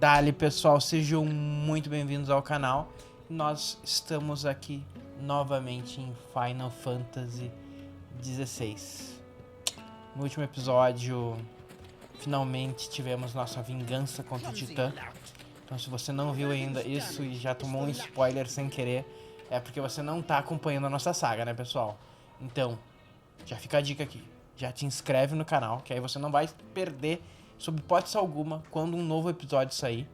Dali, pessoal, sejam muito bem-vindos ao canal. Nós estamos aqui novamente em Final Fantasy XVI. No último episódio, finalmente tivemos nossa vingança contra o Titã. Então, se você não viu ainda isso e já tomou um spoiler sem querer, é porque você não tá acompanhando a nossa saga, né, pessoal? Então, já fica a dica aqui. Já te inscreve no canal, que aí você não vai perder, sob hipótese alguma, quando um novo episódio sair.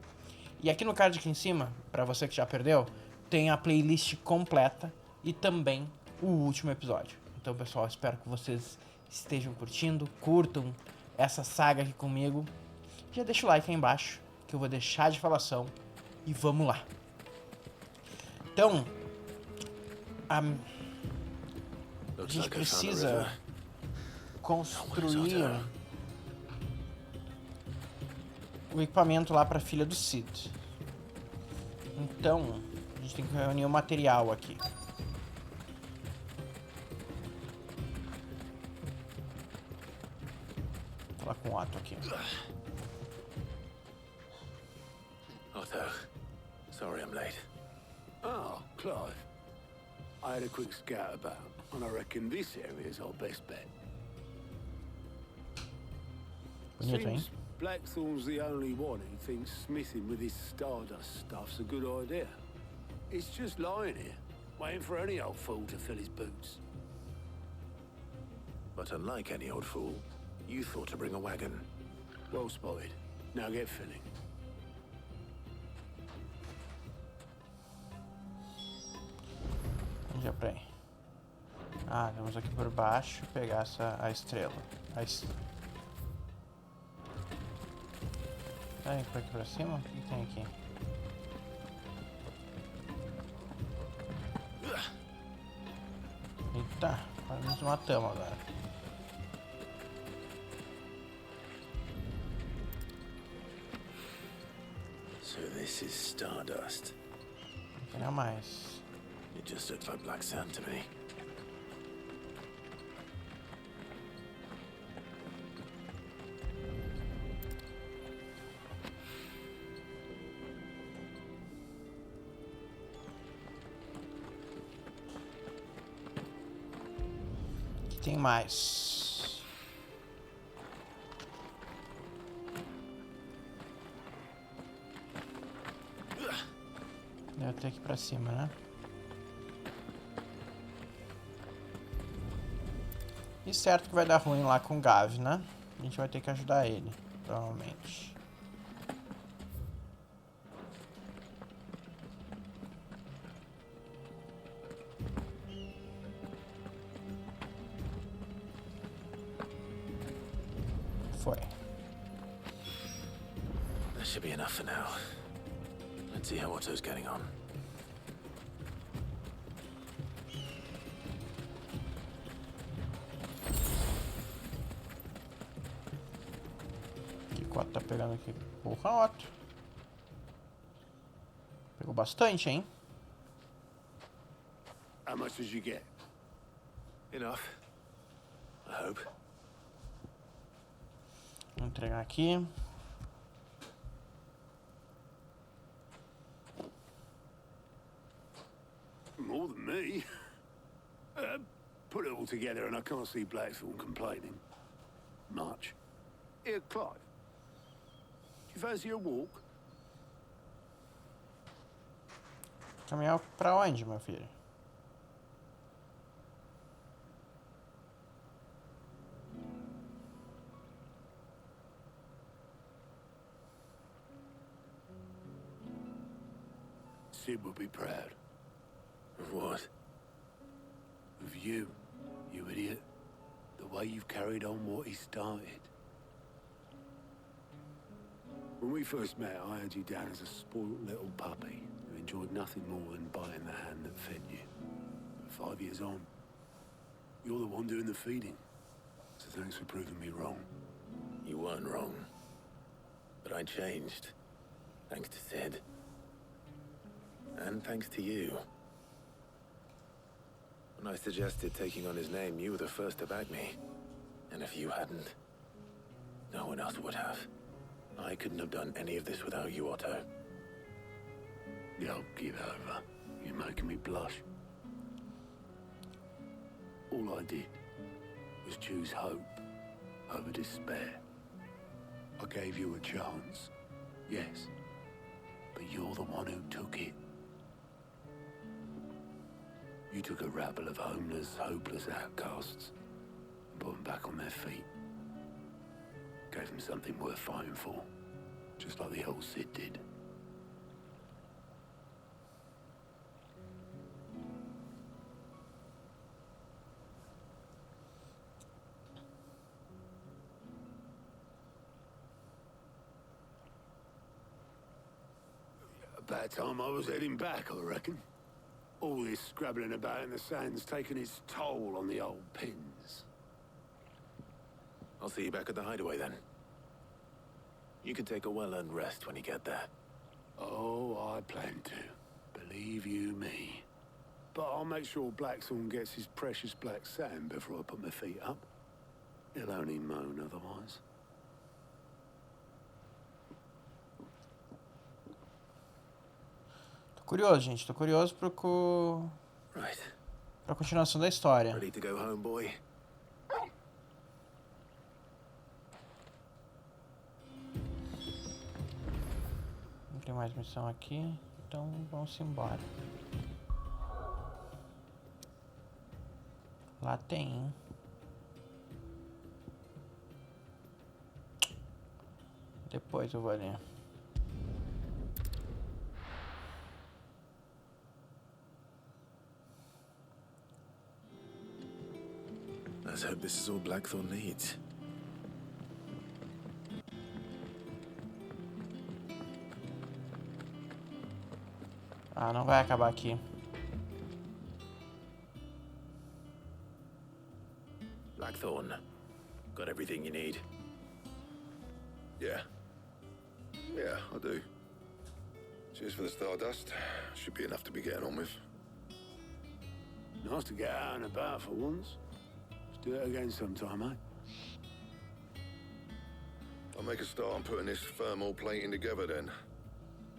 E aqui no card aqui em cima, pra você que já perdeu, tem a playlist completa e também o último episódio. Então, pessoal, espero que vocês estejam curtindo, curtam essa saga aqui comigo. Já deixa o like aí embaixo, que eu vou deixar de falação, e vamos lá. Então, a gente precisa construir o equipamento lá para a filha do Cid. Então, a gente tem que reunir o material aqui. Vou falar com o Otto aqui. Otto, sorry I'm late. Oh, Clive. I had a quick scout about, and I reckon this area is our best bet. Bonito, hein? Seems Blackthorn's the only one who thinks smithing with his stardust stuff's a good idea. It's just lying here, waiting for any old fool to fill his boots. But unlike any old fool, you thought to bring a wagon. Well spotted. Now get filling. Já pra aí. Ah, vamos aqui por baixo pegar a estrela. Tá, por aqui pra cima? O que tem aqui? Eita, quase nos matamos agora. So this is stardust. Não tem mais. It just looks like black sand to me. Aqui tem mais. Deve ter aqui pra cima, né? E certo que vai dar ruim lá com o Gav, né? A gente vai ter que ajudar ele, provavelmente. Foi. That should be enough for now. Let's see how Otto's getting on. O Otto tá pegando aqui. Porra, Otto. Pegou bastante, hein? How much did you get? Enough. I hope. Vou entregar aqui. More than me. Put it all together and I can't see Blackthorn complaining. Much. Here, Clive. Do you fancy a walk? Caminhar pra onde, meu filho? Sid would be proud. Of what? Of you, you idiot. The way you've carried on what he started. When we first met, I had you down as a spoiled little puppy who enjoyed nothing more than biting the hand that fed you. But 5 years on, you're the one doing the feeding. So thanks for proving me wrong. You weren't wrong. But I changed. Thanks to Sid. And thanks to you. When I suggested taking on his name, you were the first to back me. And if you hadn't, no one else would have. I couldn't have done any of this without you, Otto. Yo, give over. You're making me blush. All I did was choose hope over despair. I gave you a chance, yes, but you're the one who took it. You took a rabble of homeless, hopeless outcasts and put them back on their feet. Gave them something worth fighting for, just like the old Cid did. About time I was heading back, I reckon. All this scrabbling about in the sand's taken its toll on the old pins. I'll see you back at the hideaway then. You can take a well-earned rest when you get there. Oh, I plan to. Believe you me. But I'll make sure Blackthorn gets his precious black sand before I put my feet up. He'll only moan otherwise. Curioso, gente. Tô curioso Right. pra continuação da história. Ready to go home, boy? Não tem mais missão aqui, então vamos embora. Lá tem, hein? Depois eu vou ali. Let's hope this is all Blackthorn needs. Ah, não vai acabar aqui. Blackthorn, got everything you need? Yeah, I do. Cheers for the stardust. Should be enough to be getting on with. Nice to get out and about for once. Let's do it again sometime, eh? I'll make a start on putting this thermal plating together then.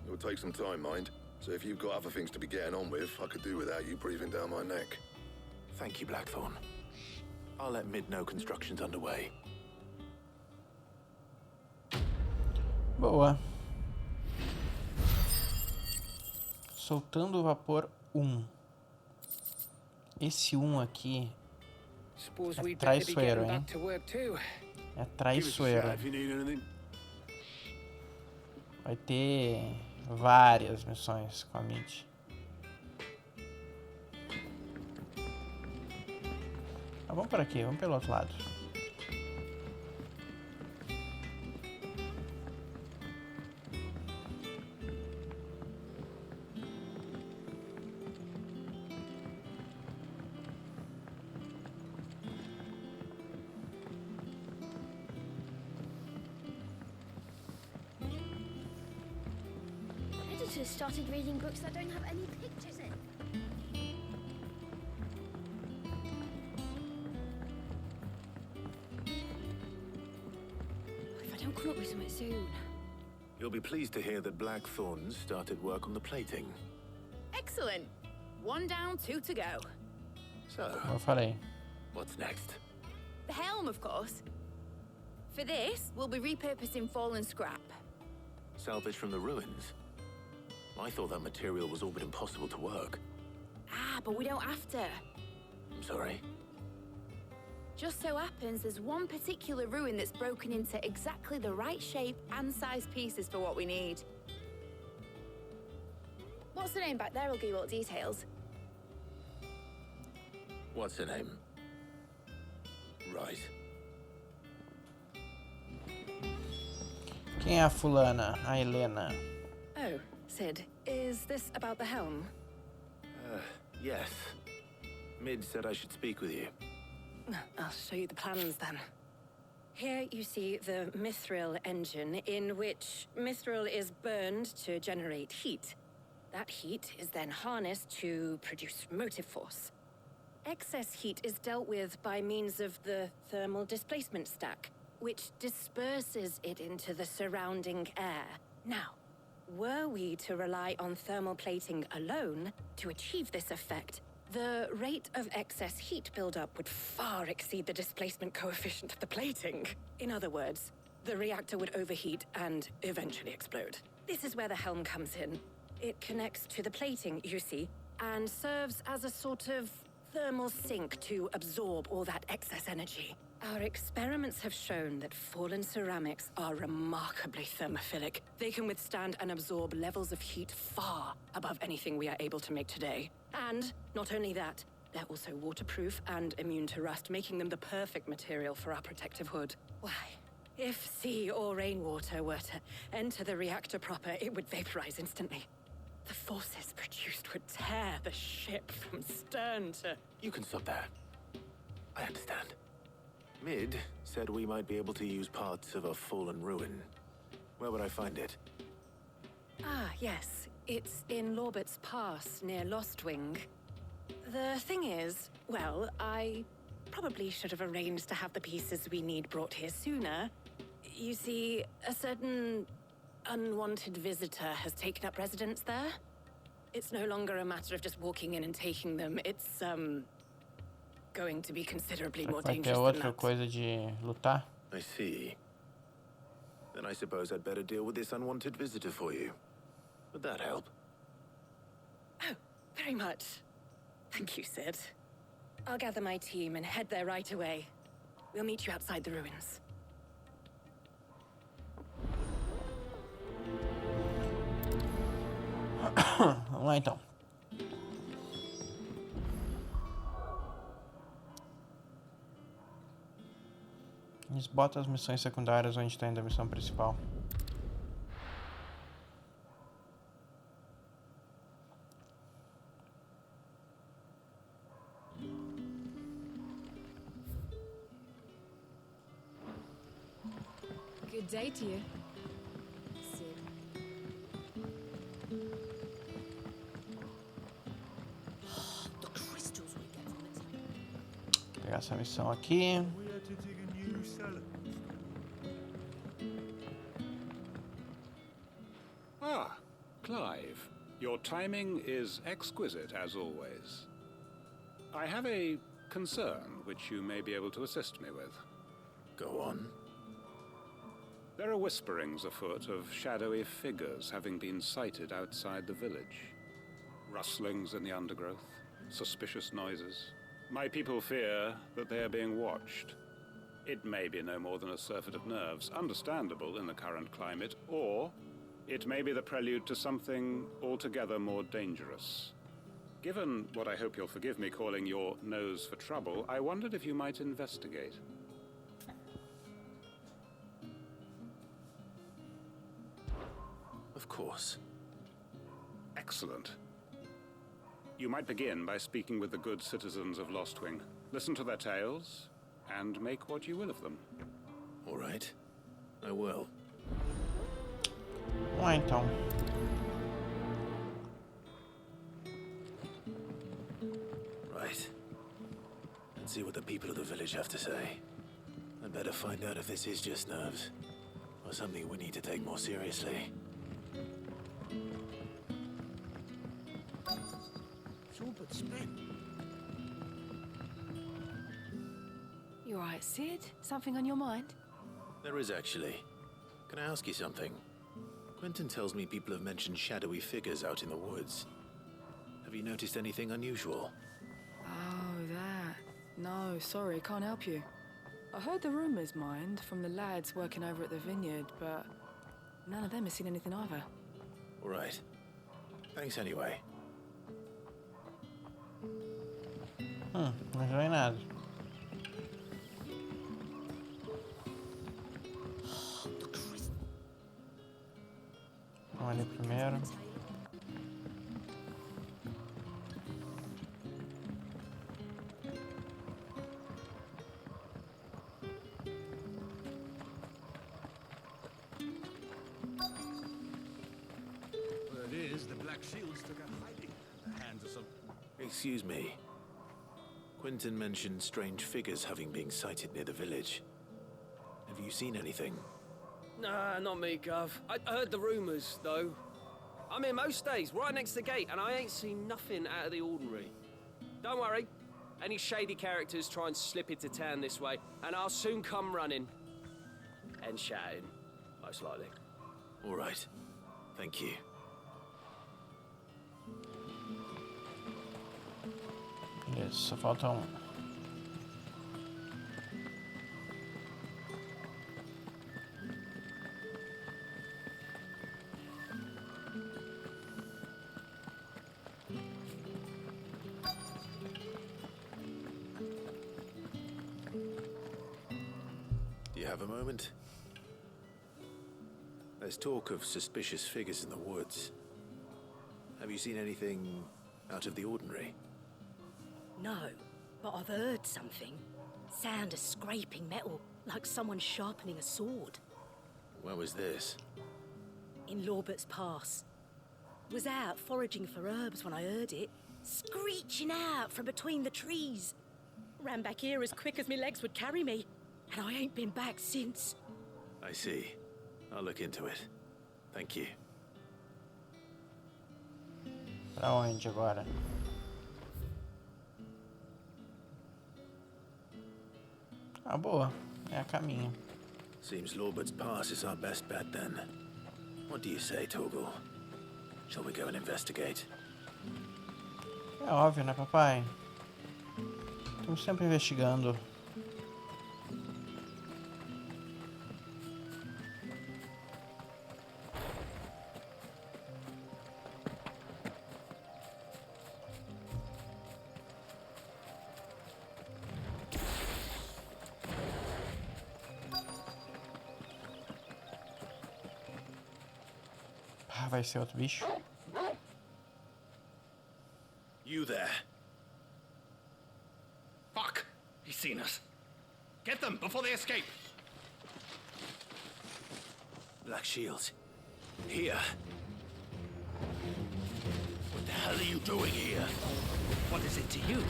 It will take some time, mind. So if you've got other things to be getting on with, I could do without you breathing down my neck. Thank you, Blackthorn. I'll let Mid know construction's underway. Boa. Soltando o vapor 1. Esse 1 aqui é traiçoeiro, hein? É traiçoeiro. Vai ter várias missões com a Mid. Ah, vamos por aqui, vamos pelo outro lado. Editors started reading books that don't have any pictures in. If I don't come up with something soon. You'll be pleased to hear that Blackthorn started work on the plating. Excellent. 1 down, 2 to go. So, Como eu falei. what's next? The helm, of course. For this, we'll be repurposing fallen scrap. Salvage from the ruins? I thought that material was all but impossible to work. Ah, but we don't have to. I'm sorry. Just so happens there's one particular ruin that's broken into exactly the right shape and size pieces for what we need. What's the name back there? I'll give you all the details. What's her name? Right. Quem é a fulana? A Helena. Oh, Sid, is this about the helm? Yes. Mid said I should speak with you. I'll show you the plans then. Here you see the mithril engine, in which mithril is burned to generate heat. That heat is then harnessed to produce motive force. Excess heat is dealt with by means of the thermal displacement stack, which disperses it into the surrounding air. Now, were we to rely on thermal plating alone to achieve this effect, the rate of excess heat buildup would far exceed the displacement coefficient of the plating. In other words, the reactor would overheat and eventually explode. This is where the helm comes in. It connects to the plating, you see, and serves as a sort of thermal sink to absorb all that excess energy. Our experiments have shown that fallen ceramics are remarkably thermophilic. They can withstand and absorb levels of heat far above anything we are able to make today. And not only that, they're also waterproof and immune to rust, making them the perfect material for our protective hood. Why, if sea or rainwater were to enter the reactor proper, it would vaporize instantly. The forces produced would tear the ship from stern to... You can stop there. I understand. Mid said we might be able to use parts of a fallen ruin. Where would I find it? Ah, yes. It's in Lorbert's Pass, near Lostwing. The thing is, well, I probably should have arranged to have the pieces we need brought here sooner. You see, a certain unwanted visitor has taken up residence there. It's no longer a matter of just walking in and taking them. It's, going to be considerably more Vai ter dangerous than outra that. coisa de lutar? I see. Then I suppose I'd better deal with this unwanted visitor for you. Would that help? Oh, very much. Thank you, Sid. I'll gather my team and head there right away. We'll meet you outside the ruins. Vamos lá então. Eles botam as missões secundárias onde está indo a missão principal. Good day to you. Sid. The crystals we get from it. Vou pegar essa missão aqui. We had to dig a new cellar. Ah, Clive. Your timing is exquisite, as always. I have a concern which you may be able to assist me with. Go on. There are whisperings afoot of shadowy figures having been sighted outside the village. Rustlings in the undergrowth, suspicious noises. My people fear that they are being watched. It may be no more than a surfeit of nerves, understandable in the current climate, or it may be the prelude to something altogether more dangerous. Given what I hope you'll forgive me calling your nose for trouble, I wondered if you might investigate. Of course. Excellent. You might begin by speaking with the good citizens of Lostwing. Listen to their tales, and make what you will of them. All right. I will. Vamos lá então. Right. Let's see what the people of the village have to say. I'd better find out if this is just nerves, or something we need to take more seriously. It's all but spent. You all right, Sid? Something on your mind? There is actually. Can I ask you something? Quentin tells me people have mentioned shadowy figures out in the woods. Have you noticed anything unusual? Oh, that. No, sorry, can't help you. I heard the rumours, mind, from the lads working over at the vineyard, but none of them has seen anything either. All right. Thanks anyway. Não joguei nada. Vamos ali primeiro. Word is, the Black Shields took a hiding at the hands of some... Excuse me. Quentin mentioned strange figures having been sighted near the village. Have you seen anything? Nah, not me, Gov. I heard the rumours, though. I'm here most days, right next to the gate, and I ain't seen nothing out of the ordinary. Don't worry. Any shady characters try and slip into town this way, and I'll soon come running. And shouting, most likely. All right. Thank you. Beleza, só falta um. Do you have a moment? There's talk of suspicious figures in the woods. Have you seen anything out of the ordinary? No, but I've heard something. Sound of scraping metal, like someone sharpening a sword. Where was this? In Lorbert's Pass. Was out foraging for herbs when I heard it, screeching out from between the trees. Ran back here as quick as my legs would carry me, and I ain't been back since. I see. I'll look into it. Thank you. Pra onde agora? Ah, boa. É a caminho. Seems Lorbert's Pass is our best bet then. What do you say, Torgal? Shall we go and investigate? É óbvio, né, papai? Estamos sempre investigando. Ah, vai ser outro bicho. You there. Fuck! He's seen us. Get them before they escape. Black Shields. Here. What the hell are you doing here? What is it to you?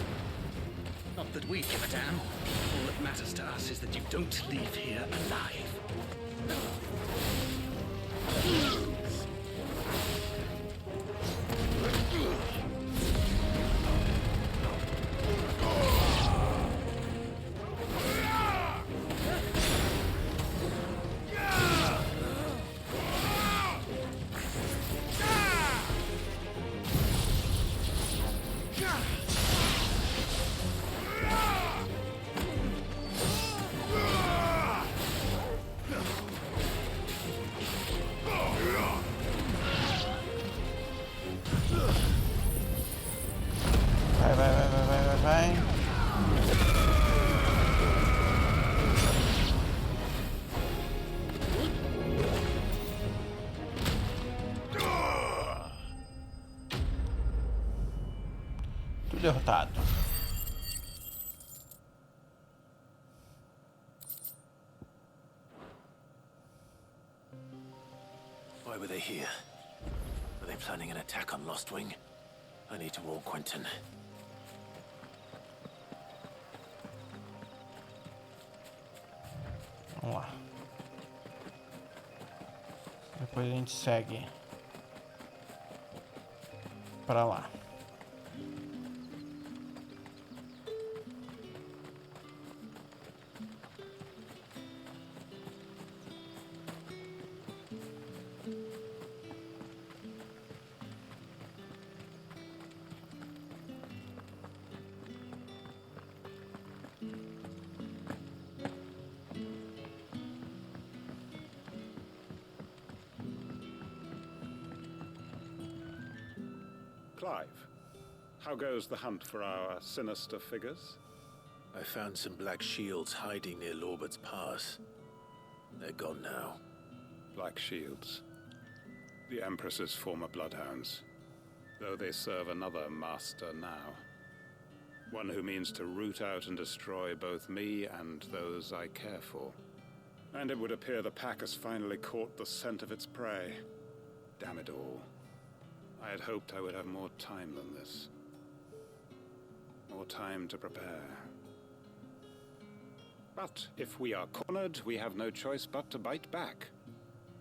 Not that we give a damn. All that matters to us is that you don't leave here alive. Vai. Tudo derrotado. Why were they here? Were they planning an attack on Lostwing? I need to warn Quentin. Vamos lá. Depois a gente segue pra lá. Clive, how goes the hunt for our sinister figures? I found some Black Shields hiding near Lorbert's Pass. They're gone now. Black Shields. The Empress's former bloodhounds. Though they serve another master now. One who means to root out and destroy both me and those I care for. And it would appear the pack has finally caught the scent of its prey. Damn it all. I had hoped I would have more time than this. More time to prepare. But if we are cornered, we have no choice but to bite back.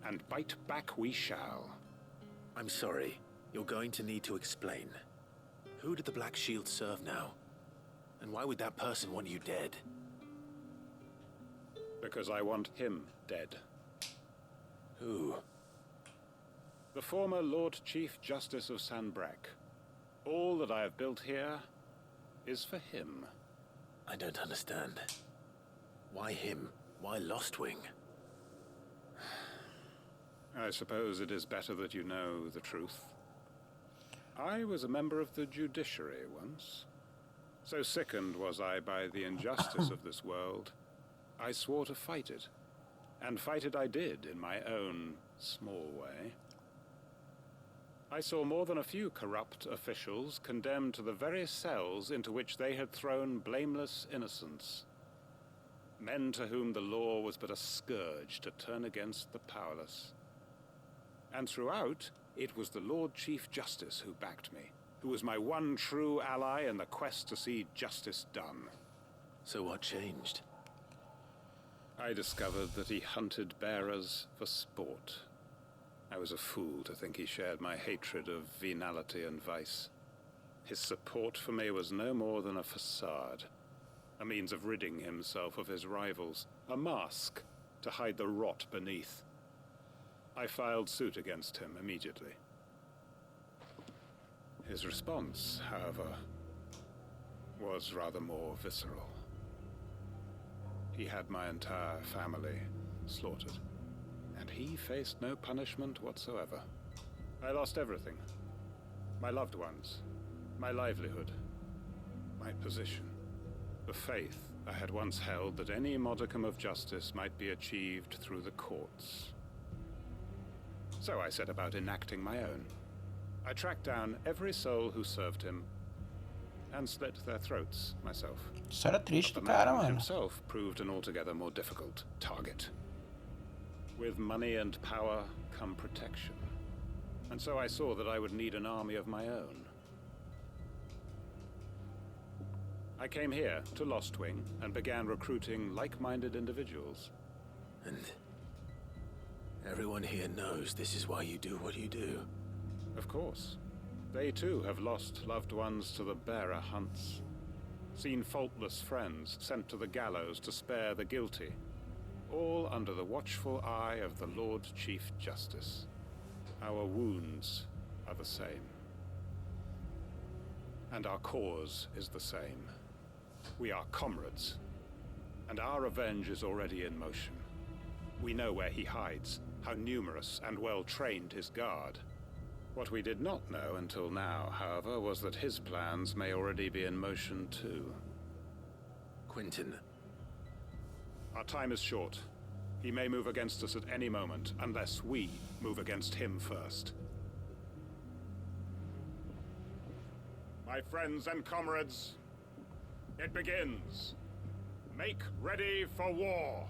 And bite back we shall. I'm sorry. You're going to need to explain. Who did the Black Shield serve now? And why would that person want you dead? Because I want him dead. Who? The former Lord Chief Justice of Sanbreque. All that I have built here is for him. I don't understand. Why him? Why Lostwing? I suppose it is better that you know the truth. I was a member of the judiciary once. So sickened was I by the injustice of this world, I swore to fight it. And fight it I did in my own small way. I saw more than a few corrupt officials condemned to the very cells into which they had thrown blameless innocents. Men to whom the law was but a scourge to turn against the powerless. And throughout, it was the Lord Chief Justice who backed me, who was my one true ally in the quest to see justice done. So what changed? I discovered that he hunted bearers for sport. I was a fool to think he shared my hatred of venality and vice. His support for me was no more than a facade, a means of ridding himself of his rivals, a mask to hide the rot beneath. I filed suit against him immediately. His response, however, was rather more visceral. He had my entire family slaughtered, and he faced no punishment whatsoever. I lost everything. My loved ones, my livelihood, my position, the faith I had once held that any modicum of justice might be achieved through the courts. So I set about enacting my own. I tracked down every soul who served him and slit their throats myself. História triste But do the cara, man mano. himself proved an altogether more difficult target. With money and power come protection. And so I saw that I would need an army of my own. I came here to Lostwing and began recruiting like-minded individuals. And everyone here knows this is why you do what you do. Of course. They too have lost loved ones to the bearer hunts. Seen faultless friends sent to the gallows to spare the guilty. All under the watchful eye of the Lord Chief Justice. Our wounds are the same. And our cause is the same. We are comrades. And our revenge is already in motion. We know where he hides, how numerous and well-trained his guard. What we did not know until now, however, was that his plans may already be in motion too. Quentin. Our time is short. He may move against us at any moment, unless we move against him first. My friends and comrades, it begins. Make ready for war.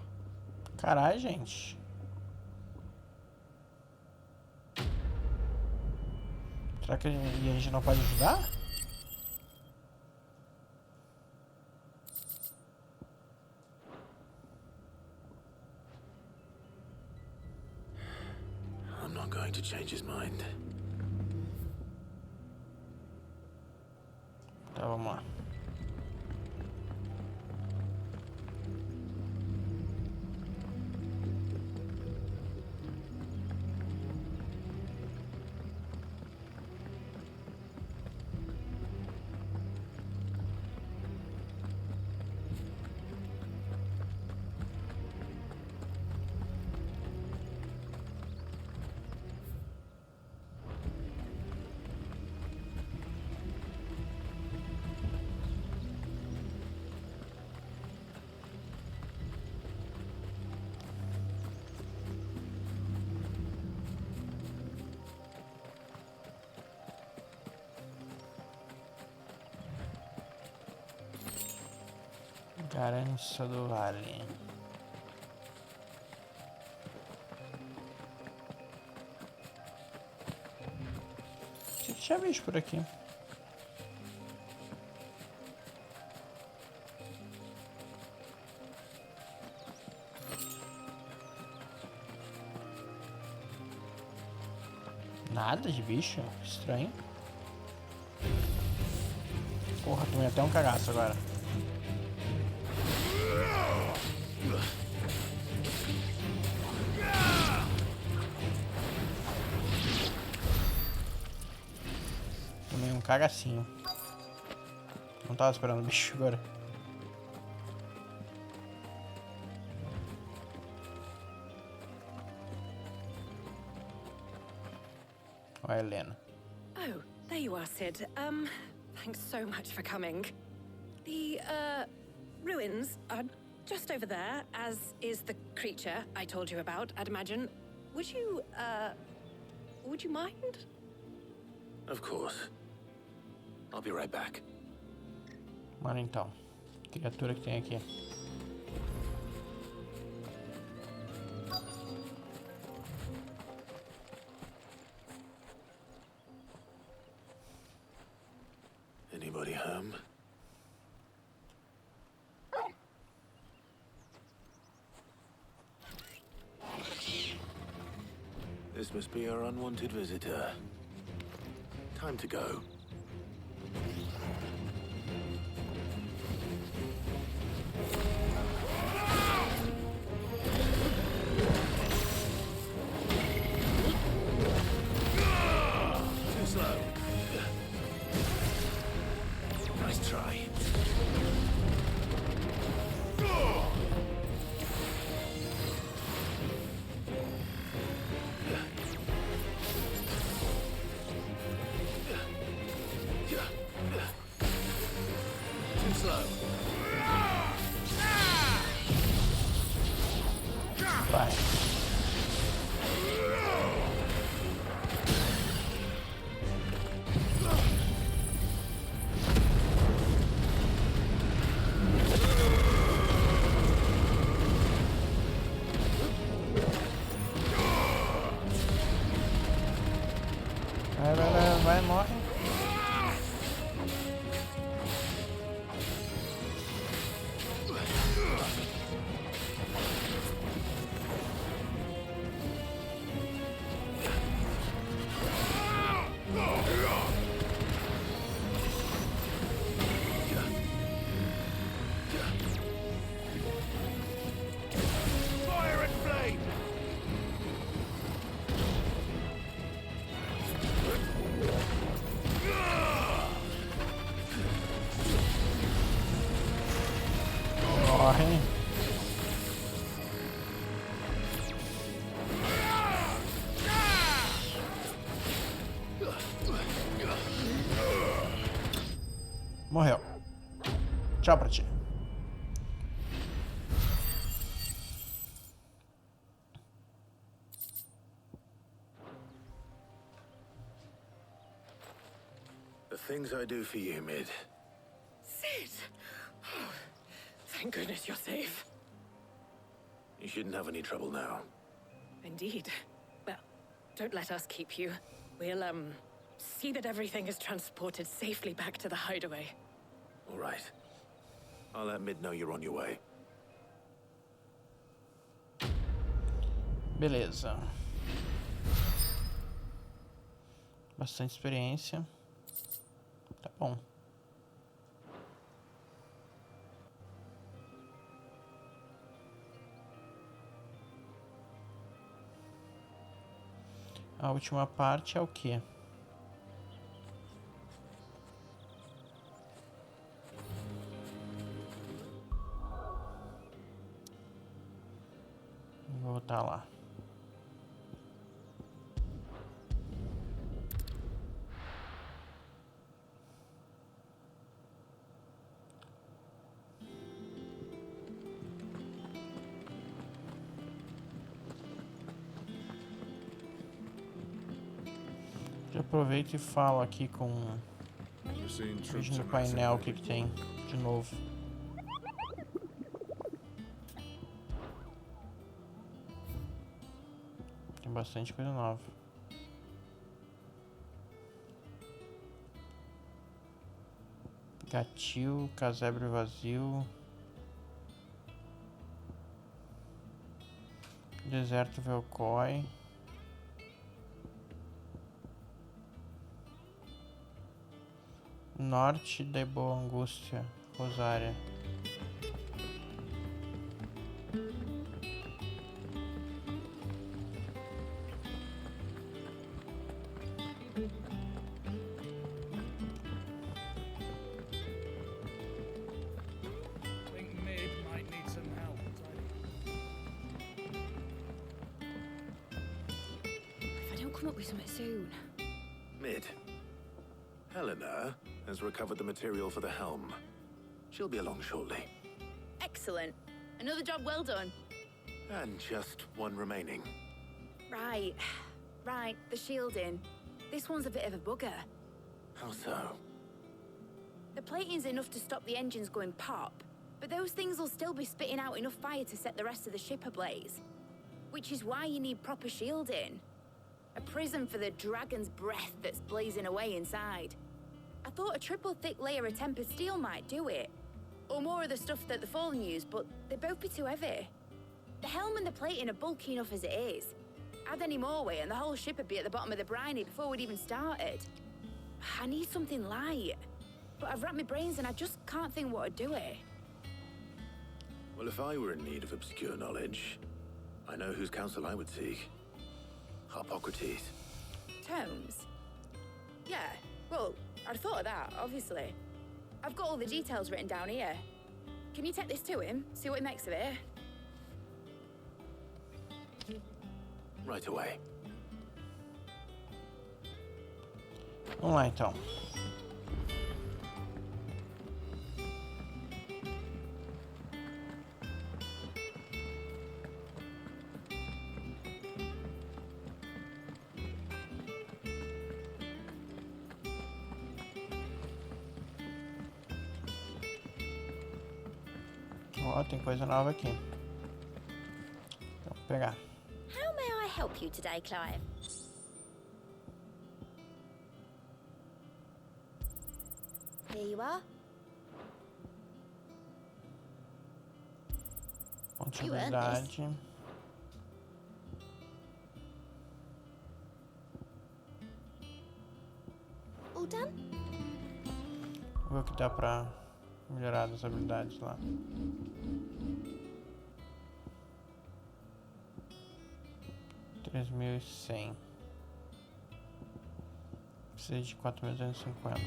Caralho, gente. Será que a gente não pode ajudar? I'm not going to change his mind. Tá, vamos lá. Garança do Vale. Você tinha visto por aqui. Nada de bicho. Estranho. Porra, tomei até um cagaço agora. Tomei um cagacinho. Não tava esperando o bicho agora. Olha a Helena. Oh, there you are, Sid. Thanks so much for coming. The, ruins are just over there, as is the creature I told you about, I'd imagine. Would you mind? Of course. I'll be right back. Bora então. Criatura que tem aqui. Anybody home? This must be our unwanted visitor. Time to go. Too slow. Nice try. Too slow. Vai. Vai, morre. Fire and flame! Morre. Morreu. Tchau pra ti. The things I do for you, Mid. Sid! Oh, thank goodness you're safe. You shouldn't have any trouble now. Indeed. Well, don't let us keep you. We'll, see that everything is transported safely back to the hideaway. All right. I'll let Mid know you're on your way. Beleza. Bastante experiência. Tá bom. A última parte é o quê? Vou voltar lá. Já aproveito e falo aqui com vejo no painel o que tem de novo. Tem bastante coisa nova. Gatil, casebre vazio. Deserto Velcói. Norte de Boa Angústia, Rosária. Come up with something soon. Mid. Helena has recovered the material for the helm. She'll be along shortly. Excellent. Another job well done. And just one remaining. Right. Right, the shielding. This one's a bit of a bugger. How so? The plating's enough to stop the engines going pop, but those things will still be spitting out enough fire to set the rest of the ship ablaze. Which is why you need proper shielding. A prison for the dragon's breath that's blazing away inside. I thought a triple thick layer of tempered steel might do it. Or more of the stuff that the Fallen use, but they'd both be too heavy. The helm and the plating are bulky enough as it is. Add any more weight and the whole ship would be at the bottom of the briny before we'd even started. I need something light. But I've racked my brains and I just can't think what to do it. Well, if I were in need of obscure knowledge, I know whose counsel I would seek. Hippocrates. Tomes? Yeah, well, I'd thought of that, obviously. I've got all the details written down here. Can you take this to him, see what he makes of it? Right away. Vamos lá, então. Ó, tem coisa nova aqui. Então, vou pegar. How may I help you today, Clive? Here you are. Contabilidade. All done? Vou ver o que dá pra melhorar as habilidades lá. $3.100. Precisa de 4.250.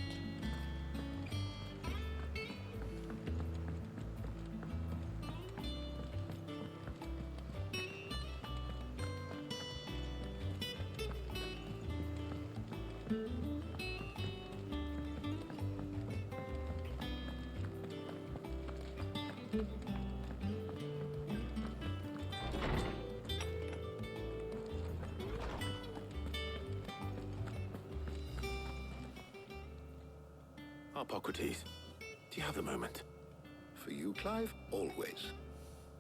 Hippocrates, do you have a moment? For you, Clive? Always.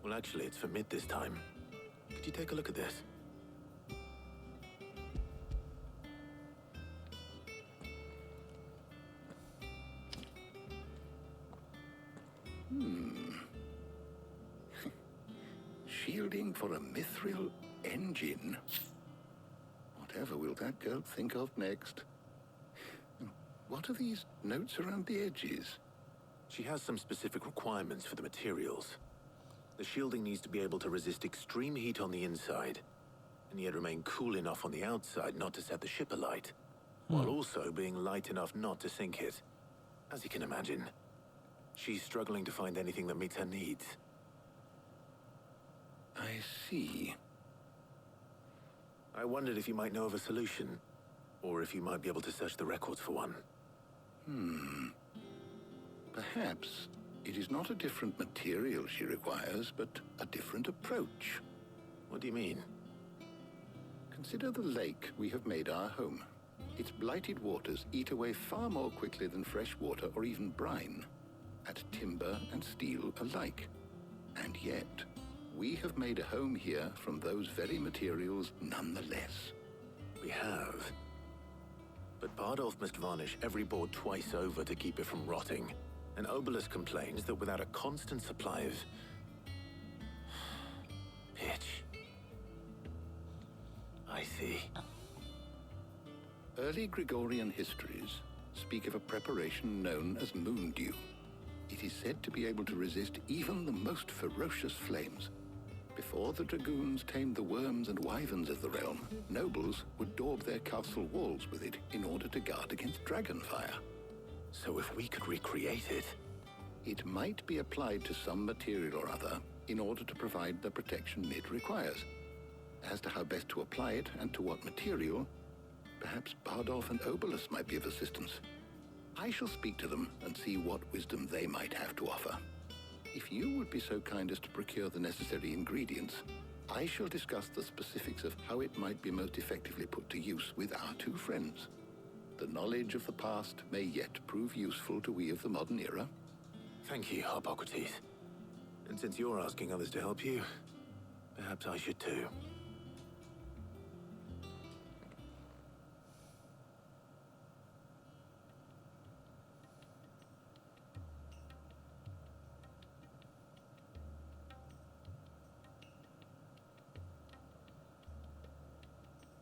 Well, actually, it's for Mid this time. Could you take a look at this? Shielding for a mithril engine. Whatever will that girl think of next? What are these notes around the edges? She has some specific requirements for the materials. The shielding needs to be able to resist extreme heat on the inside, and yet remain cool enough on the outside not to set the ship alight, while also being light enough not to sink it. As you can imagine, she's struggling to find anything that meets her needs. I see. I wondered if you might know of a solution, or if you might be able to search the records for one. Perhaps it is not a different material she requires, but a different approach. What do you mean? Consider the lake we have made our home. Its blighted waters eat away far more quickly than fresh water or even brine, at timber and steel alike. And yet, we have made a home here from those very materials nonetheless. We have. But Bardolph must varnish every board twice over to keep it from rotting. And Obelus complains that without a constant supply of pitch. I see. Early Gregorian histories speak of a preparation known as moon dew. It is said to be able to resist even the most ferocious flames. Before the dragoons tamed the worms and wyverns of the realm, nobles would daub their castle walls with it in order to guard against dragonfire. So if we could recreate it... It might be applied to some material or other in order to provide the protection it requires. As to how best to apply it and to what material, perhaps Bardolph and Obolus might be of assistance. I shall speak to them and see what wisdom they might have to offer. If you would be so kind as to procure the necessary ingredients, I shall discuss the specifics of how it might be most effectively put to use with our two friends. The knowledge of the past may yet prove useful to we of the modern era. Thank you, Hippocrates. And since you're asking others to help you, perhaps I should too.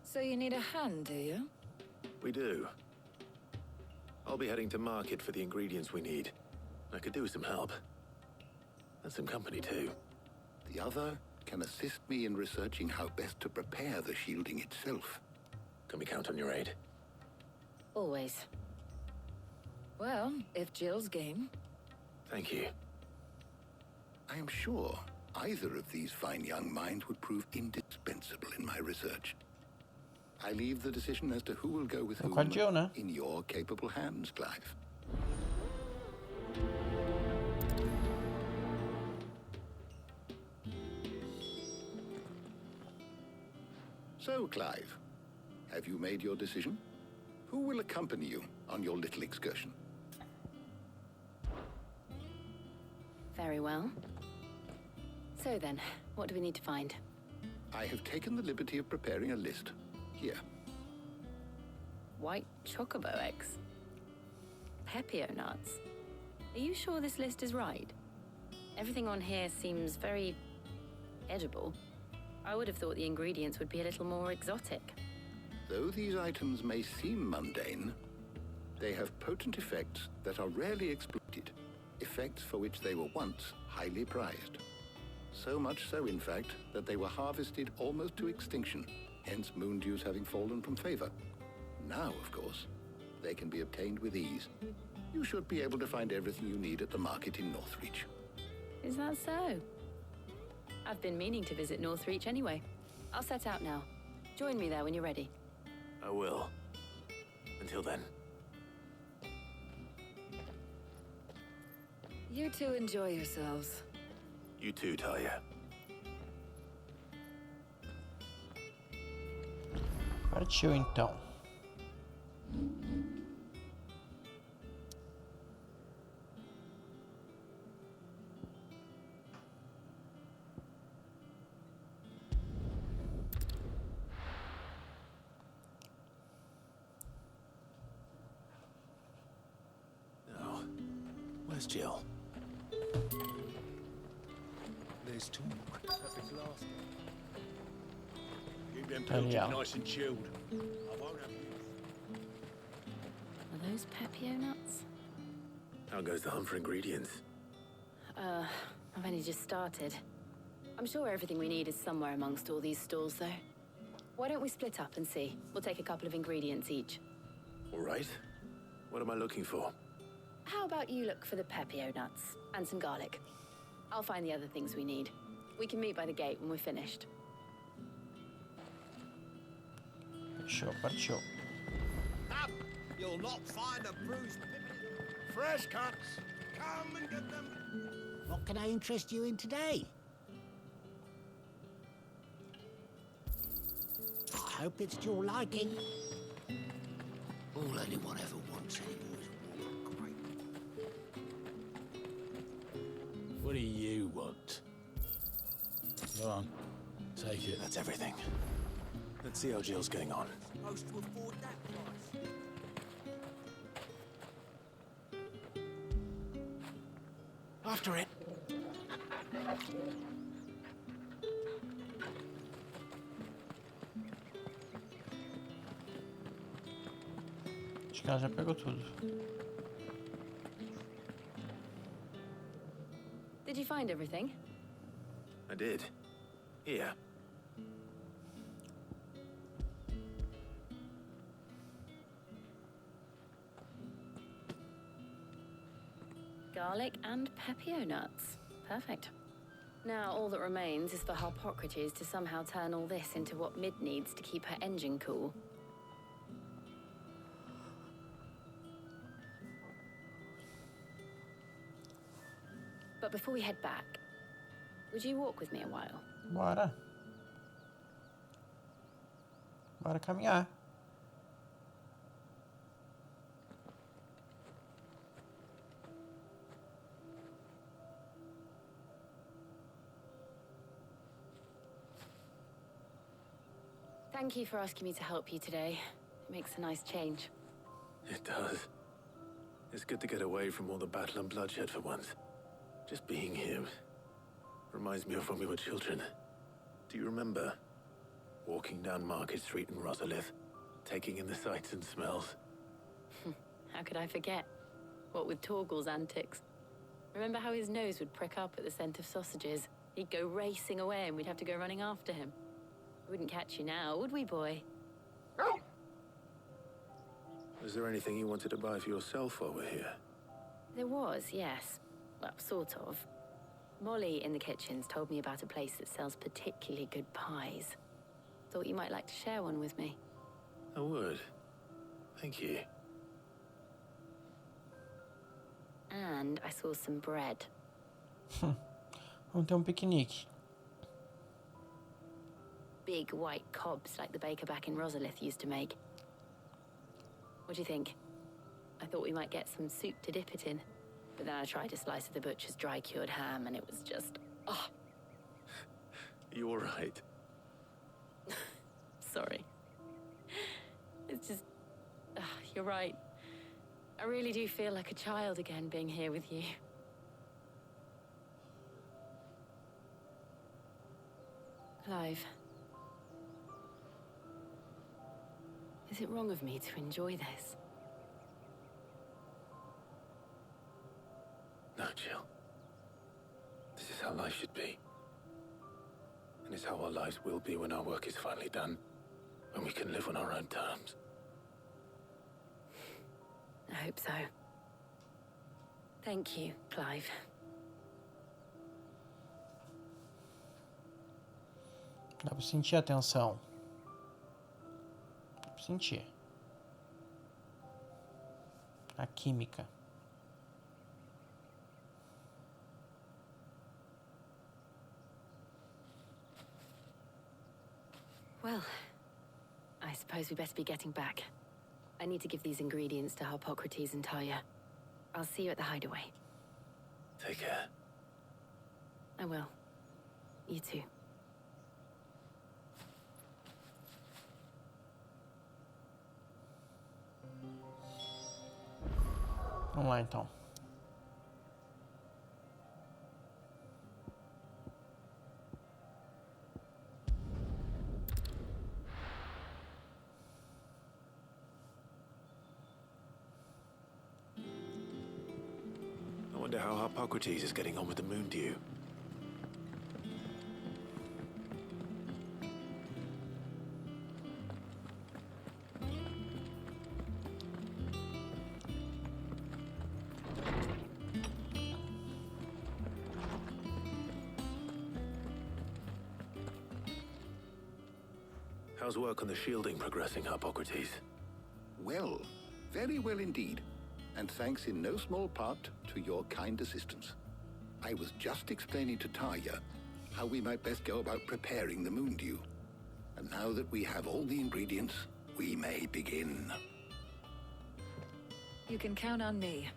So you need a hand, do you? We do. I'll be heading to market for the ingredients we need. I could do with some help. And some company too. The other can assist me in researching how best to prepare the shielding itself. Can we count on your aid? Always. Well, if Jill's game. Thank you. I am sure either of these fine young minds would prove indispensable in my research. I leave the decision as to who will go with whom in your capable hands, Clive. So, Clive, have you made your decision? Who will accompany you on your little excursion? Very well. So then, what do we need to find? I have taken the liberty of preparing a list. Here. White chocobo eggs. Pepio nuts. Are you sure this list is right? Everything on here seems very edible. I would have thought the ingredients would be a little more exotic. Though these items may seem mundane, they have potent effects that are rarely exploited, effects for which they were once highly prized. So much so, in fact, that they were harvested almost to extinction, hence moon dews having fallen from favor. Now, of course, they can be obtained with ease. You should be able to find everything you need at the market in Northreach. Is that so? I've been meaning to visit Northreach anyway. I'll set out now. Join me there when you're ready. I will. Until then. You two enjoy yourselves. You too, Talia. Partiu então. Now, where's Jill? There's talk. Perfect last. Keep them Yeah. nice and chilled. I won't have you. Are those Pepio nuts? How goes the hunt for ingredients? I've only just started. I'm sure everything we need is somewhere amongst all these stalls, though. Why don't we split up and see? We'll take a couple of ingredients each. All right. What am I looking for? How about you look for the Pepio nuts and some garlic? I'll find the other things we need. We can meet by the gate when we're finished. Partiu. Up! You'll not find a bruised pippin. Fresh cuts. Come and get them. What can I interest you in today? I hope it's to your liking. All anyone ever wants anymore is warm grape. What do you want? Go on, take it. That's everything. Let's see how Jill's getting on. Supposed to afford that price. After it. Acho que ela já pegou tudo. Did you find everything? I did. Here. Garlic and pepio nuts. Perfect. Now all that remains is for Harpocrates to somehow turn all this into what Mid needs to keep her engine cool. But before we head back, would you walk with me a while? Bora. Bora caminhar. Thank you for asking me to help you today. It makes a nice change. It does. It's good to get away from all the battle and bloodshed for once. Just being here reminds me of when we were children. Do you remember walking down Market Street in Rosalith, taking in the sights and smells? How could I forget? What with Torgal's antics. Remember how his nose would prick up at the scent of sausages? He'd go racing away and we'd have to go running after him. We wouldn't catch you now, would we, boy? Was there anything you wanted to buy for yourself while we're here? There was, yes. Well, sort of. Molly in the kitchens told me about a place that sells particularly good pies. Thought you might like to share one with me. I would. Thank you. And I saw some bread. Vamos ter piquenique. Big white cobs like the baker back in Rosalith used to make. What do you think? I thought we might get some soup to dip it in. But then I tried a slice of the butcher's dry-cured ham and it was just... oh. You all right? Sorry. It's just... you're right. I really do feel like a child again being here with you. Clive. Is it wrong of me to enjoy this? No, Jill. This is how life should be. And it's how our lives will be when our work is finally done. When we can live on our own terms. I hope so. Thank you, Clive. Dá pra sentir a tensão. Dá pra sentir. A química. Well, I suppose we best be getting back. I need to give these ingredients to Harpocrates and Talia. I'll see you at the hideaway. Take care. I will. You too. Vamos lá, então. I wonder how Harpocrates is getting on with the moon dew. How's work on the shielding progressing, Harpocrates? Well, very well indeed. And thanks in no small part to your kind assistance. I was just explaining to Talia how we might best go about preparing the moon dew. And now that we have all the ingredients, we may begin. You can count on me.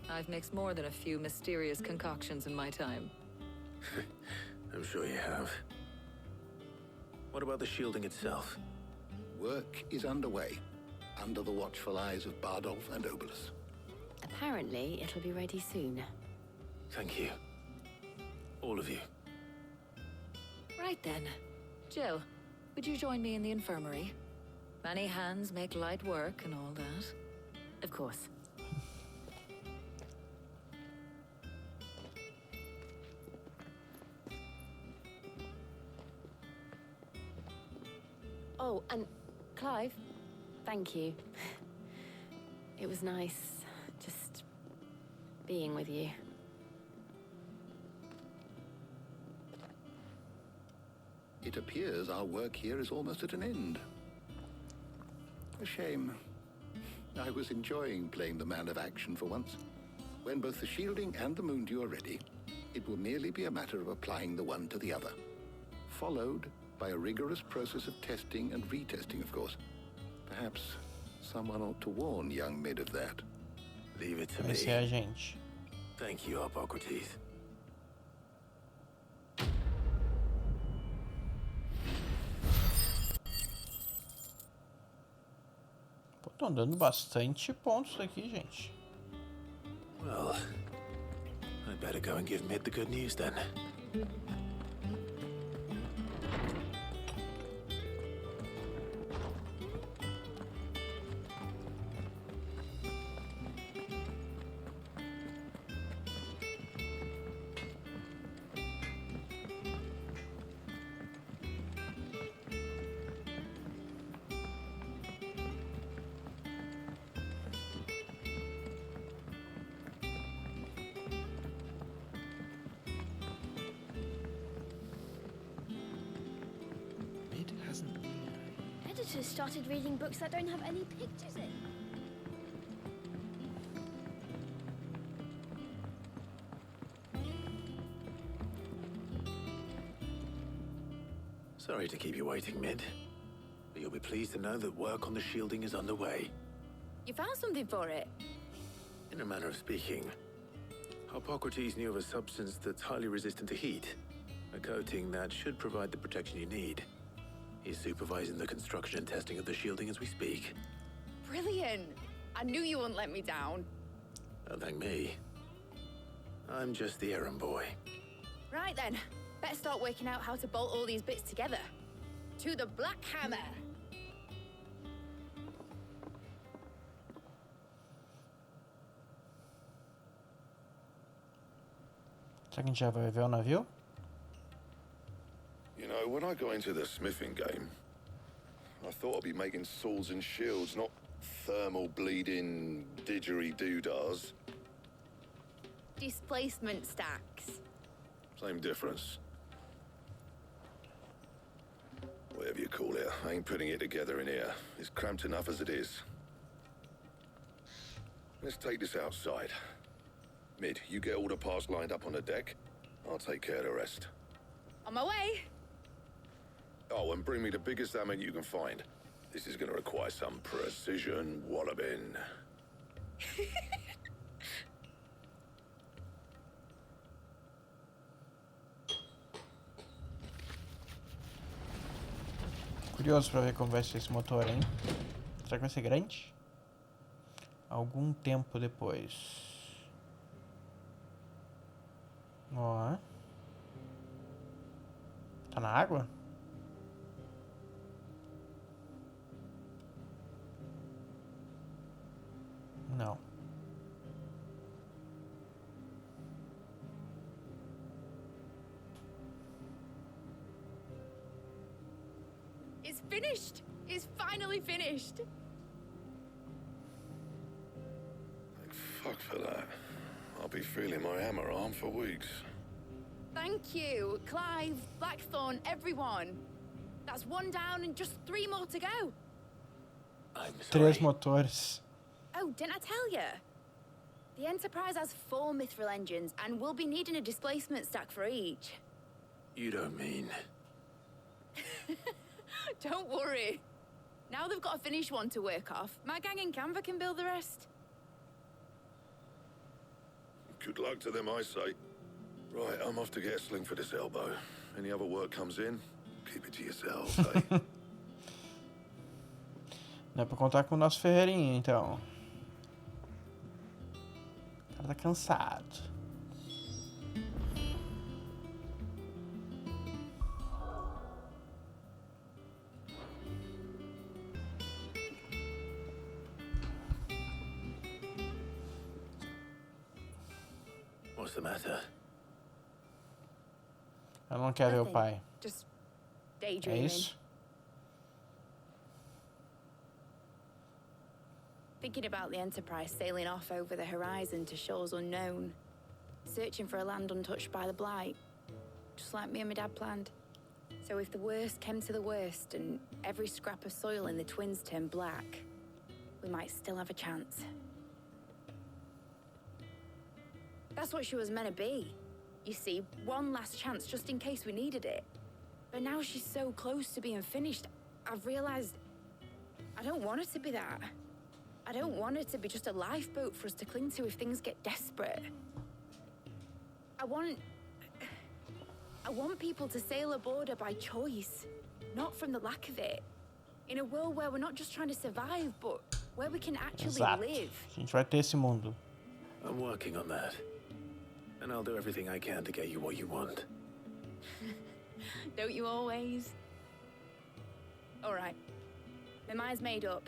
I've mixed more than a few mysterious concoctions in my time. I'm sure you have. What about the shielding itself? Work is underway, under the watchful eyes of Bardolph and Obolus. Apparently, it'll be ready soon. Thank you. All of you. Right then. Jill, would you join me in the infirmary? Many hands make light work and all that. Of course. Oh, and Clive, thank you. It was nice just being with you. It appears our work here is almost at an end. A shame. I was enjoying playing the man of action for once. When both the shielding and the moondew are ready, it will merely be a matter of applying the one to the other. Followed by a rigorous process of testing and retesting, of course. Perhaps someone ought to warn young Mid of that. Leave it to me. Esse é a gente. Thank you, Hippocrates. Pô, estão dando bastante pontos aqui, gente. Well, I'd better go and give Mid the good news then. Editors started reading books that don't have any pictures in. Sorry to keep you waiting, Mid. But you'll be pleased to know that work on the shielding is underway. You found something for it? In a manner of speaking, Hippocrates knew of a substance that's highly resistant to heat. A coating that should provide the protection you need. He's supervising the construction and testing of the shielding as we speak. Brilliant! I knew you wouldn't let me down. Don't thank me. I'm just the errand boy. Right then, better start working out how to bolt all these bits together. To the Black Hammer! Será que a gente já vai ver o navio? You know, when I got into the smithing game, I thought I'd be making swords and shields, not thermal bleeding didgeridoo-dahs. Displacement stacks. Same difference. Whatever you call it, I ain't putting it together in here. It's cramped enough as it is. Let's take this outside. Mid, you get all the parts lined up on the deck. I'll take care of the rest. On my way! Oh, and bring me the biggest hammer you can find. This is gonna require some precision walloping. Curioso pra ver como vai ser esse motor, hein? Será que vai ser grande? Algum tempo depois. Ó. Tá na água? Não. It's finished! It's finally finished! Thank fuck for that. I'll be feeling my hammer arm for weeks. Thank you, Clive, Blackthorn, everyone. That's one down and just 3 more to go. I'm sorry. 3 motores. Oh, didn't I tell you? The Enterprise has 4 mithril engines, and we'll be needing a displacement stack for each. You don't mean... Don't worry. Now they've got a finished one to work off. My gang in Canva can build the rest. Good luck to them, I say. Right, I'm off to get a sling for this elbow. Any other work comes in, keep it to yourselves, eh? Não é pra contar com o nosso ferreirinho, então. O cara tá cansado. What's the matter? Eu não quero ver o pai. Just É daydreaming. isso? Thinking about the Enterprise sailing off over the horizon to shores unknown. Searching for a land untouched by the Blight. Just like me and my dad planned. So if the worst came to the worst and every scrap of soil in the Twins turned black, we might still have a chance. That's what she was meant to be. You see, one last chance just in case we needed it. But now she's so close to being finished, I've realized I don't want her to be that. I don't want her to be just a lifeboat for us to cling to if things get desperate. I want people to sail aboard her by choice, not from the lack of it. In a world where we're not just trying to survive, but where we can actually Exato. live. A gente vai ter esse mundo. I'm working on that. And I'll do everything I can to get you what you want. Don't you always? All right. My mind's made up.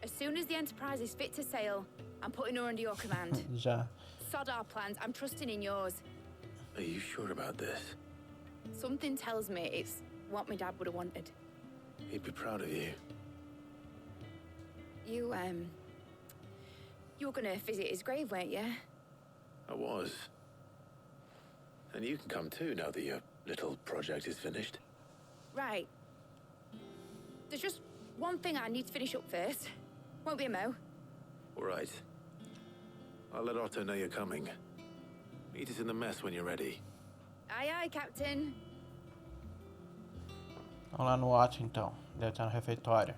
As soon as the Enterprise is fit to sail, I'm putting her under your command. Já. Sod our plans. I'm trusting in yours. Are you sure about this? Something tells me it's what my dad would have wanted. He'd be proud of you. You were gonna visit his grave, weren't you? I was. And you can come too now that your little project is finished. Right. There's just one thing I need to finish up first. Won't be a mo. All right. I'll let Otto know you're coming. Meet us in the mess when you're ready. Aye, aye, Captain. Vamos lá no Otto então. Deve estar no refeitório.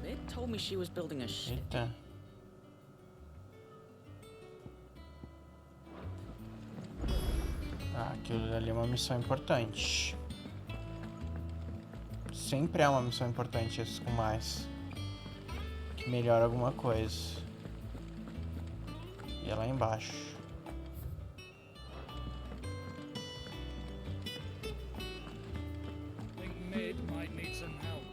They told me she was building a ship. Eita. Ah, aquilo ali é uma missão importante. Sempre é uma missão importante isso com mais. Que melhora alguma coisa. E é lá embaixo. Think Mid might need some help.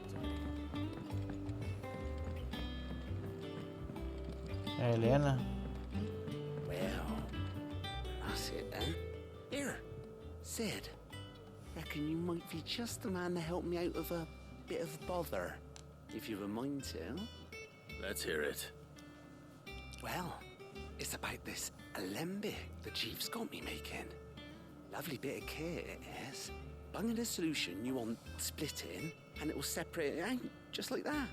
É a Helena? Well, that's it then. Here, Sid. Reckon you might be just the man to help me out of a bit of bother, if you've a mind to. Let's hear it. Well, it's about this alembic the chief's got me making. Lovely bit of kit it is. Bunging a solution you want splitting, and it will separate it out, just like that.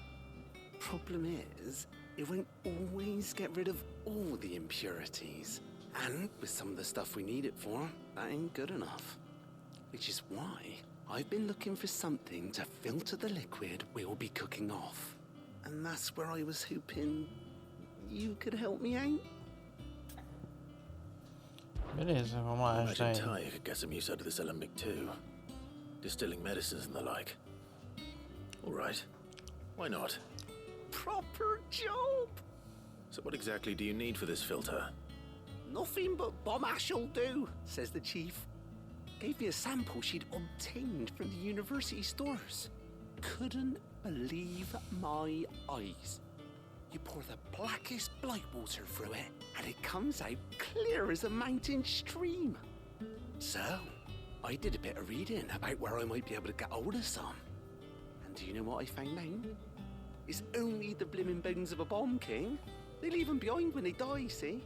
Problem is, it won't always get rid of all the impurities. And with some of the stuff we need it for, that ain't good enough. Which is why I've been looking for something to filter the liquid we'll be cooking off. And that's where I was hoping you could help me out. Beleza, vamos lá, Imagine ajudar ele. Ty could get some use out of this alembic too. Distilling medicines and the like. All right. Why not? Proper job! So what exactly do you need for this filter? Nothing but bomb ash'll do, says the chief. Gave me a sample she'd obtained from the university stores. Couldn't believe my eyes. You pour the blackest blight water through it, and it comes out clear as a mountain stream. So, I did a bit of reading about where I might be able to get hold of some. And do you know what I found out? It's only the blimmin' bones of a bomb king. They leave them behind when they die, see?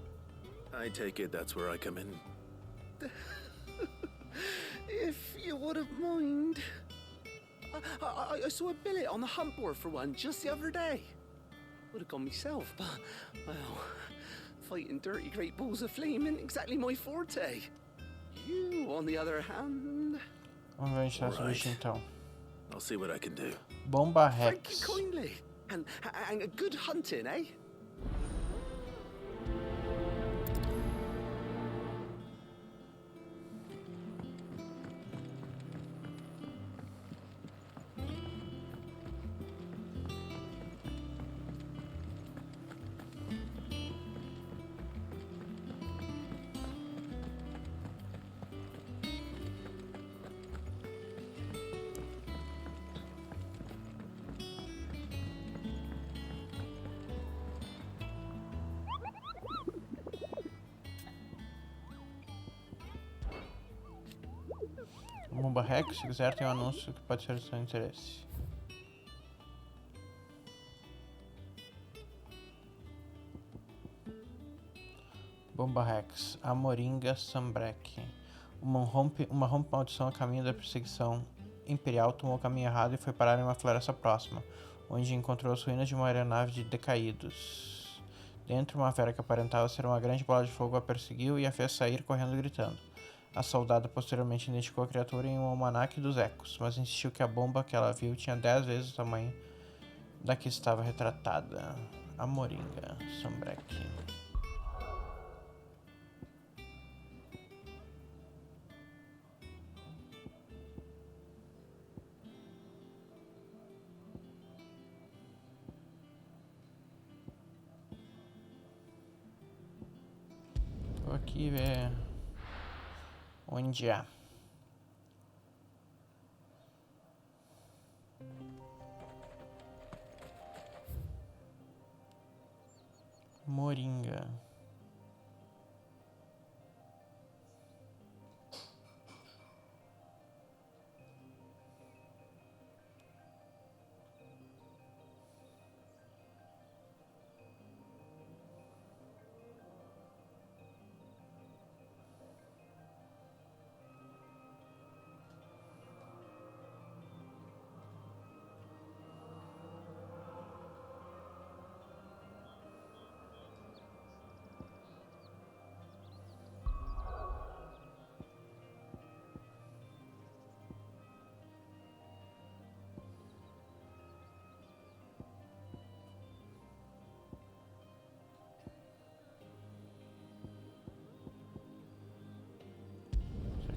I take it that's where I come in. If you wouldn't mind. I saw a billet on the hunt board for one just the other day. Would have gone myself, but, well, fighting dirty great balls of flame isn't exactly my forte. You, on the other hand... Vamos ver onde está esse bicho então. I'll see what I can do. Bomba Thank Rex. you kindly. And a good hunting, eh? Bomba Rex, se quiser, tem um anúncio que pode ser do seu interesse. Bomba Rex, a Moringa Sambrek. Uma rompe maldição a caminho da perseguição imperial tomou o caminho errado e foi parar em uma floresta próxima, onde encontrou as ruínas de uma aeronave de decaídos. Dentro, uma fera que aparentava ser uma grande bola de fogo a perseguiu e a fez sair correndo gritando. A soldada posteriormente identificou a criatura em um almanaque dos ecos, mas insistiu que a bomba que ela viu tinha 10 vezes o tamanho da que estava retratada. A Moringa Sambrek. Vou aqui ver onde é. Moringa.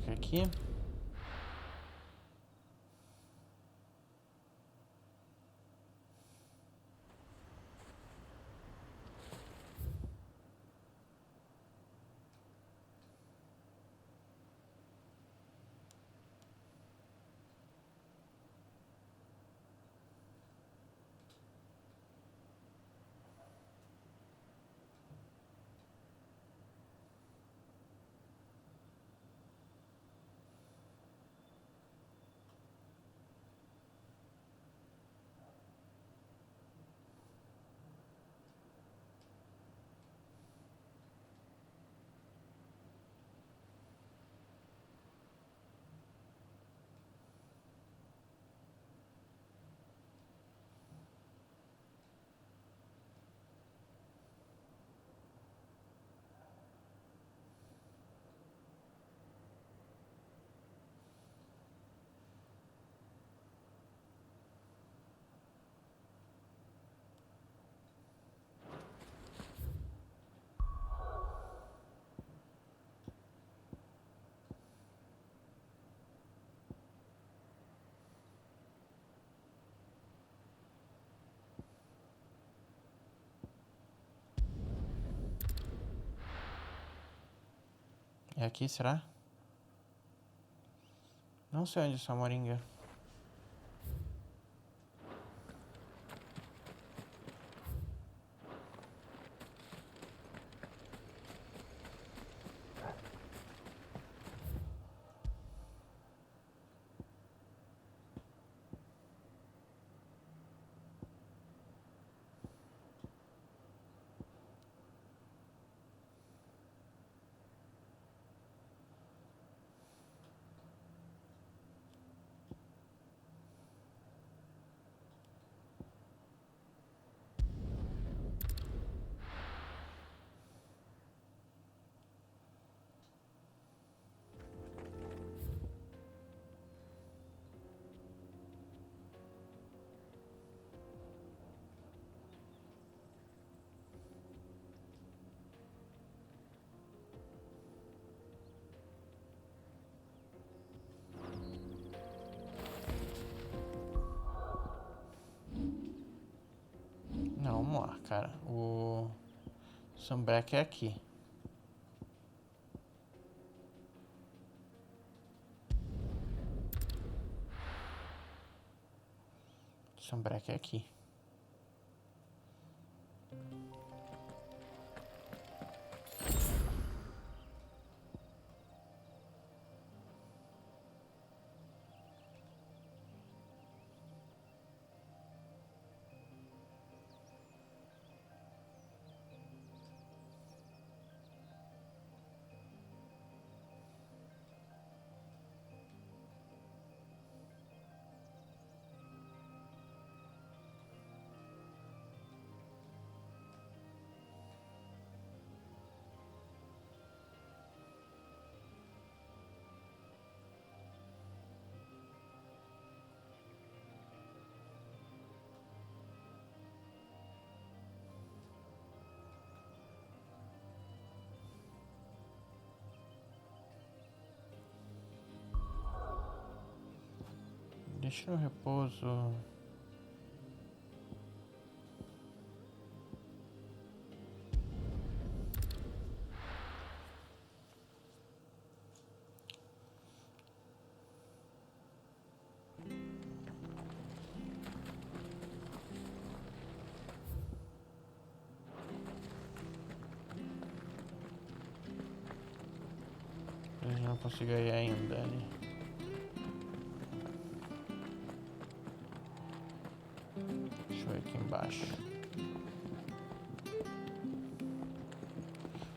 Aqui. É aqui, será? Não sei onde é essa moringa. Não, vamos lá, cara. O Sambrek é aqui. Sambrek é aqui. Deixa no repouso. Eu não consigo ir ainda ali. Deixa eu ver aqui embaixo.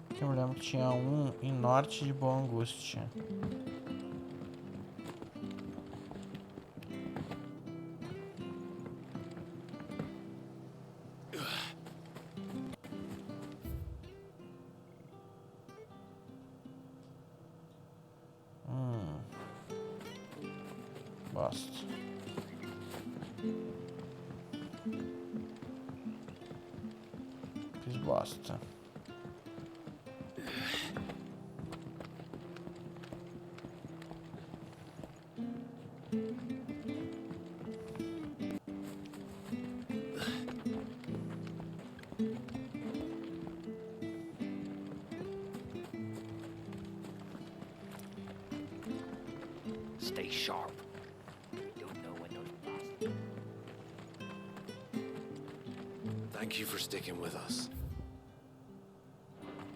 Aqui eu me lembro que tinha um em norte de Boa Angústia. Bosta. Fiz bosta. Stay sharp. Don't know when those bastards. Thank you for sticking with us.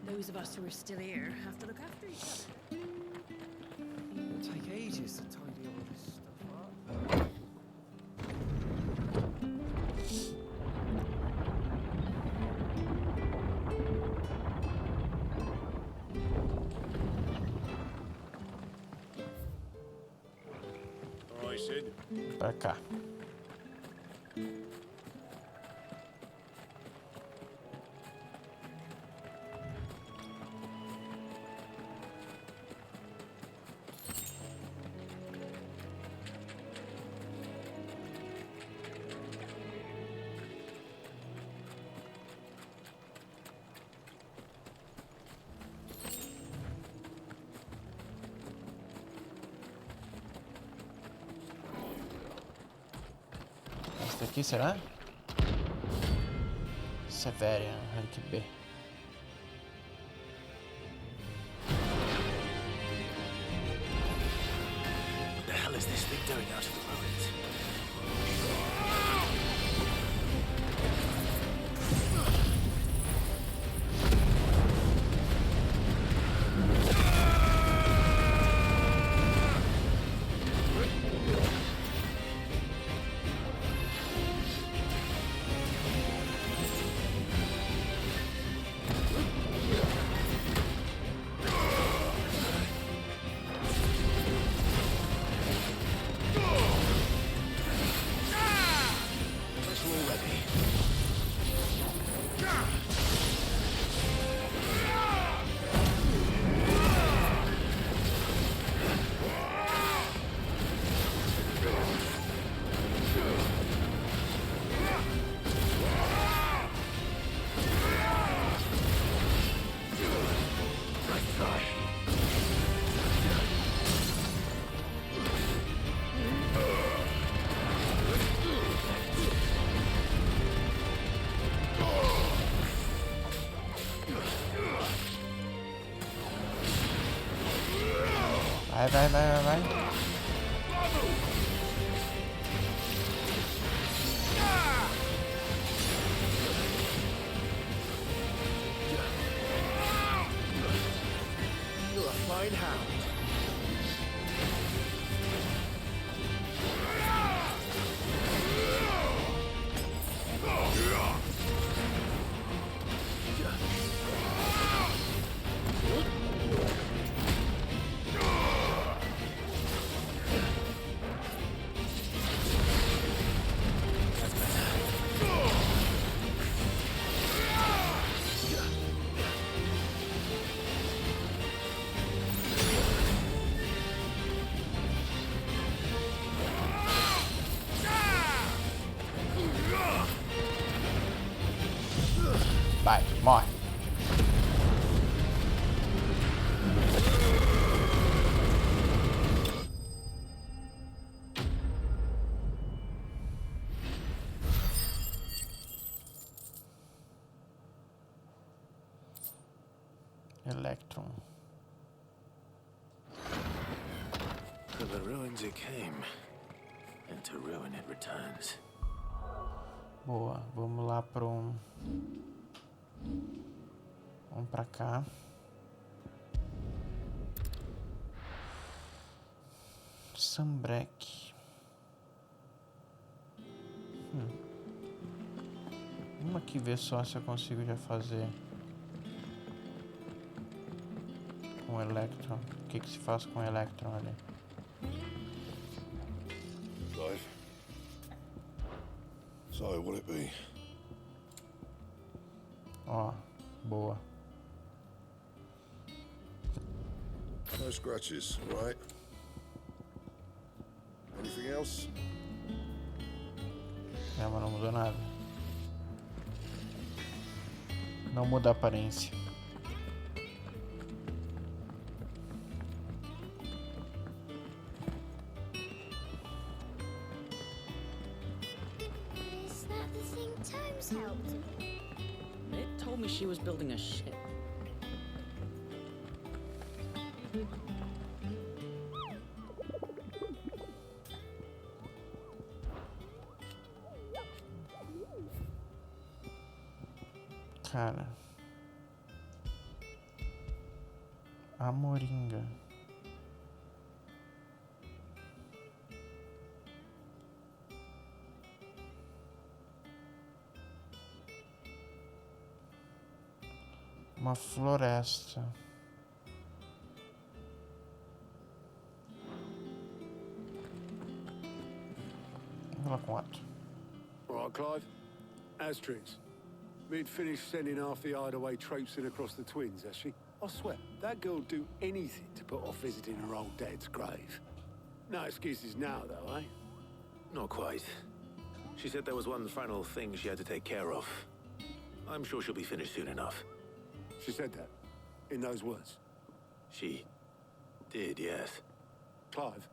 Those of us who are still here have to look after each other. It'll take ages to tidy all this stuff up. All right, Sid. Pra cá. Esse aqui será? Severian, rank B. What the hell is this thing doing out of the ruins? Vai. You're a fine hound. Vai, morre. Electron. To the ruins it came, and to ruin it returns. Boa, vamos lá pro... Vamos pra cá. Sambrek. Vamos aqui ver só se eu consigo já fazer com o Electron. O que se faz com o Electron ali? Clive. So, what'll it be? Ó, boa. No scratches, right? Anything else? É, mas não mudou nada. Não muda a aparência. Is that the thing Tomes helped with? It told me she was building a ship. Cara. A moringa. Uma floresta. Vamos lá com 4. All right, Clive. Asterix. We'd finished sending half the hideaway traipsing across the twins, has she? I swear, that girl'd do anything to put off visiting her old dad's grave. No excuses now, though, eh? Not quite. She said there was one final thing she had to take care of. I'm sure she'll be finished soon enough. She said that? In those words? She did, yes. Clive?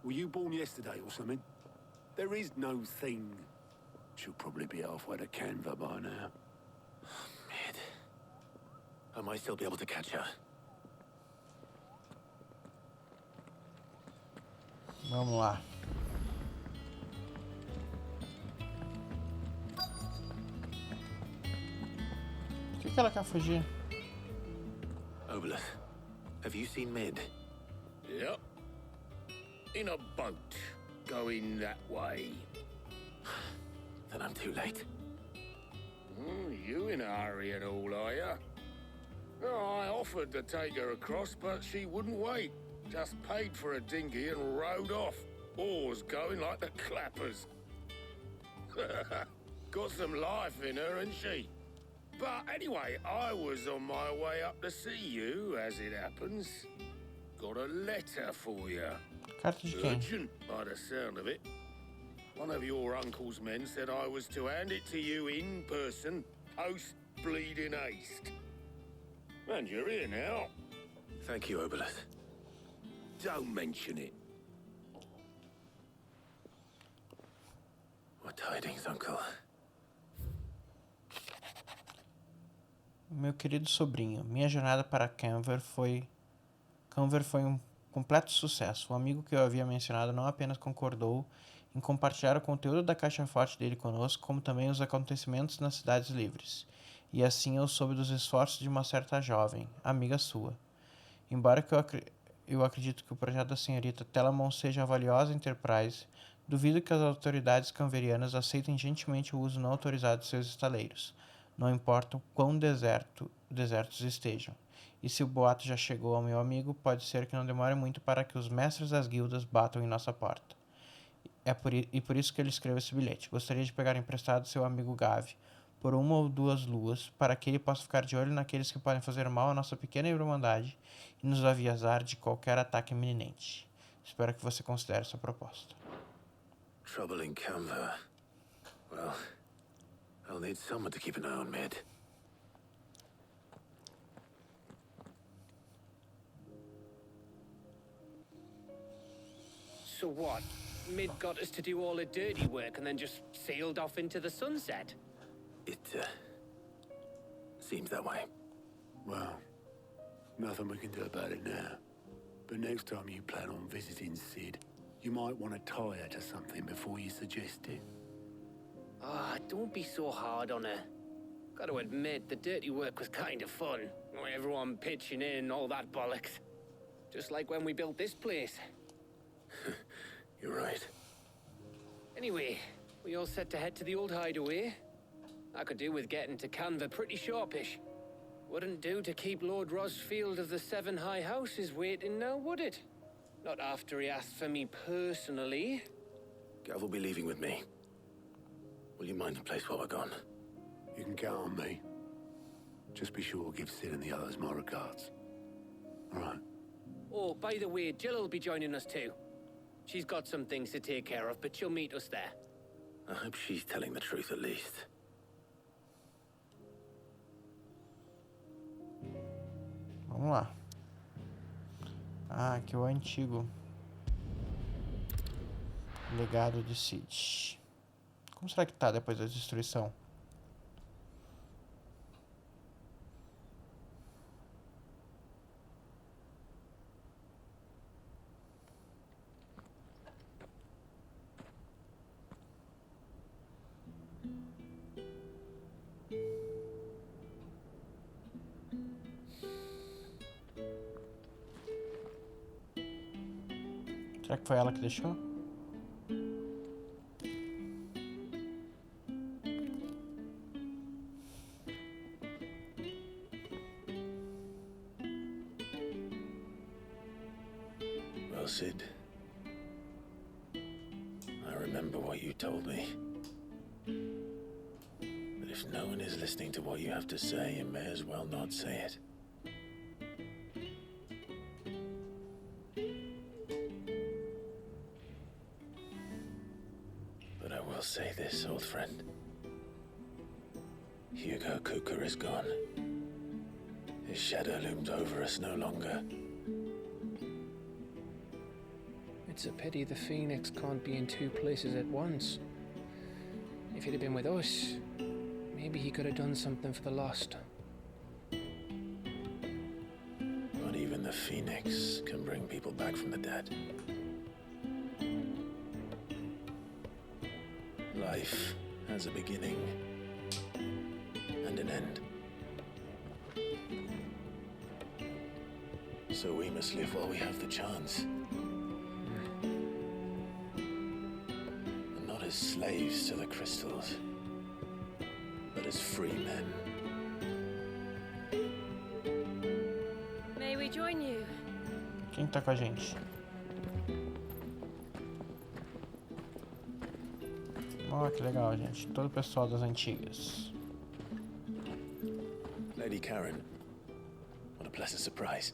Were you born yesterday or something? There is no thing. She'll probably be halfway to Canva by now. Mid. I might still be able to catch her. Vamos lá. Por que ela quer fugir? Obeleth, have you seen Mid? Yep. In a boat, going that way. Then I'm too late. You in a hurry and all, are ya? Oh, I offered to take her across, but she wouldn't wait. Just paid for a dinghy and rowed off. Oars going like the clappers. Got some life in her, ain't she? But anyway, I was on my way up to see you, as it happens. Got a letter for you. Carta de quem? Urgent, by the sound of it. One of your uncle's men said I was to hand it to you in person, post-bleeding haste. And you're here now. Thank you, Obeleth. Don't mention it. What tidings, Uncle? Meu querido sobrinho, minha jornada para Canver foi um completo sucesso. O amigo que eu havia mencionado não apenas concordou em compartilhar o conteúdo da caixa forte dele conosco, como também os acontecimentos nas cidades livres. E assim eu soube dos esforços de uma certa jovem, amiga sua. Embora eu acredito que o projeto da senhorita Telamon seja a valiosa Enterprise, duvido que as autoridades canverianas aceitem gentilmente o uso não autorizado de seus estaleiros, não importa o quão desertos estejam. E se o boato já chegou ao meu amigo, pode ser que não demore muito para que os mestres das guildas batam em nossa porta. Por isso que ele escreveu esse bilhete. Gostaria de pegar emprestado seu amigo Gavi por 1 ou 2 luas, para que ele possa ficar de olho naqueles que podem fazer mal à nossa pequena irmandade e nos avisar de qualquer ataque iminente. Espero que você considere essa proposta. Trouble in Canva. Well, I'll need someone to keep an eye on Mid. So what? Mid got us to do all the dirty work and then just sailed off into the sunset? It Seems that way. Well, nothing we can do about it now. But next time you plan on visiting Sid, you might want to tie her to something before you suggest it. Ah, don't be so hard on her. Gotta admit, the dirty work was kind of fun. Everyone pitching in, all that bollocks. Just like when we built this place. You're right. Anyway, we all set to head to the old hideaway. I could do with getting to Canva pretty sharpish. Wouldn't do to keep Lord Rosfield of the Seven High Houses waiting now, would it? Not after he asked for me personally. Gav will be leaving with me. Will you mind the place while we're gone? You can count on me. Just be sure to give Sid and the others my regards. All right. Oh, by the way, Jill will be joining us too. She's got some things to take care of, but she'll meet us there. I hope she's telling the truth at least. Vamos lá. Ah, aqui é o antigo. Legado de Sid. Como será que tá depois da destruição? Será que foi ela que deixou? Well, Sid, I remember what you told me. But if no one is listening to what you have to say, you may as well not say it. But I will say this, old friend. Hugo Cooker is gone. His shadow looms over us no longer. It's a pity the Phoenix can't be in two places at once. If he'd have been with us, maybe he could have done something for the lost. Not even the Phoenix can bring people back from the dead. Life has a beginning and an end. So we must live while we have the chance. And not as slaves to the crystals, but as free men. May we join you? Quem tá com a gente? Ó, que legal, gente. Todo o pessoal das antigas. Lady Karen, what a pleasant surprise.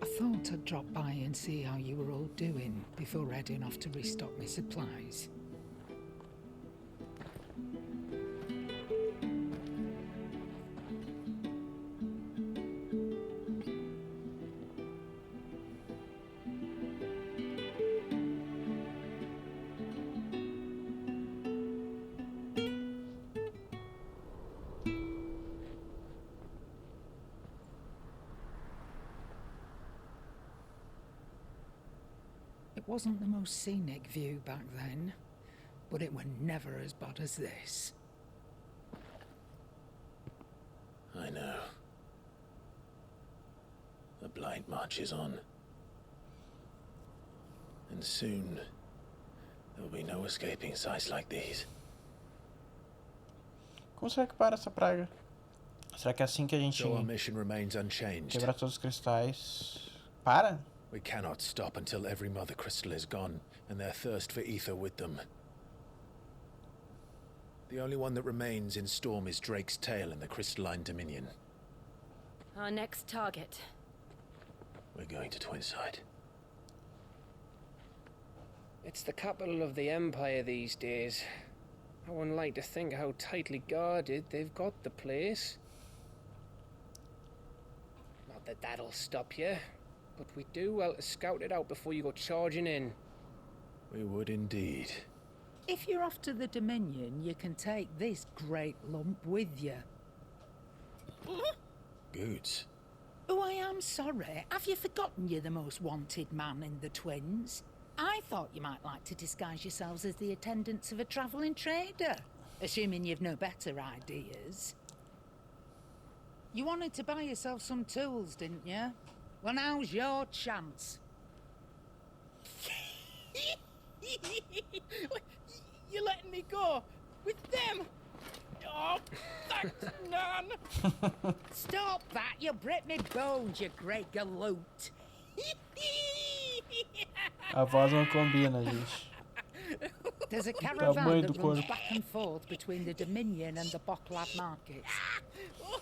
I thought I'd drop by and see how you were all doing before heading off to restock my supplies. It wasn't the most scenic view back then, but it were never as bad as this. I know. The blight marches on. And soon, there will be no escaping sights like these. Como será que para essa praga? Será que é assim que a gente So our mission remains unchanged. quebrar todos os cristais? Para? We cannot stop until every mother crystal is gone, and their thirst for ether with them. The only one that remains in Storm is Drake's tail in the crystalline dominion. Our next target. We're going to Twinside. It's the capital of the Empire these days. I wouldn't like to think how tightly guarded they've got the place. Not that that'll stop you, but we do well to scout it out before you go charging in. We would indeed. If you're off to the Dominion, you can take this great lump with you. Good. Oh, I am sorry. Have you forgotten you're the most wanted man in the Twins? I thought you might like to disguise yourselves as the attendants of a travelling trader, assuming you've no better ideas. You wanted to buy yourself some tools, didn't you? Well, now's your chance. You're letting me go with them? Oh, thanks, Nan. Stop that! You'll break me bones, you great galoot. A voz não combina, gente. There's a Tamanho caravan do that runs corpo. back and forth between the Dominion and the Bocklab markets.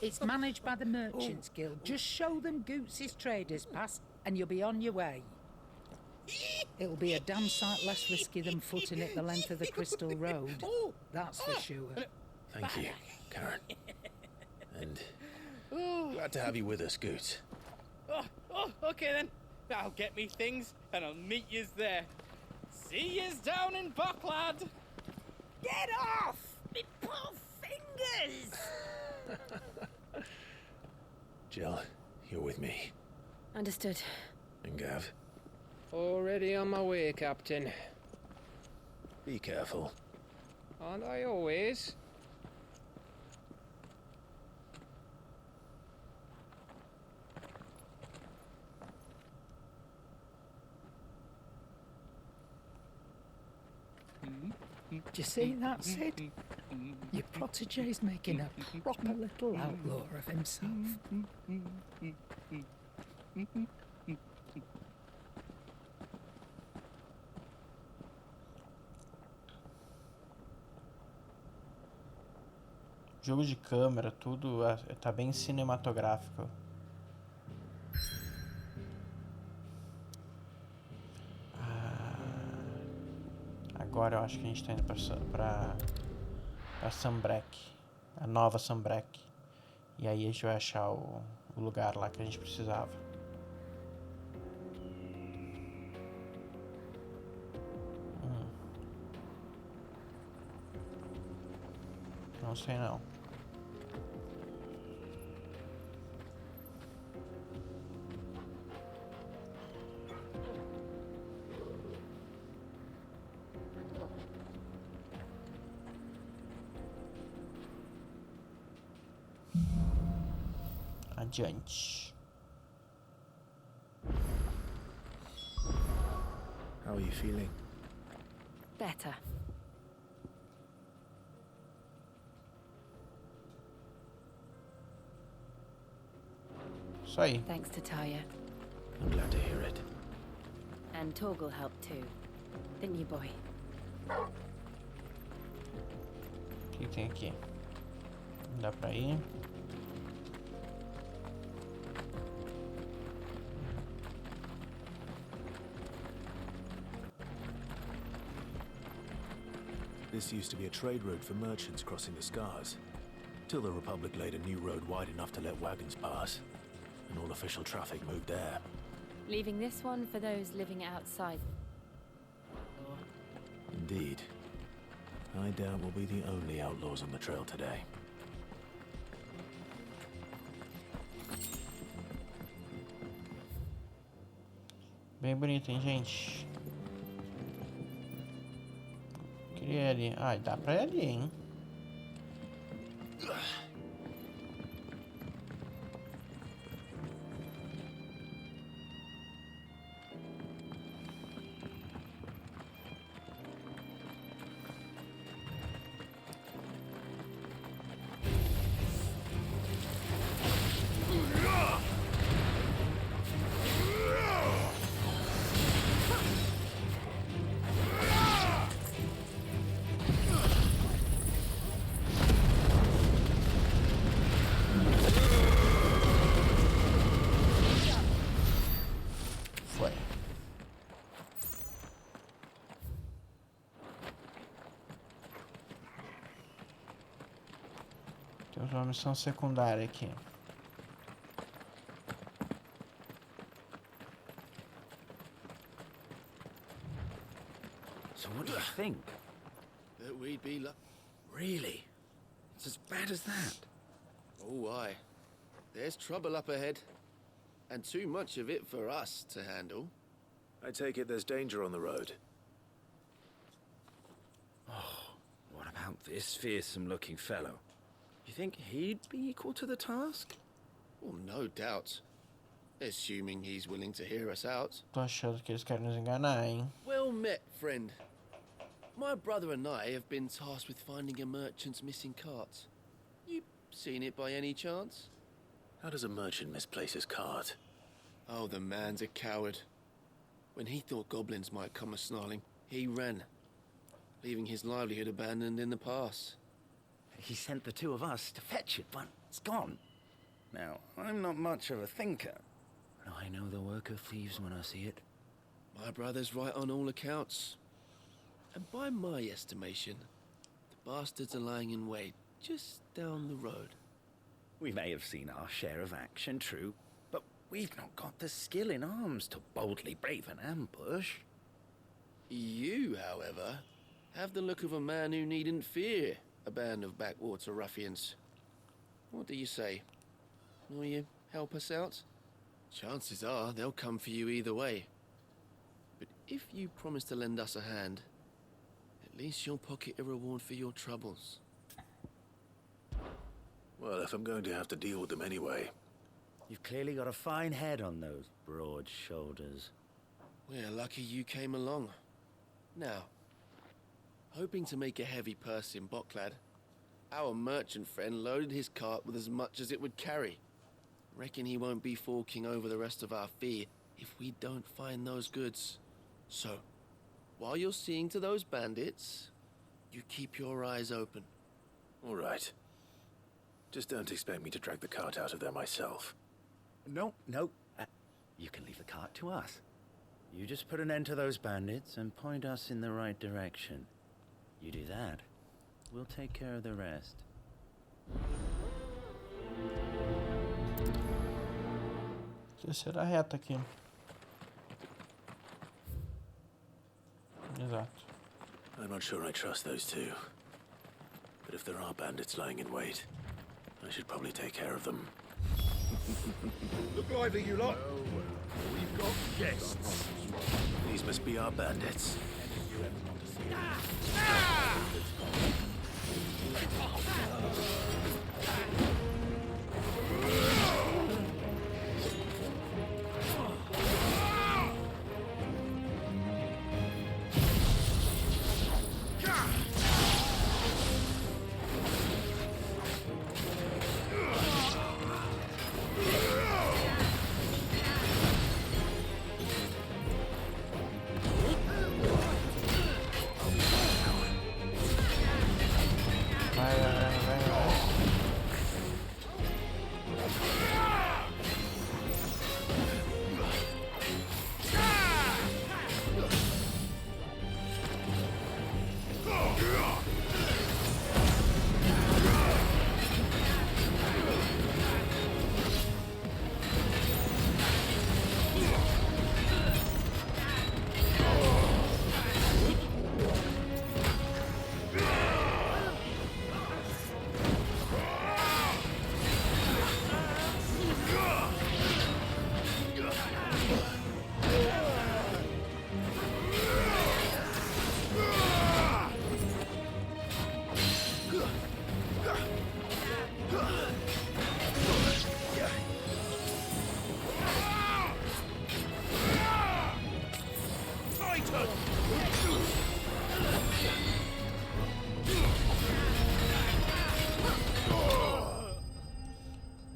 It's managed by the Merchants Guild. Just show them Goots' traders pass and you'll be on your way. It'll be a damn sight less risky than footing it the length of the Crystal Road. That's for sure. Thank you, Karen. And glad to have you with us, Goot. Okay then. I'll get me things and I'll meet yous there. See yous down in Bucklad. Get off! Me poor fingers! Jill, you're with me. Understood. And Gav, Already on my way, Captain. be careful. Aren't I always? Do you see that, Sid? Your protege's making a proper little outlaw of himself. Jogo de câmera, tudo tá bem cinematográfico. Agora eu acho que a gente tá indo pra Sunbreak, a nova Sunbreak. E aí a gente vai achar o lugar lá que a gente precisava. Não sei não. Adiante. How are you feeling? Better. Isso aí. Thanks to Taya. I'm glad to hear it. And Torgal helped too. Didn't you, boy? O que tem aqui? Dá pra ir? This used to be a trade route for merchants crossing the Scars, till the Republic laid a new road wide enough to let wagons pass, and all official traffic moved there. Leaving this one for those living outside. Indeed. I doubt we'll be the only outlaws on the trail today. Bem bonito, hein, gente? Queria ir ali. Ah, dá pra ir ali, hein? Temos uma missão secundária aqui. So what do you think? That we'd be Really? It's as bad as that? Oh, aye. There's trouble up ahead, and too much of it for us to handle. I take it there's danger on the road. Oh, what about this fearsome-looking fellow? You think he'd be equal to the task? Well, no doubt. Assuming he's willing to hear us out. Tô achando que eles querem nos enganar, hein? Well met, friend. My brother and I have been tasked with finding a merchant's missing cart. You seen it by any chance? How does a merchant misplace his cart? Oh, the man's a coward. When he thought goblins might come a-snarling, he ran, leaving his livelihood abandoned in the pass. He sent the two of us to fetch it, but it's gone. Now, I'm not much of a thinker, but I know the work of thieves when I see it. My brother's right on all accounts. And by my estimation, the bastards are lying in wait just down the road. We may have seen our share of action, true, but we've not got the skill in arms to boldly brave an ambush. You, however, have the look of a man who needn't fear a band of backwater ruffians. What do you say? Will you help us out? Chances are they'll come for you either way. But if you promise to lend us a hand, at least you'll pocket a reward for your troubles. Well, if I'm going to have to deal with them anyway. You've clearly got a fine head on those broad shoulders. We're lucky you came along. Now, hoping to make a heavy purse in Bocklad, our merchant friend loaded his cart with as much as it would carry. Reckon he won't be forking over the rest of our fee if we don't find those goods. So, while you're seeing to those bandits, you keep your eyes open. All right. Just don't expect me to drag the cart out of there myself. No. You can leave the cart to us. You just put an end to those bandits and point us in the right direction. You do that, we'll take care of the rest. Terceira reta aqui. Exato. I'm not sure I trust those two. But if there are bandits lying in wait, I should probably take care of them. Look lively, you lot. We've got guests. These must be our bandits.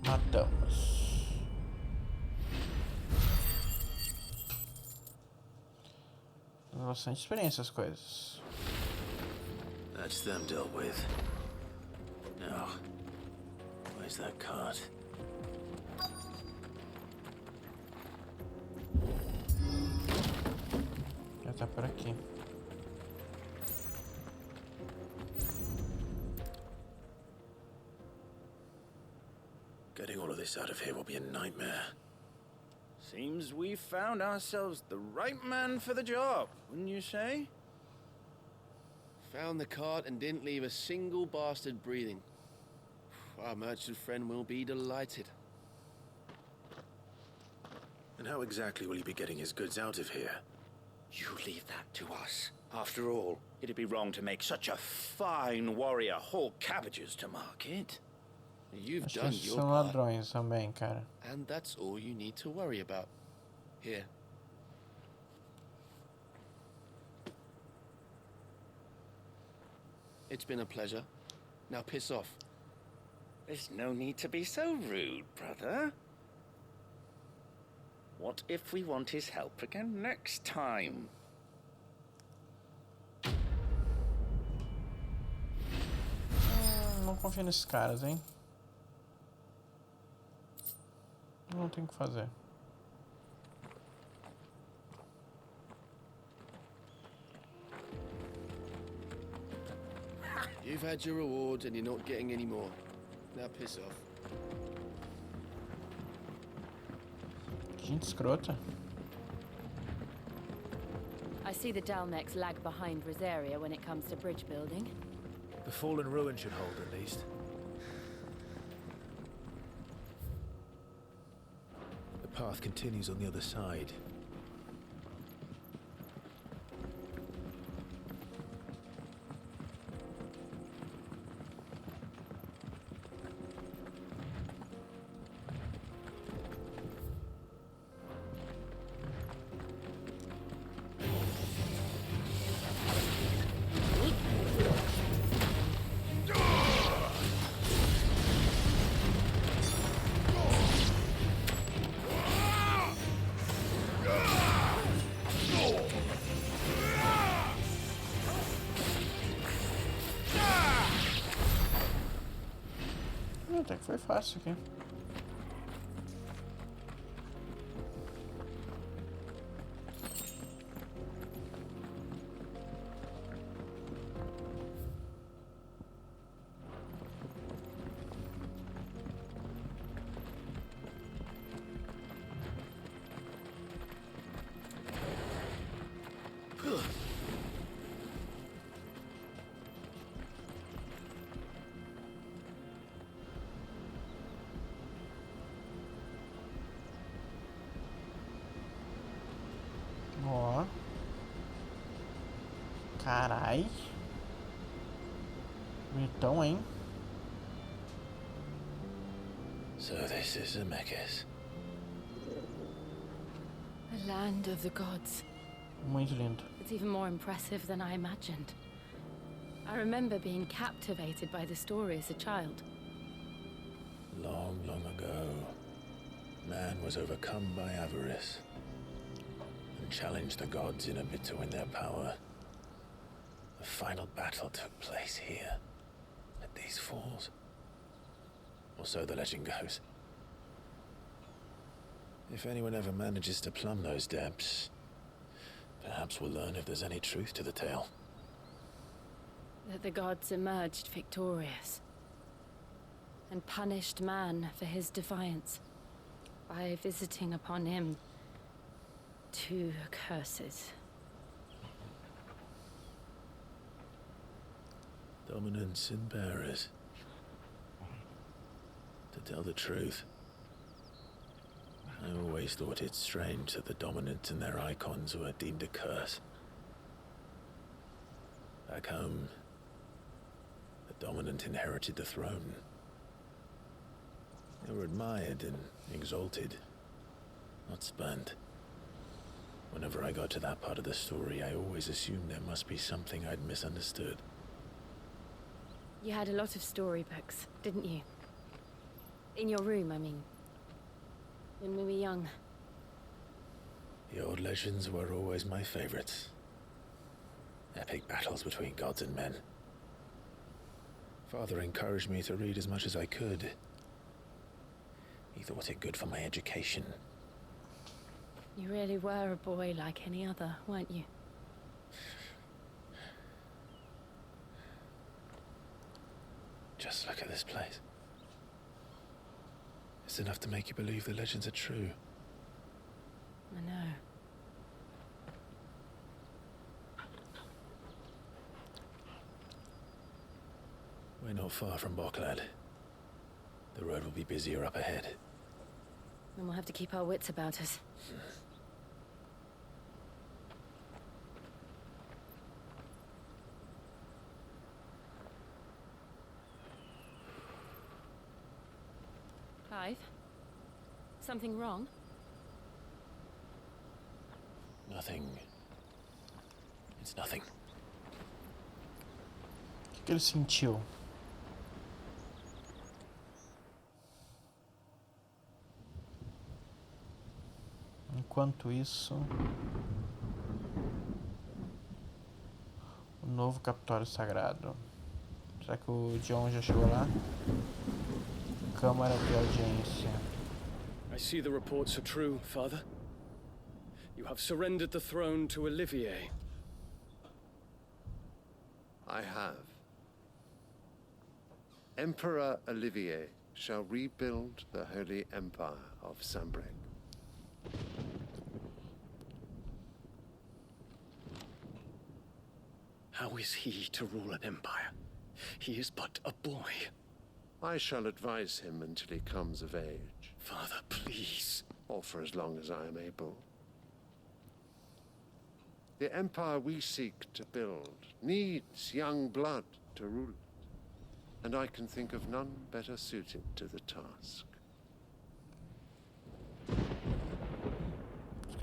Matamos. Bastante experiência as coisas. That's them dealt with. Now, where's that cart? Já tá por aqui. Getting all of this out of here will be a nightmare. Seems we found ourselves the right man for the job, wouldn't you say? Found the cart and didn't leave a single bastard breathing. Our merchant friend will be delighted. And how exactly will he be getting his goods out of here? You leave that to us. After all, it'd be wrong to make such a fine warrior haul cabbages to market. You've Acho done que your são part, ladrões também, cara. and that's all you need to worry about. Here. It's been a pleasure. Now piss off. There's no need to be so rude, brother. What if we want his help again next time? Não confio nesses caras, hein? Não tem o que fazer. You've had your reward and you're not getting any more. Now piss off. Gente escrota. I see the Dalmex lag behind Rosaria when it comes to bridge building. The fallen ruin should hold, at least. The path continues on the other side. Até que foi fácil aqui. Ó. Carai. Bonitão, hein? So this is Amekis. The land of the gods. Muito lindo. It's even more impressive than I imagined. I remember being captivated by the story as a child. Long, long ago, man was overcome by avarice and challenged the gods in a bid to win their power. The final battle took place here, at these falls. Or so the legend goes. If anyone ever manages to plumb those depths, perhaps we'll learn if there's any truth to the tale. That the gods emerged victorious and punished man for his defiance by visiting upon him 2 curses. Dominants and bearers. To tell the truth, I always thought it strange that the dominant and their icons were deemed a curse. Back home, the dominant inherited the throne. They were admired and exalted, not spurned. Whenever I got to that part of the story, I always assumed there must be something I'd misunderstood. You had a lot of storybooks, didn't you? In your room, I mean. When we were young. The old legends were always my favorites. Epic battles between gods and men. Father encouraged me to read as much as I could. He thought it good for my education. You really were a boy like any other, weren't you? Just look at this place. It's enough to make you believe the legends are true. I know. We're not far from Boklad. The road will be busier up ahead. Then we'll have to keep our wits about us. Clive? Something wrong? Nothing. It's nothing. O que ele sentiu? Enquanto isso, o novo captório sagrado. Será que o John já chegou lá? Câmara de audiência. I see the reports are true, Father. You have surrendered the throne to Olivier. I have. Emperor Olivier shall rebuild the Holy Empire of Sambrec. How is he to rule an empire? He is but a boy. I shall advise him until he comes of age. Father, please. Or for as long as I am able. The empire we seek to build needs young blood to rule it, and I can think of none better suited to the task.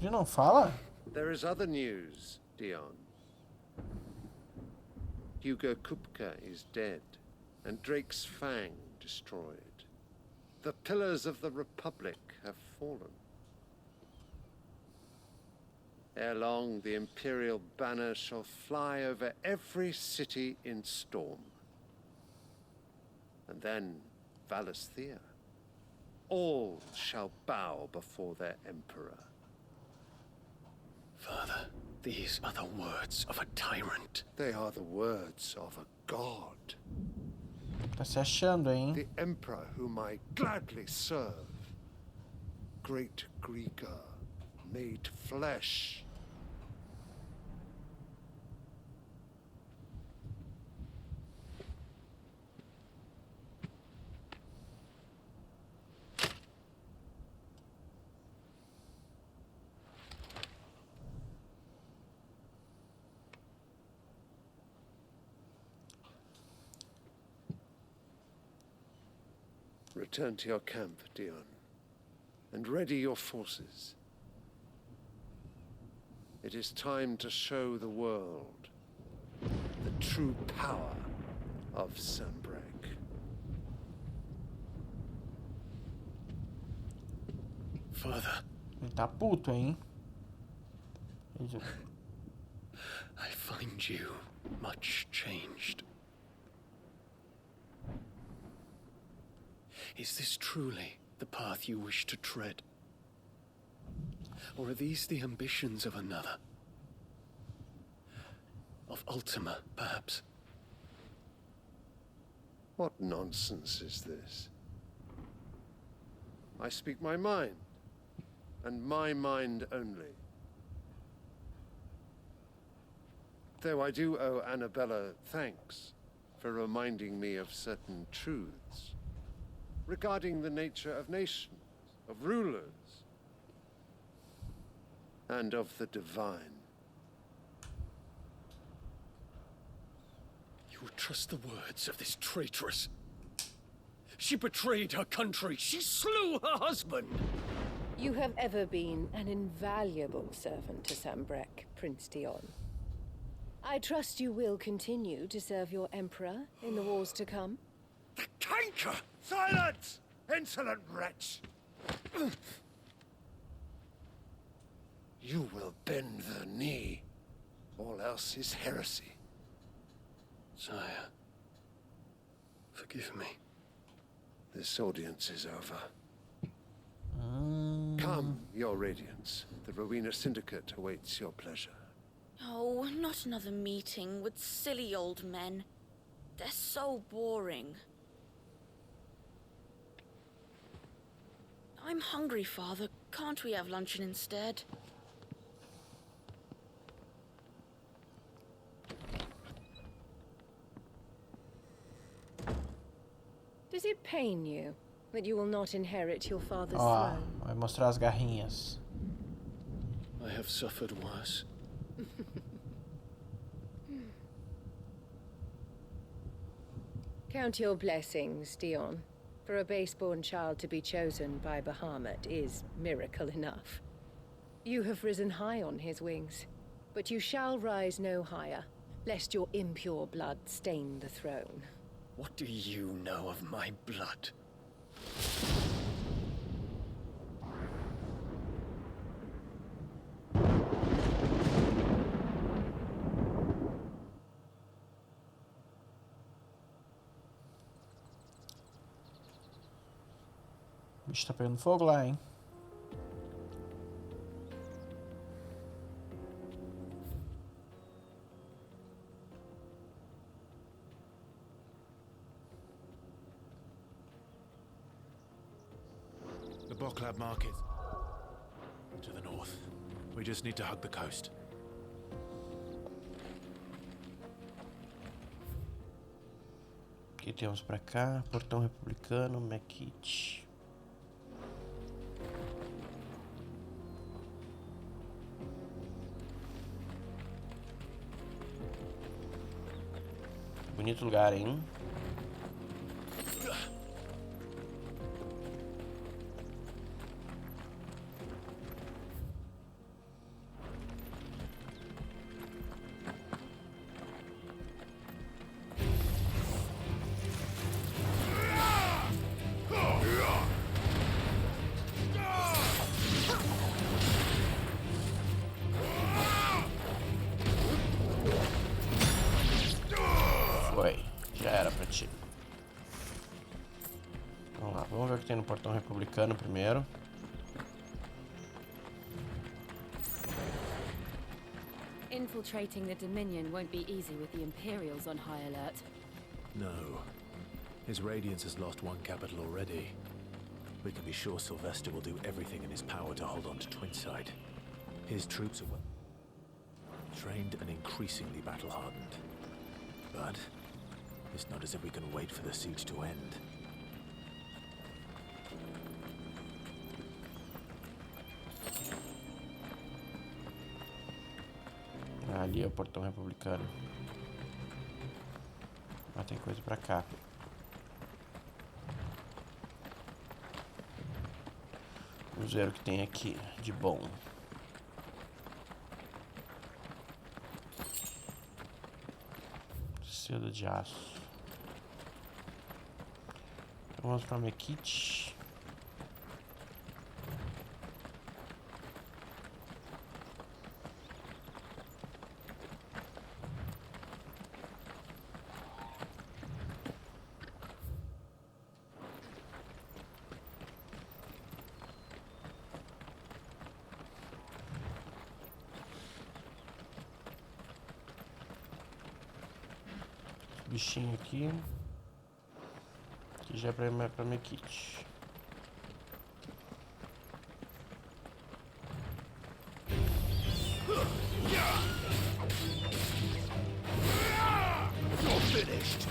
Ele não fala? There is other news, Dion. Hugo Kupka is dead, and Drake's Fang destroyed. The pillars of the Republic have fallen. Ere long, the Imperial banner shall fly over every city in Storm. And then, Valisthea. All shall bow before their Emperor. Father, these are the words of a tyrant. They are the words of a god. Tá se achando, hein? The Emperor whom I gladly serve. Great Greeker, made flesh. Return to your camp, Dion, and ready your forces. It is time to show the world the true power of Sambrec. Father. Ele tá puto, hein? I find you much changed. Is this truly the path you wish to tread? Or are these the ambitions of another? Of Ultima, perhaps? What nonsense is this? I speak my mind, and my mind only. Though I do owe Annabella thanks for reminding me of certain truths regarding the nature of nations, of rulers, and of the divine. You would trust the words of this traitress? She betrayed her country. She slew her husband. You have ever been an invaluable servant to Sambrec, Prince Dion. I trust you will continue to serve your Emperor in the wars to come. The canker! Silence! Insolent wretch! You will bend the knee. All else is heresy. Sire, forgive me. This audience is over. Come, your Radiance. The Rowena Syndicate awaits your pleasure. Oh, not another meeting with silly old men. They're so boring. I'm hungry, Father. Can't we have luncheon instead? Does it pain you that you will not inherit your father's Ó, throne. vai mostrar as garrinhas. I have suffered worse. Count your blessings, Dion. For a base-born child to be chosen by Bahamut is miracle enough. You have risen high on his wings, but you shall rise no higher, lest your impure blood stain the throne. What do you know of my blood? O bicho tá pegando fogo lá, hein? The Boklab market. To the north. We just need to hug the coast. O que temos pra cá? Portão Republicano, Mekit. Bonito lugar, hein? Vamos ver o que tem no portão republicano primeiro. Infiltrating the Dominion won't be easy with the Imperials on high alert. No. His Radiance has lost one capital already. We can be sure Sylvester will do everything in his power to hold on to Twinside. His troops are well trained and increasingly battle-hardened. But it's not as if we can wait for the siege to end. Ali é o portão republicano. Mas tem coisa pra cá. Vamos ver o que tem aqui de bom. Seda de aço. Então vamos pra Mekit. Bichinho aqui, que já é pra Mekit. You're finished.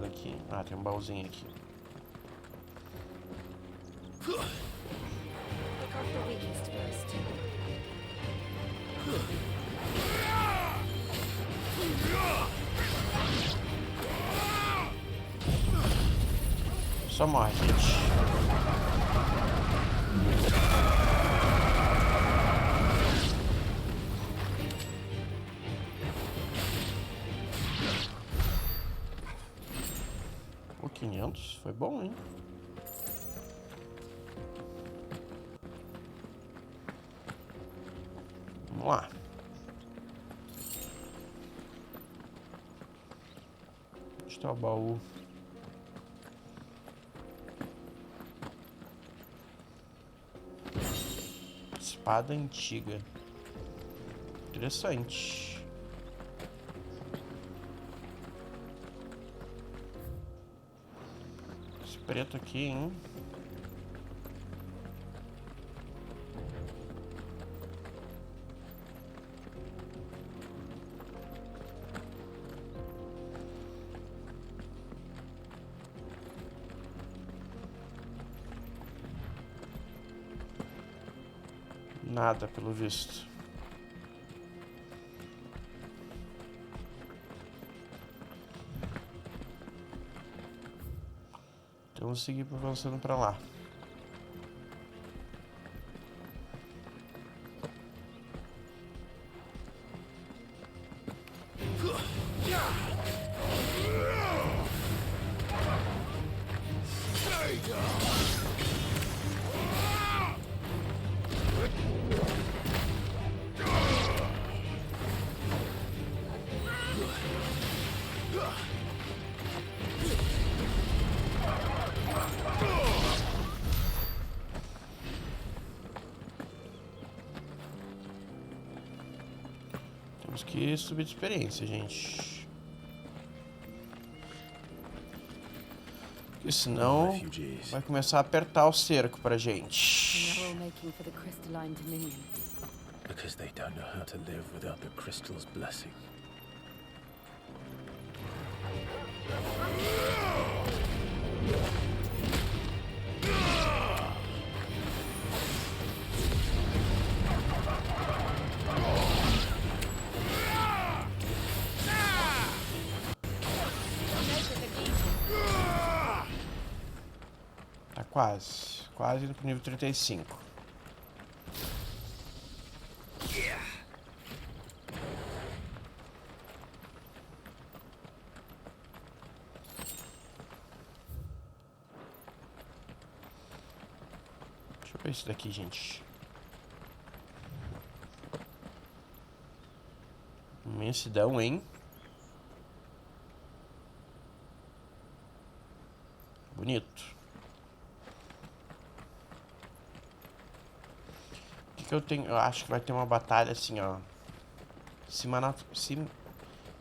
Aqui. Ah, tem um baúzinho aqui. Só morre, gente. O 500 foi bom, hein? Vamos lá. Onde está o baú? Espada antiga. Interessante. preto aqui, hein? Nada, pelo visto. Então vamos seguir avançando pra lá. Temos que subir de experiência, gente. Porque senão vai começar a apertar o cerco pra gente. Because they don't know how to live without the crystal's blessing. Tá quase indo pro nível 35. Deixa eu ver isso daqui, gente. Imensidão, hein? Bonito. O que eu tenho? Eu acho que vai ter uma batalha assim, ó.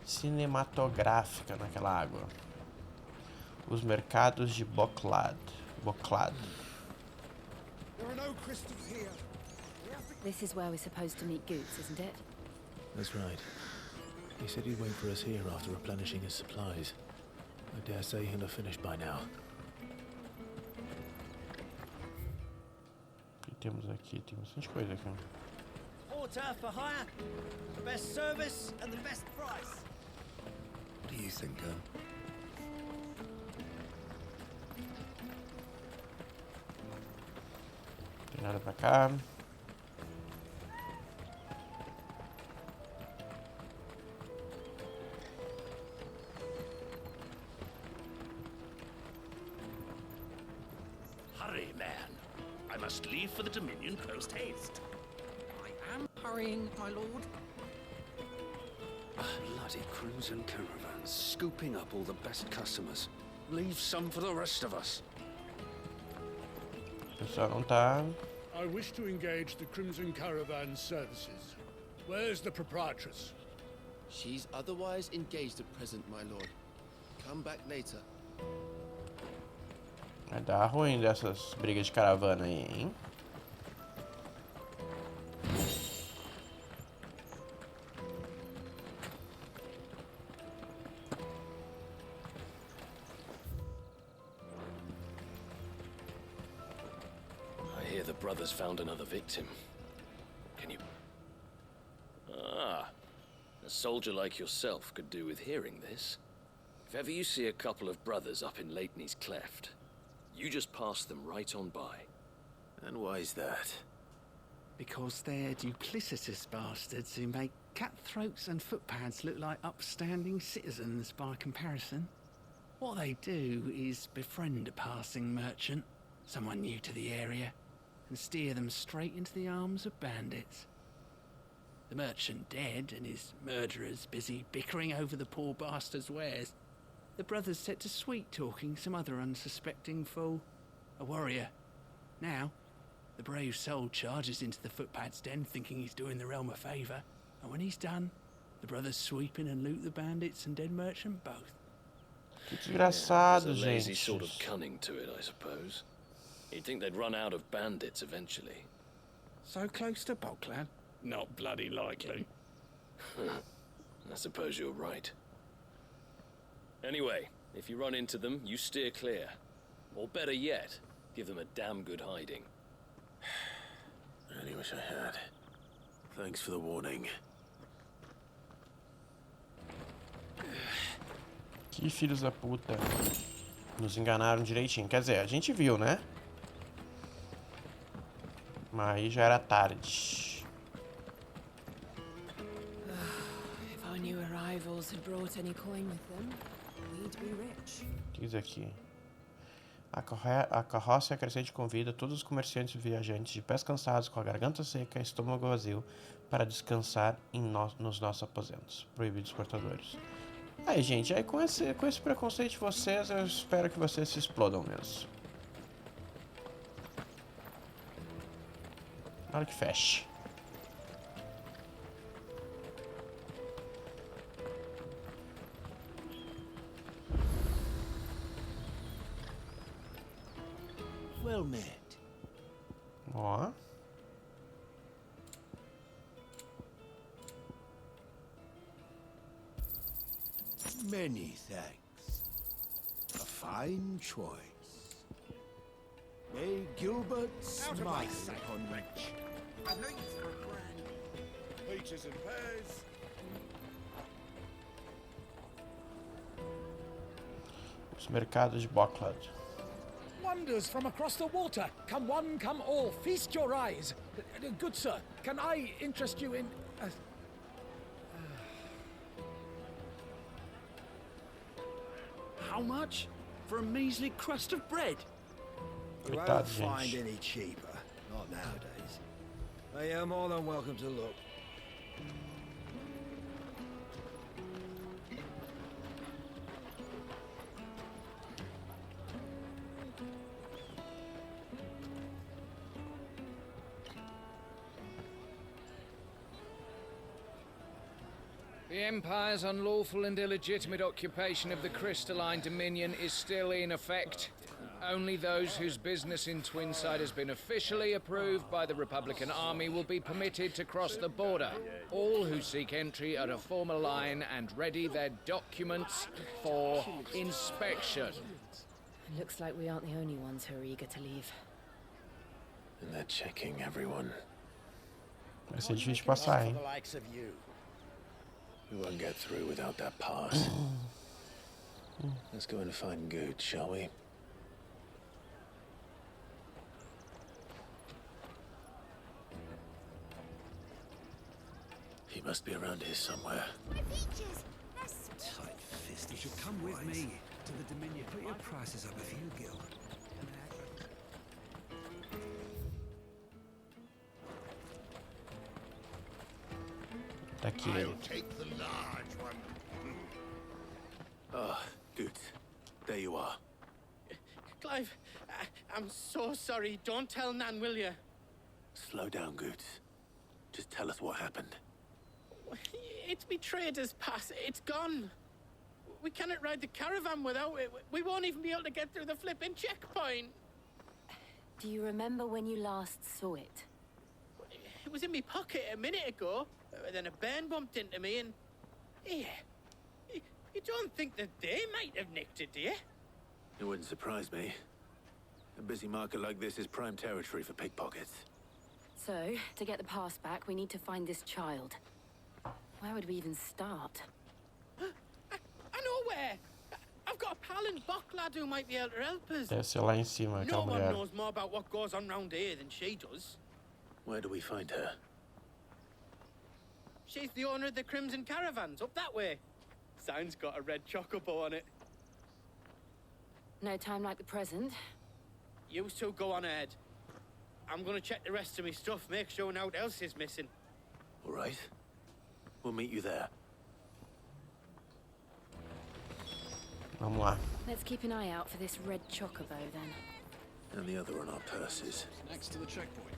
Cinematográfica naquela água. Os mercados de Boclad. This is where we're supposed to meet Goots, isn't it? That's right. He said he'd wait for us here after replenishing his supplies. I dare say he'll have finished by now. O que temos aqui? Tem bastante coisa aqui. Porter for hire. Best service and the best price. What do you think, Gun? Não tem nada pra cá. Hurry, man. I must leave for the Dominion post haste. I am hurrying, my lord. Bloody crimson caravans, scooping up all the best customers. Leave some for the rest of us. O pessoal não tá. I wish to engage the Crimson Caravan services. Where's the proprietress? She's otherwise engaged at present, my lord. Come back later. Vai dar ruim dessas brigas de caravana aí, hein? I hear the brothers found another victim. Can you... Ah, a soldier like yourself could do with hearing this. If ever you see a couple of brothers up in Lateney's Cleft, you just pass them right on by. And why is that? Because they're duplicitous bastards who make cutthroats and footpads look like upstanding citizens by comparison. What they do is befriend a passing merchant, someone new to the area, and steer them straight into the arms of bandits. The merchant dead and his murderers busy bickering over the poor bastard's wares. The brothers set to sweet-talking some other unsuspecting fool, a warrior. Now, the brave soul charges into the footpad's den thinking he's doing the realm a favour, and when he's done, the brothers sweep in and loot the bandits and dead merchant both. Que desgraçado, There's a lazy gente. sort of cunning to it, I suppose. You'd think they'd run out of bandits eventually. So close to Bogland? Not bloody likely. I suppose you're right. Anyway, if you run into them, you steer clear. Or better yet, give them a damn good hiding. I only wish I had. Thanks for the warning. Que filhos da puta. Nos enganaram direitinho. Quer dizer, a gente viu, né? Mas aí já era tarde. If our new arrivals had brought any coin with them, we'd be rich. O que diz aqui? A carroça crescente convida todos os comerciantes e viajantes de pés cansados, com a garganta seca e estômago vazio, para descansar nos nossos aposentos. Proibidos portadores. Aí, gente, aí com esse preconceito de vocês, eu espero que vocês se explodam mesmo. Na hora que feche. Well met. Ó. Many thanks. A fine choice. May Gilbert smile upon rich. I think it's for grande. Peaches and pears. Os mercados de Bocklad. Wonders from across the water. Come one, come all. Feast your eyes. Good sir, can I interest you in... How much? For a measly crust of bread? You won't find any cheaper. Not nowadays. But you're more than welcome to look. The Empire's unlawful and illegitimate occupation of the crystalline dominion is still in effect. Only those whose business in Twinside has been officially approved by the Republican Army will be permitted to cross the border. All who seek entry are to form a line and ready their documents for inspection. Looks like we aren't the only ones who are eager to leave. And they're checking everyone. Vai ser difícil passar, hein? We won't get through without that pass. Let's go and find Good, shall we? He must be around here somewhere. Tight-fisted. You should come with me to the Dominion. Put your prices up a few gil. Tá aqui ele. Ah, Good. There you are. Clive, I'm so sorry. Don't tell Nan, will you? Slow down, Good. Just tell us what happened. It's me trader's pass. It's gone. We cannot ride the caravan without it. We won't even be able to get through the flipping checkpoint. Do you remember when you last saw it? It was in my pocket a minute ago. Then a bairn bumped into me and... Yeah. You don't think that they might have nicked it, do you? It wouldn't surprise me. A busy market like this is prime territory for pickpockets. So, to get the pass back, we need to find this child. Where would we even start? I know where! I've got a pal in Bocklad who might be able to help us. Deve ser lá em cima, No aquela one mulher. knows more about what goes on round here than she does. Where do we find her? She's the owner of the Crimson Caravans, up that way. Sign's got a red chocobo on it. No time like the present. You two go on ahead. I'm gonna check the rest of my stuff, make sure naught else is missing. All right. We'll meet you there. Vamos lá. Let's keep an eye out for this red chocobo, then. And the other on our purses. Next to the checkpoint.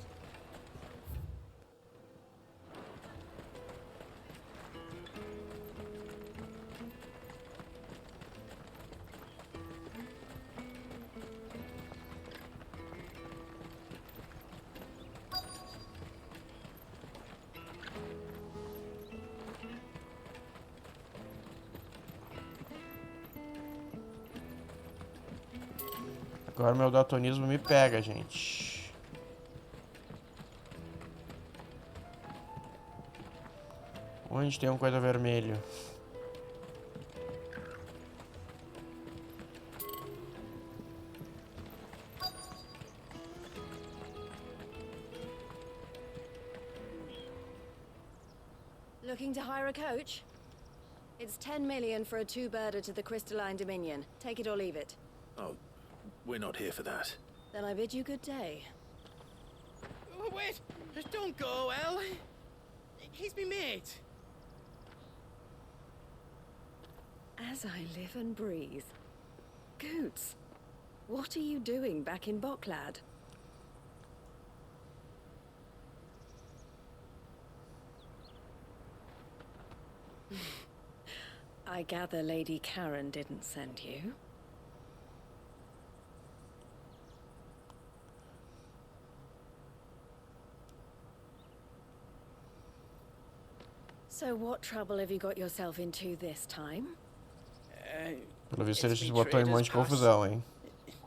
Agora meu daltonismo me pega, gente. Onde tem uma coisa vermelha? Looking to hire a coach? It's 10 million for a two-birder to the Crystalline Dominion. Take it or leave it. Oh, we're not here for that. Then I bid you good day. Oh, wait! Just don't go, El. He's me mate. As I live and breathe. Goots, what are you doing back in Bocklad? I gather Lady Karen didn't send you. So what trouble have you got yourself into this time? Pelo visto ele se botou em um monte de confusão, hein?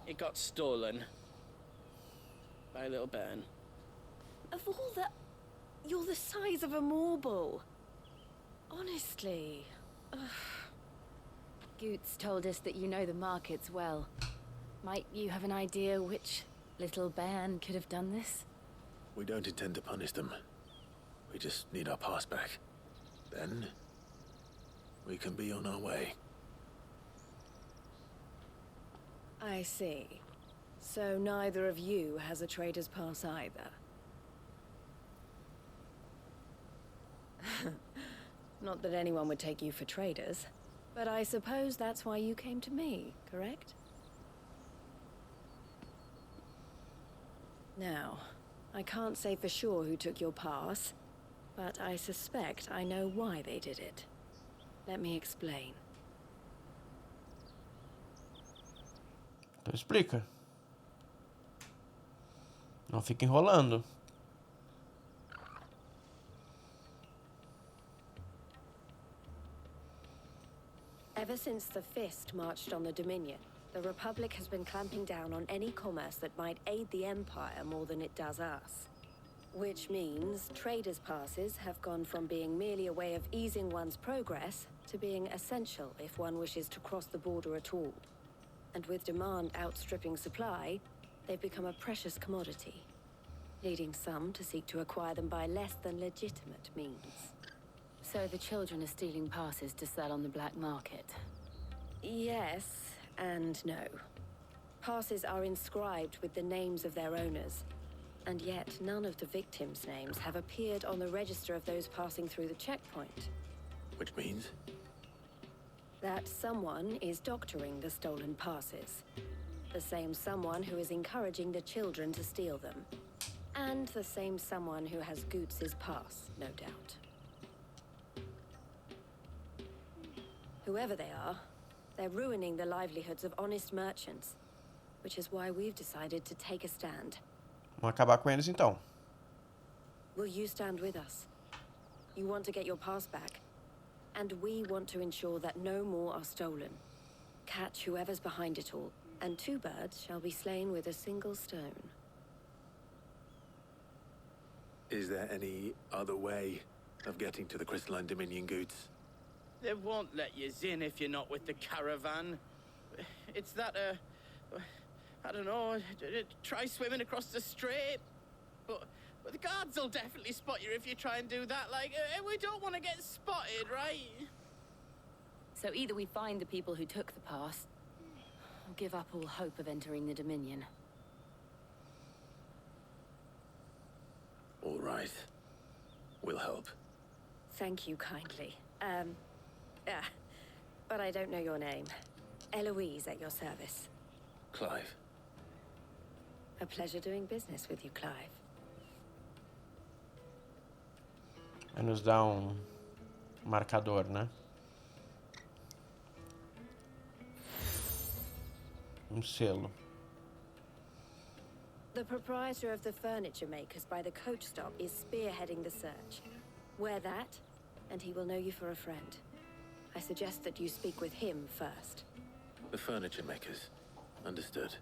It got stolen. By a little bairn. Of all the... You're the size of a marble. Honestly. Ugh. Goots told us that you know the markets well. Might you have an idea which little bairn could have done this? We don't intend to punish them. We just need our pass back. Then, we can be on our way. I see. So neither of you has a trader's pass either. Not that anyone would take you for traders, but I suppose that's why you came to me, correct? Now, I can't say for sure who took your pass, but I suspect I know why they did it. Let me explain. Então explica. Não fica enrolando. Ever since the Fist marched on the Dominion, the Republic has been clamping down on any commerce that might aid the Empire more than it does us. Which means traders' passes have gone from being merely a way of easing one's progress to being essential if one wishes to cross the border at all. And with demand outstripping supply, they've become a precious commodity, leading some to seek to acquire them by less than legitimate means. So the children are stealing passes to sell on the black market? Yes and no. Passes are inscribed with the names of their owners, and yet none of the victims' names have appeared on the register of those passing through the checkpoint. Which means? That someone is doctoring the stolen passes. The same someone who is encouraging the children to steal them. And the same someone who has Goots' pass, no doubt. Whoever they are, they're ruining the livelihoods of honest merchants, which is why we've decided to take a stand. Vamos acabar com eles então. Will you stand with us? You want to get your pass back, and we want to ensure that no more are stolen. Catch whoever's behind it all, and two birds shall be slain with a single stone. Is there any other way of getting to the Crystalline Dominion, Goots? They won't let you in if you're not with the caravan. It's that, I don't know, try swimming across the strait. But the guards will definitely spot you if you try and do that. Like, we don't want to get spotted, right? So either we find the people who took the pass, or give up all hope of entering the Dominion. All right. We'll help. Thank you kindly. But I don't know your name. Eloise at your service. Clive. A pleasure doing business with you, Clive. Vai nos dar marcador, né? Selo. The proprietor of the furniture makers by the coach stop is spearheading the search. Wear that, and he will know you for a friend. I suggest that you speak with him first. The furniture makers. Understood.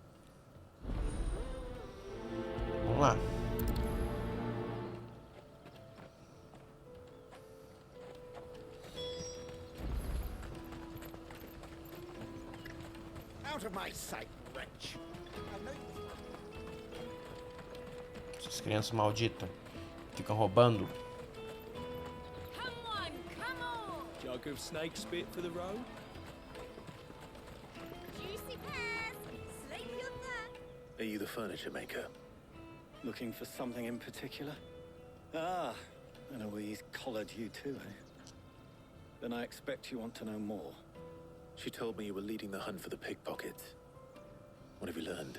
Vamos lá. Out of my sight, wretch. Essas crianças malditas ficam roubando. Jug of snake spit for the road? Juicy pears! Sleepy on that! Are you the furniture maker? Looking for something in particular? Ah, and Eloise collared you too, eh? Then I expect you want to know more. She told me you were leading the hunt for the pickpockets. What have you learned?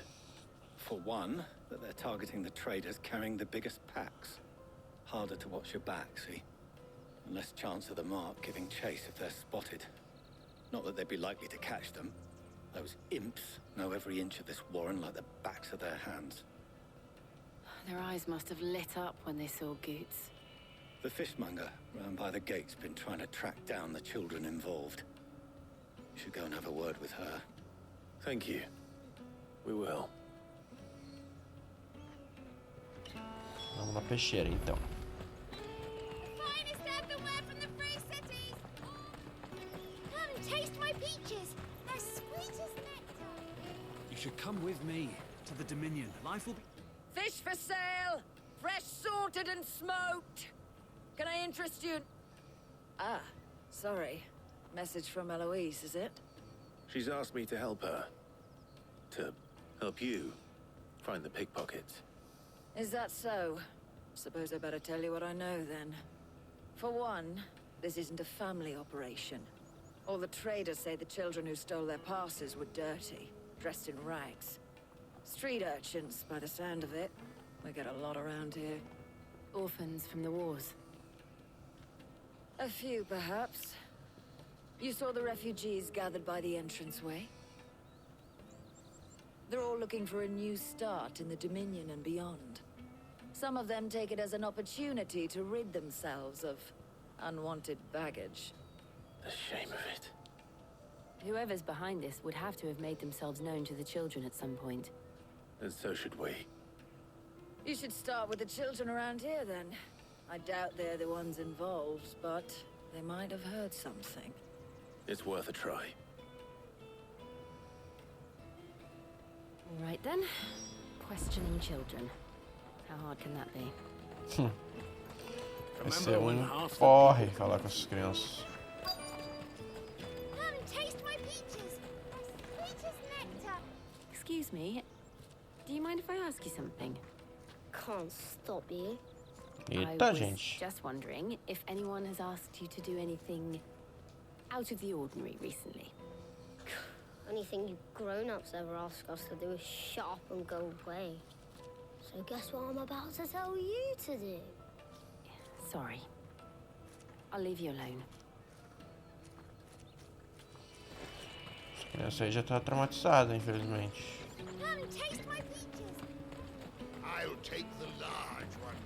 For one, that they're targeting the traders carrying the biggest packs. Harder to watch your back, see? And less chance of the mark giving chase if they're spotted. Not that they'd be likely to catch them. Those imps know every inch of this warren like the backs of their hands. Their eyes must have lit up when they saw Goots. The fishmonger round by the gate's been trying to track down the children involved. You should go and have a word with her. Thank you. We will. Vamos na peixeira, então. Finest earthenware from the free cities! Come taste my peaches! They're sweet as nectar! You should come with me to the Dominion. Life will be... Fish for sale! Fresh sorted and smoked! Can I interest you? Ah, sorry. Message from Eloise, is it? She's asked me to help her. To help you find the pickpockets. Is that so? Suppose I better tell you what I know, then. For one, this isn't a family operation. All the traders say the children who stole their passes were dirty, dressed in rags. Street urchins, by the sound of it. We get a lot around here. Orphans from the wars. A few, perhaps. You saw the refugees gathered by the entranceway? They're all looking for a new start in the Dominion and beyond. Some of them take it as an opportunity to rid themselves of unwanted baggage. The shame of it. Whoever's behind this would have to have made themselves known to the children at some point. And so should we. You should start with the children around here, then. I doubt they're the ones involved, but they might have heard something. It's worth a try. All right, then. Questioning children. How hard can that be? Vai ser porre falar com essas crianças. Come taste my peaches! They're sweet as nectar! Excuse me. Do you mind if I ask you something? Can't stop you. Eita, I was gente. just wondering if anyone has asked you to do anything out of the ordinary recently. Anything you grown-ups ever ask us to do is shut up and go away. So guess what I'm about to tell you to do? Sorry. I'll leave you alone. Essa criança aí já tá traumatizada, infelizmente. Come taste my peaches! I'll take the large one.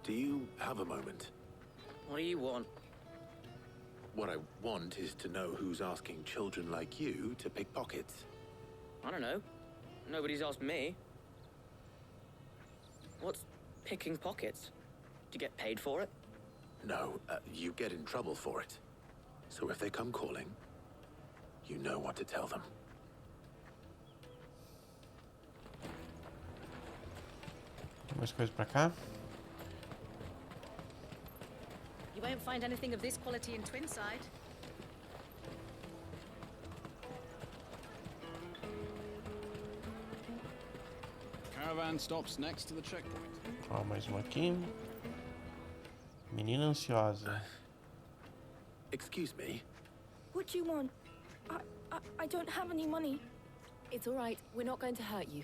Do you have a moment? What do you want? What I want is to know who's asking children like you to pick pockets. I don't know. Nobody's asked me. What's picking pockets? Do you get paid for it? No, you get in trouble for it. So if they come calling, you know what to tell them. Tem mais coisa pra cá? You won't find anything of this quality in Twinside. Caravan stops next to the checkpoint. Ó, mais uma aqui. Menina ansiosa. Excuse me? What do you want? I don't have any money. It's all right. We're not going to hurt you.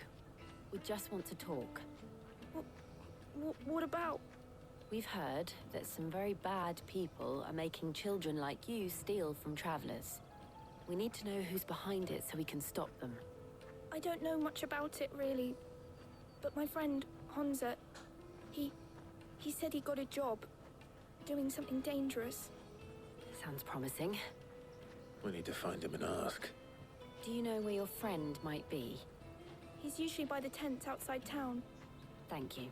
We just want to talk. What about? We've heard that some very bad people are making children like you steal from travelers. We need to know who's behind it so we can stop them. I don't know much about it, really. But my friend, Honza, he said he got a job doing something dangerous. Sounds promising. We need to find him and ask. Do Do you know where your friend might be? He's usually by the tents outside town. Thank you.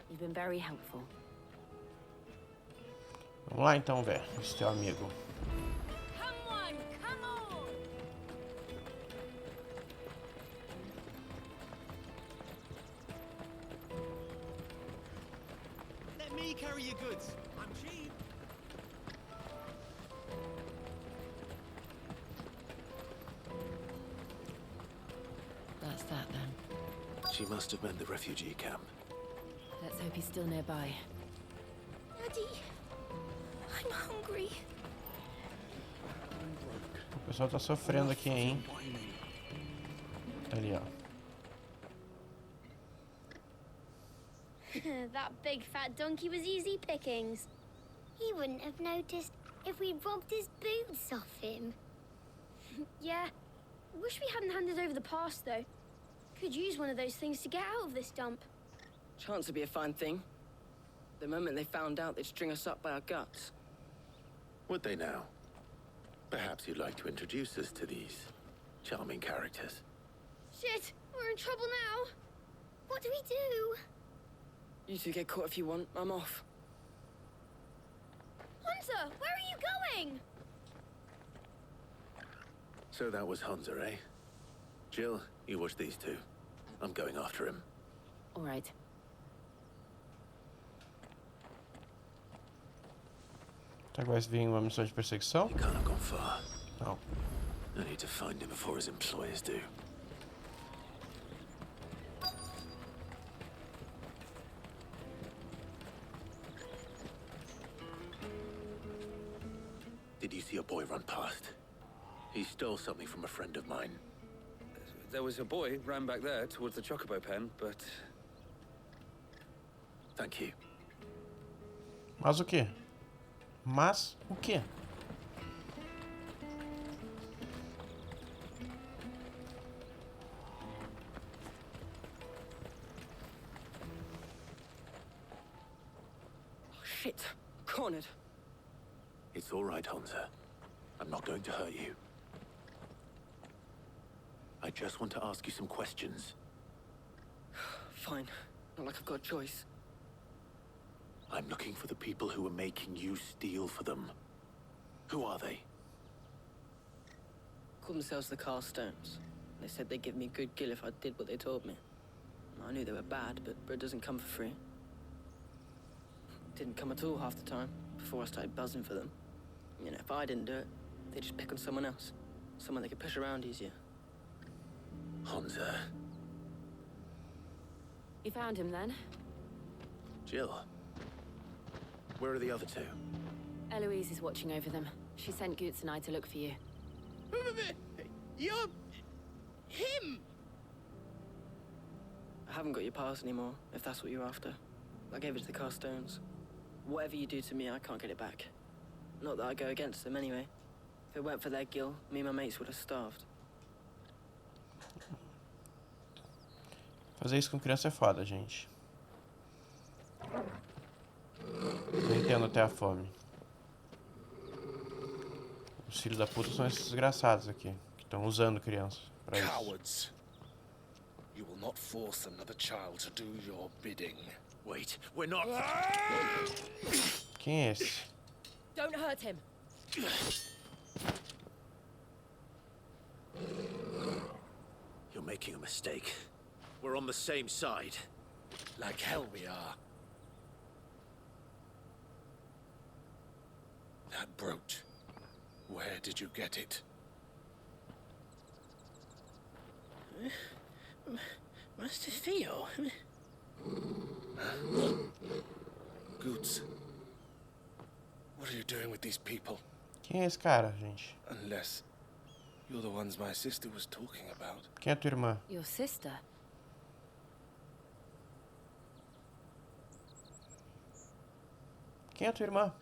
You've been very helpful. Vamos lá então, velho. Esse teu amigo. Come on, come on! Let me carry your goods. I'm cheap. That's that then. She must have meant the refugee camp. Let's hope he's still nearby. Daddy, I'm hungry. O pessoal tá sofrendo aqui, hein? Ali, ó. That big fat donkey was easy pickings. He wouldn't have noticed if we'd robbed his boots off him. Yeah. Wish we hadn't handed over the pass, though. Could use one of those things to get out of this dump. Chance would be a fine thing. The moment they found out, they'd string us up by our guts. Would they now? Perhaps you'd like to introduce us to these charming characters. Shit, we're in trouble now. What do we do? You two get caught if you want. I'm off. Hunter, where are you going? So that was Hunter, eh? Jill, you watch these two. I'm going after him. All right. Será que vai vir uma missão de perseguição? You can't have gone far. Não. I need to find him before his employers do. Did you see a boy run past? He stole something from a friend of mine. There was a boy ran back there towards the chocobo pen, but... Thank you. Mas o quê? Mas o quê? Oh, shit. Cornered. It's all right, Hunter. I'm not going to hurt you. I just want to ask you some questions. Fine. Not like I've got a choice. I'm looking for the people who are making you steal for them. Who are they? Call themselves the Carstones. They said they'd give me good gill if I did what they told me. I knew they were bad, but bread doesn't come for free. Didn't come at all half the time, before I started buzzing for them. You know, if I didn't do it, they'd just pick on someone else. Someone they could push around easier. Hunter. You found him then? Jill. Where are the other two? Eloise is watching over them. She sent Goots and I to look for you. You're... him! I haven't got your pass anymore, if that's what you're after. I gave it to the Carstones. Whatever you do to me, I can't get it back. Not that I go against them anyway. If it weren't for their gill, me and my mates would have starved. Fazer isso com criança é foda, gente. Não entendo até a fome. Os filhos da puta são esses desgraçados aqui, que estão usando crianças pra isso. Cowards. You will not force another child to do your bidding. Wait, we're not... Quem é esse? Don't hurt him. You're making a mistake. We're on the same side. Like hell we are. That brooch. Where did you get it? Master Theo. Goots. What are you doing with these people? Quem é esse cara, gente? Unless you're the ones my sister was talking about. Quem é tua irmã? Your sister? Quem é tua irmã?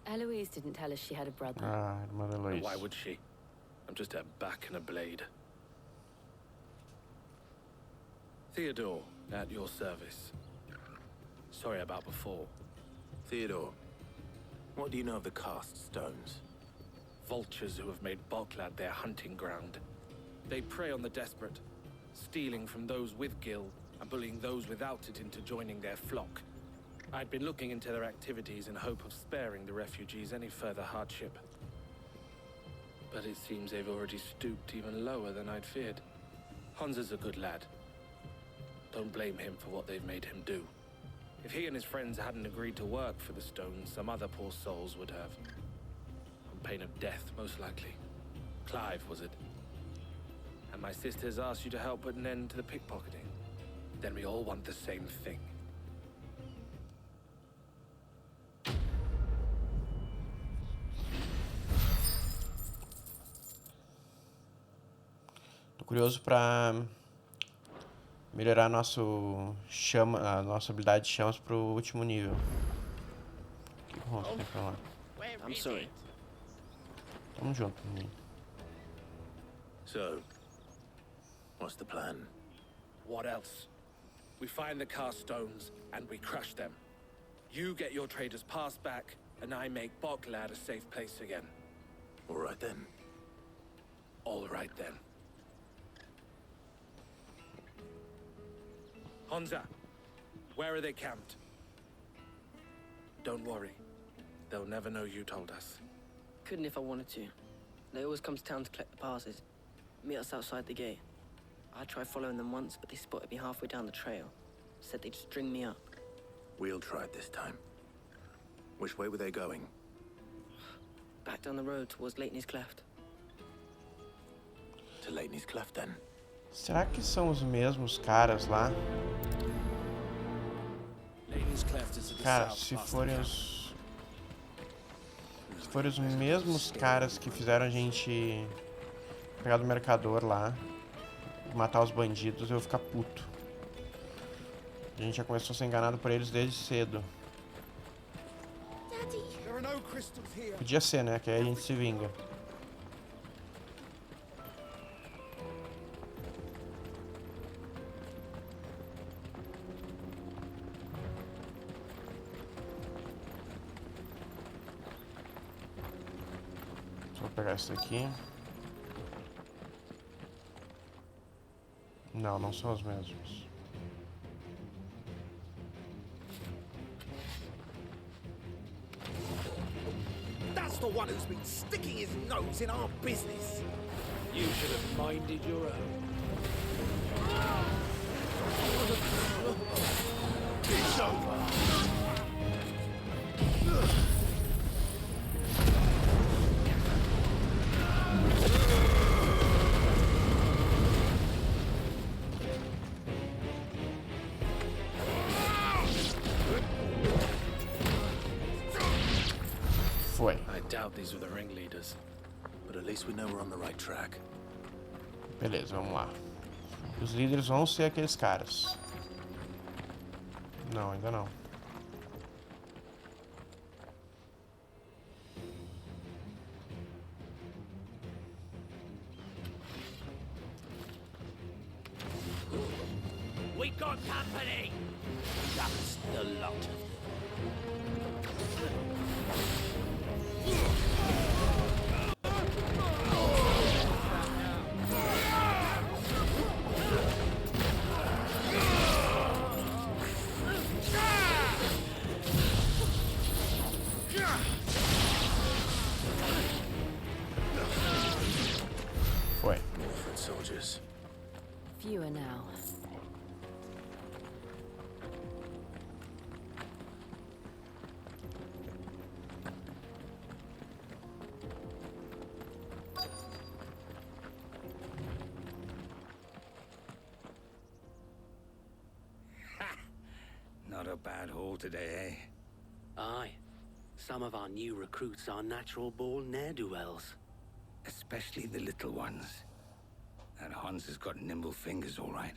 Eloise didn't tell us she had a brother. Ah, irmã da Eloise. Why would she? I'm just a back and a blade. Theodore, at your service. Sorry about before. Theodore, what do you know of the cast stones? Vultures who have made Boklad their hunting ground. They prey on the desperate, stealing from those with gil and bullying those without it into joining their flock. I'd been looking into their activities in hope of sparing the refugees any further hardship. But it seems they've already stooped even lower than I'd feared. Hansa's a good lad. Don't blame him for what they've made him do. If he and his friends hadn't agreed to work for the stones, some other poor souls would have. On pain of death, most likely. Clive, was it? And my sisters asked you to help put an end to the pickpocketing. Then we all want the same thing. Tô curioso pra melhorar a nossa habilidade de chamas pro último nível. O que o Ronzo tem pra lá? I'm sorry. Tamo junto, menino. So, what's the plan? What else? We find the cast stones and we crush them. You get your trader's pass back, and I make Boklad a safe place again. All right then. All right then. Hansa, where are they camped? Don't worry. They'll never know you told us. Couldn't if I wanted to. They always come to town to collect the passes. Meet us outside the gate. I tried following them once, but they spotted me halfway down the trail. Said they'd string me up. We'll try it this time. Which way were they going? Back down the road towards Leighton's Cleft. To Leighton's Cleft, then. Será que são os mesmos caras lá? Cara, se forem os mesmos caras que fizeram a gente pegar do mercador lá, matar os bandidos, eu vou ficar puto. A gente já começou a ser enganado por eles desde cedo. Podia ser, né? Que aí a gente se vinga. Vou pegar isso aqui. Não, não são os mesmos. That's the one who's been sticking his nose in our business. You should have minded your own. It's over. Foi. I doubt these were the ringleaders. But at least we know we're on the right track. Beleza, vamos lá. Os líderes vão ser aqueles caras. Não, ainda não. We got company! That's the lot of them. Foi. Foot soldiers. Fewer now. Not a bad haul today, eh? Aye. Some of our new recruits are natural-born ne'er-do-wells. Especially the little ones. That Hans has got nimble fingers, all right.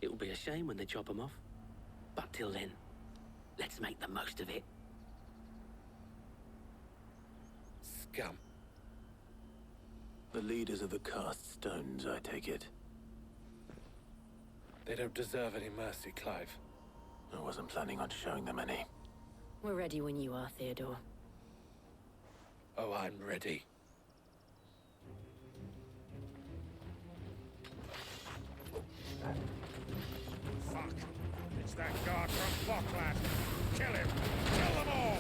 It will be a shame when they chop them off. But till then, let's make the most of it. Scum. The leaders of the cast stones, I take it. They don't deserve any mercy, Clive. I wasn't planning on showing them any. We're ready when you are, Theodore. Oh, I'm ready. Fuck! It's that guard from Blockland! Kill him! Kill them all!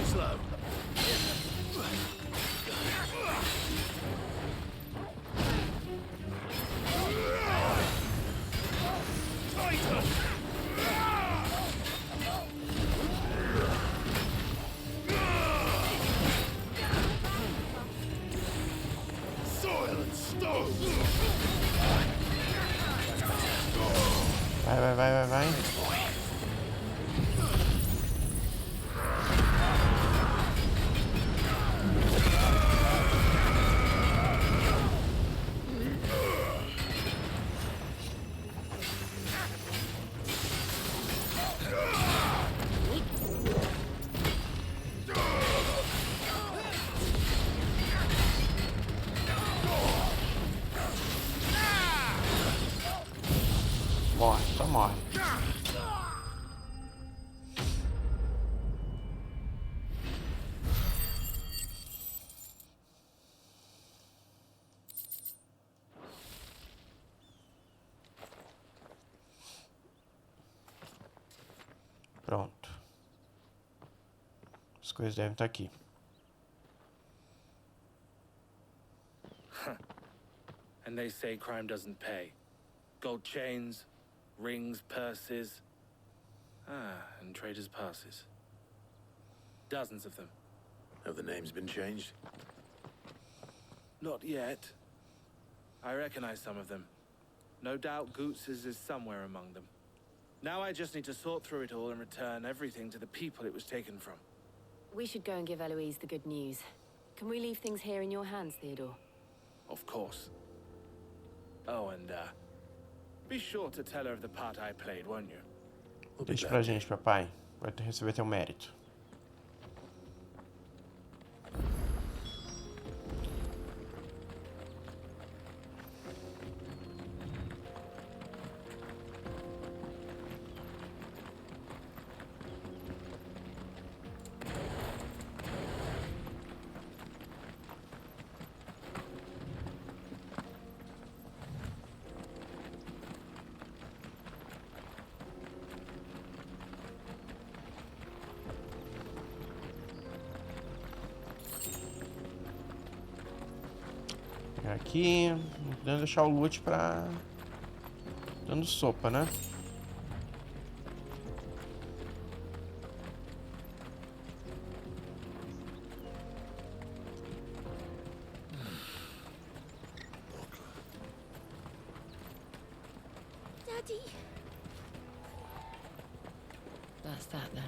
Slow. Vai. Morre, só morre. Pronto. As coisas devem estar aqui. And they say crime doesn't pay. Gold chains, rings, purses. And traders' passes. Dozens of them. Have the names been changed? Not yet. I recognize some of them. No doubt Goots's is somewhere among them. Now I just need to sort through it all and return everything to the people it was taken from. We should go and give Eloise the good news. Can we leave things here in your hands, Theodore? Of course. Oh, and be sure to tell her of the part I played, won't you? Deixa pra gente, papai. Vai receber teu mérito. Aqui, podendo deixar o loot pra... dando sopa, né? Daddy. That's that then.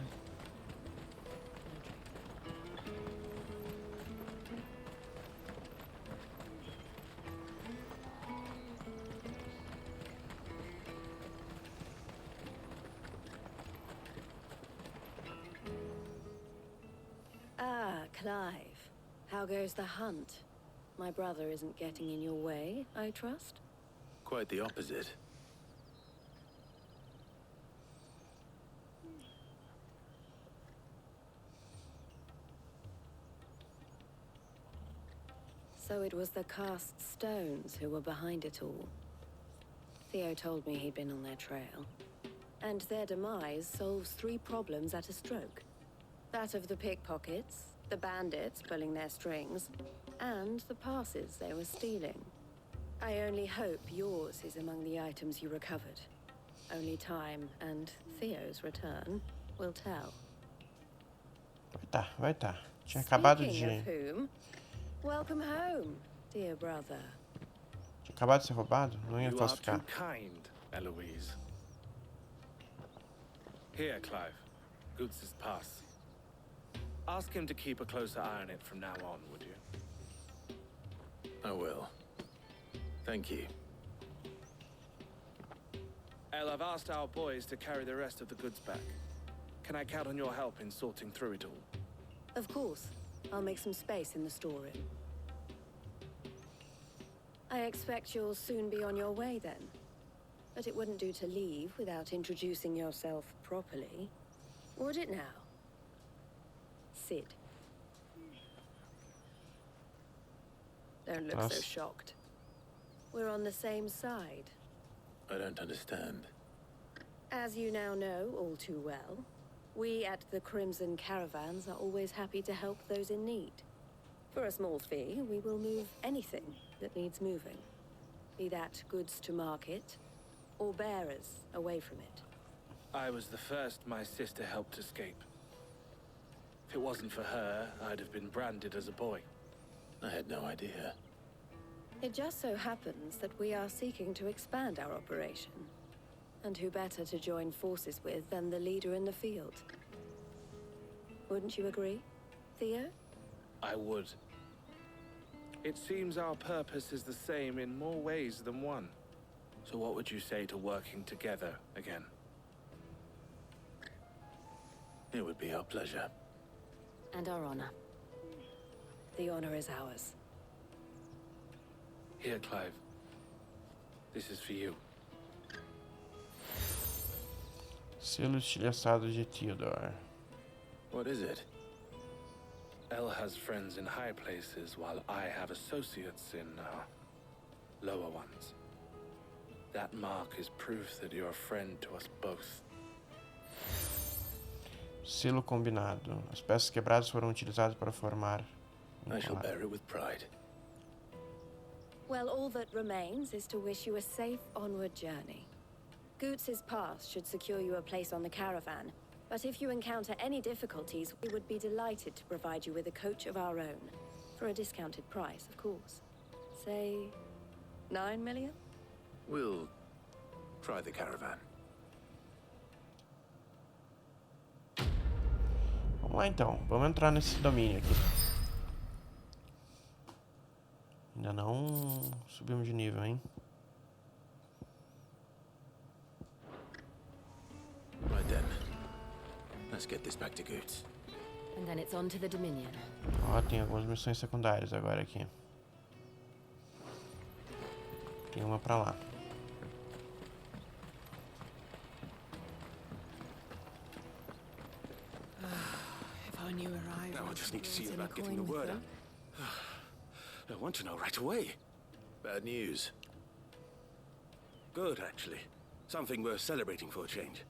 Clive, how goes the hunt? My brother isn't getting in your way, I trust? Quite the opposite. So it was the cast stones who were behind it all. Theo told me he'd been on their trail. And their demise solves 3 problems at a stroke. That of the pickpockets, the bandits pulling their strings, and the passes they were stealing. I only hope yours is among the items you recovered. Only time and Theo's return will tell. Vai tá. Tinha acabado de... Speaking of whom, welcome home, dear brother. Tinha acabado de ser roubado? Não ia You are falsificar. too kind, Eloise. Here, Clive. Goots's pass. Ask him to keep a closer eye on it from now on, would you? I will. Thank you. El, I've asked our boys to carry the rest of the goods back. Can I count on your help in sorting through it all? Of course. I'll make some space in the storeroom. I expect you'll soon be on your way then. But it wouldn't do to leave without introducing yourself properly. Would it now? Sid. Don't look so shocked. We're on the same side. I don't understand. As you now know all too well, we at the Crimson Caravans are always happy to help those in need. For a small fee, we will move anything that needs moving. Be that goods to market, or bearers away from it. I was the first my sister helped escape. If it wasn't for her, I'd have been branded as a boy. I had no idea. It just so happens that we are seeking to expand our operation. And who better to join forces with than the leader in the field? Wouldn't you agree, Theo? I would. It seems our purpose is the same in more ways than one. So what would you say to working together again? It would be our pleasure. And our honor. The honor is ours. Here, Clive. This is for you. Selo estilhaçado de Theodore. What is it? Elle has friends in high places, while I have associates in, lower ones. That mark is proof that you're a friend to us both. Selo combinado. As peças quebradas foram utilizadas para formar. I shall bear it with pride. Well, all that remains is to wish you a safe onward journey. Goots's pass should secure you a place on the caravan, but if you encounter any difficulties, we would be delighted to provide you with a coach of our own. For a discounted price, of course. Say, 9 million? We'll try the caravan. Vamos lá então, vamos entrar nesse domínio aqui. Ainda não subimos de nível, hein? Right then. Let's get this back to Goots. And then it's on to the Dominion. Ó, tem algumas missões secundárias agora aqui. Tem uma pra lá. If I knew where I now I just need to see about getting the word out. I want to know right away. Bad news. Good, actually. Something worth celebrating for a change.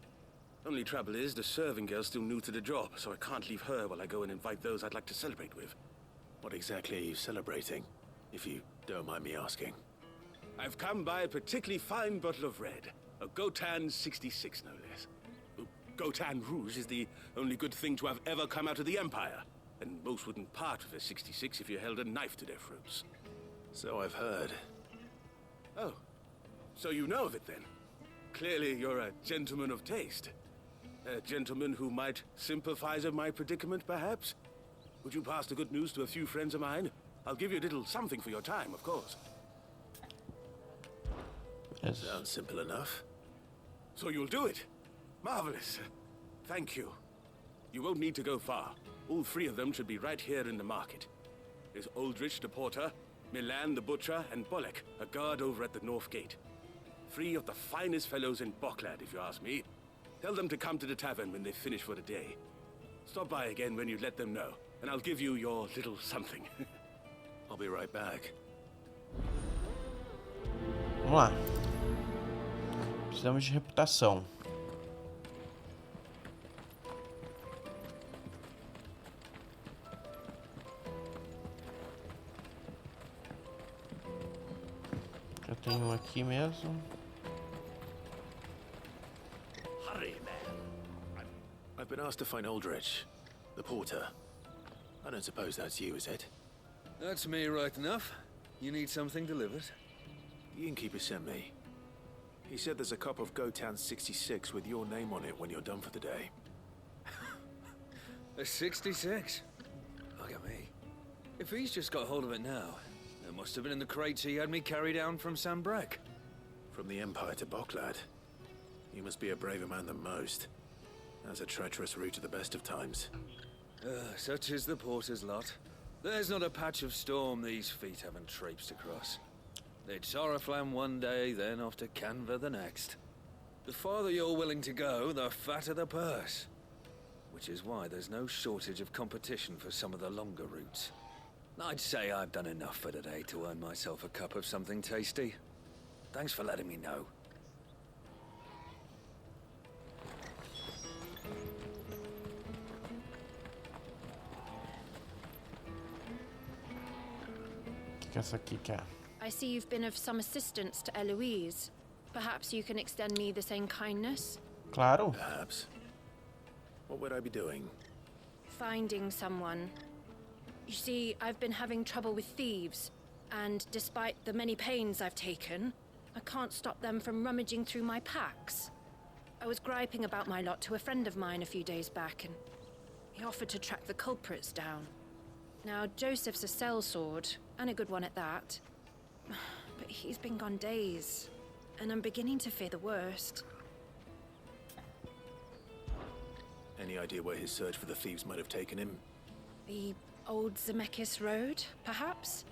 Only trouble is, the serving girl's still new to the job, so I can't leave her while I go and invite those I'd like to celebrate with. What exactly are you celebrating, if you don't mind me asking? I've come by a particularly fine bottle of red. A Gotan 66, no less. Gotan Rouge is the only good thing to have ever come out of the Empire. And most wouldn't part with a 66 if you held a knife to their throats. So I've heard. Oh, so you know of it then? Clearly you're a gentleman of taste. A gentleman who might sympathize with my predicament, perhaps? Would you pass the good news to a few friends of mine? I'll give you a little something for your time, of course. Yes. Sounds simple enough. So you'll do it? Marvelous. Thank you. You won't need to go far. All three of them should be right here in the market. There's Aldrich the porter, Milan the butcher, and Bolek, a guard over at the north gate. Three of the finest fellows in Boklad, if you ask me. Tell them to come to the tavern when they finish for the day. Stop by again when you let them know, and I'll give you your little something. I'll be right back. Vamos lá. Precisamos de reputação. Já tenho um aqui mesmo. Hurry, man. I've been asked to find Aldrich, the porter. I don't suppose that's you, is it? That's me right enough. You need something delivered? The innkeeper sent me. He said there's a cup of Gotan 66 with your name on it when you're done for the day. A 66? Look at me. If he's just got hold of it now, then It must have been in the crates he had me carry down from Sambrek. From the Empire to Boklad. You must be a braver man than most. That's a treacherous route at the best of times. Such is the porter's lot. There's not a patch of storm these feet haven't traipsed across. They'd Soraflam one day, then off to Canva the next. The farther you're willing to go, the fatter the purse. Which is why there's no shortage of competition for some of the longer routes. I'd say I've done enough for today to earn myself a cup of something tasty. Thanks for letting me know. O que essa aqui quer? I see you've been of some assistance to Eloise. Perhaps you can extend me the same kindness? Claro. Perhaps. What would I be doing? Finding someone. You see, I've been having trouble with thieves, and despite the many pains I've taken, I can't stop them from rummaging through my packs. I was griping about my lot to a friend of mine a few days back, and he offered to track the culprits down. Now, Joseph's a sellsword, and a good one at that. But he's been gone days, and I'm beginning to fear the worst. Any idea where his search for the thieves might have taken him? The old Zemeckis Road, perhaps?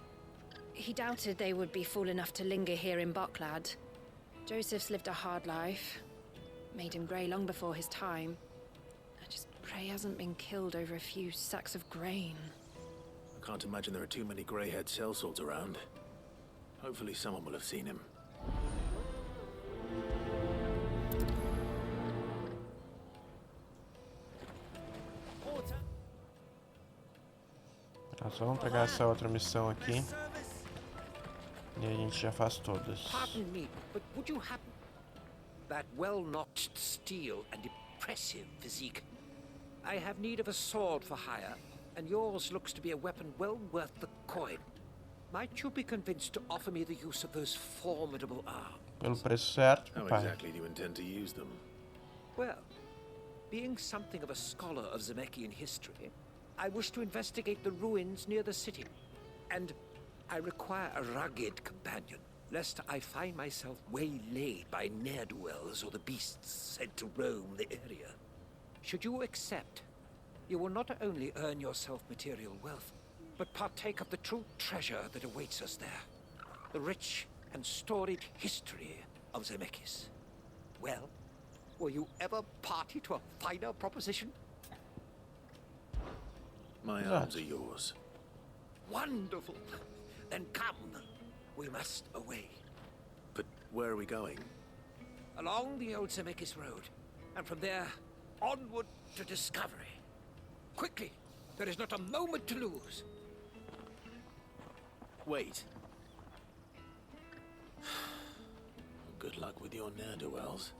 He doubted they would be fool enough to linger here in Boklad. Joseph's lived a hard life. Made him grey long before his time. I just pray he hasn't been killed over a few sacks of grain. I can't imagine there are too many grey-haired sellswords around. Hopefully someone will have seen him. Nós vamos pegar essa outra missão aqui. E a gente já faz todas. Pardon me, but would you happen... That well-notched steel and impressive physique. I have need of a sword for hire, and yours looks to be a weapon well worth the coin. Might you be convinced to offer me the use of those formidable arms? Pelo preço certo, How pai. exactly do you intend to use them? Well, being something of a scholar of Zemeckis history, I wish to investigate the ruins near the city. And I require a rugged companion, lest I find myself waylaid by ne'er-do-wells or the beasts sent to roam the area. Should you accept, you will not only earn yourself material wealth, but partake of the true treasure that awaits us there. The rich and storied history of Zemeckis. Well, were you ever party to a finer proposition? My arms are yours. Wonderful! Then come. We must away. But where are we going? Along the old Zemeckis Road, and from there, onward to discovery. Quickly! There is not a moment to lose. Wait. Good luck with your ne'er-do-wells.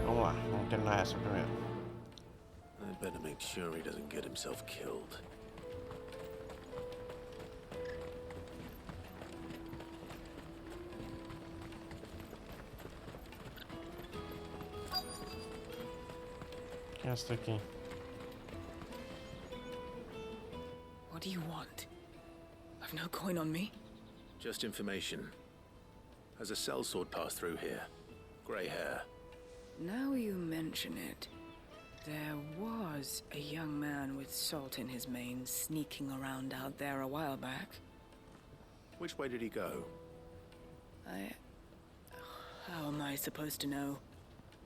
Vamos lá, vamos terminar essa primeiro. I'd better make sure he doesn't get himself killed. Que é essa aqui? What do you want? I've no coin on me. Just information. Has a sellsword passed through here? Grey hair. Now you mention it, there was a young man with salt in his mane sneaking around out there a while back. Which way did he go? How am I supposed to know?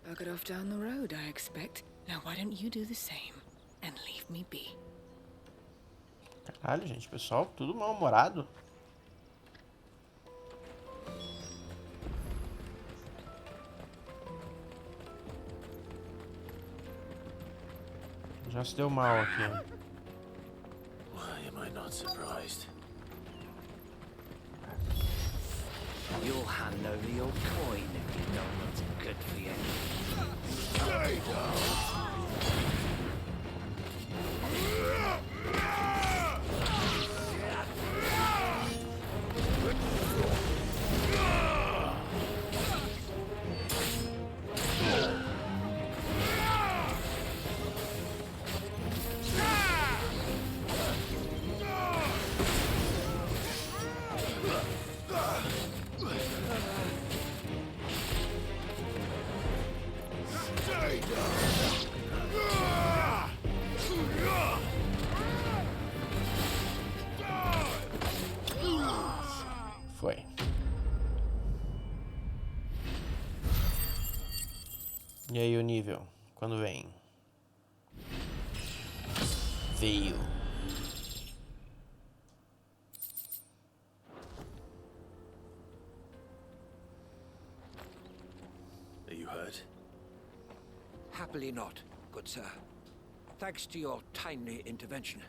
Bucket off down the road, I expect. Now why don't you do the same and leave me be? Caralho, gente, pessoal, tudo mal-humorado. Já se deu mal aqui. Why am I not surprised? You'll hand over your coin if you know what's good for you. Stay down! E aí o nível, quando vem? Veio. Are you hurt? Happily not, good sir. Thanks to your timely intervention.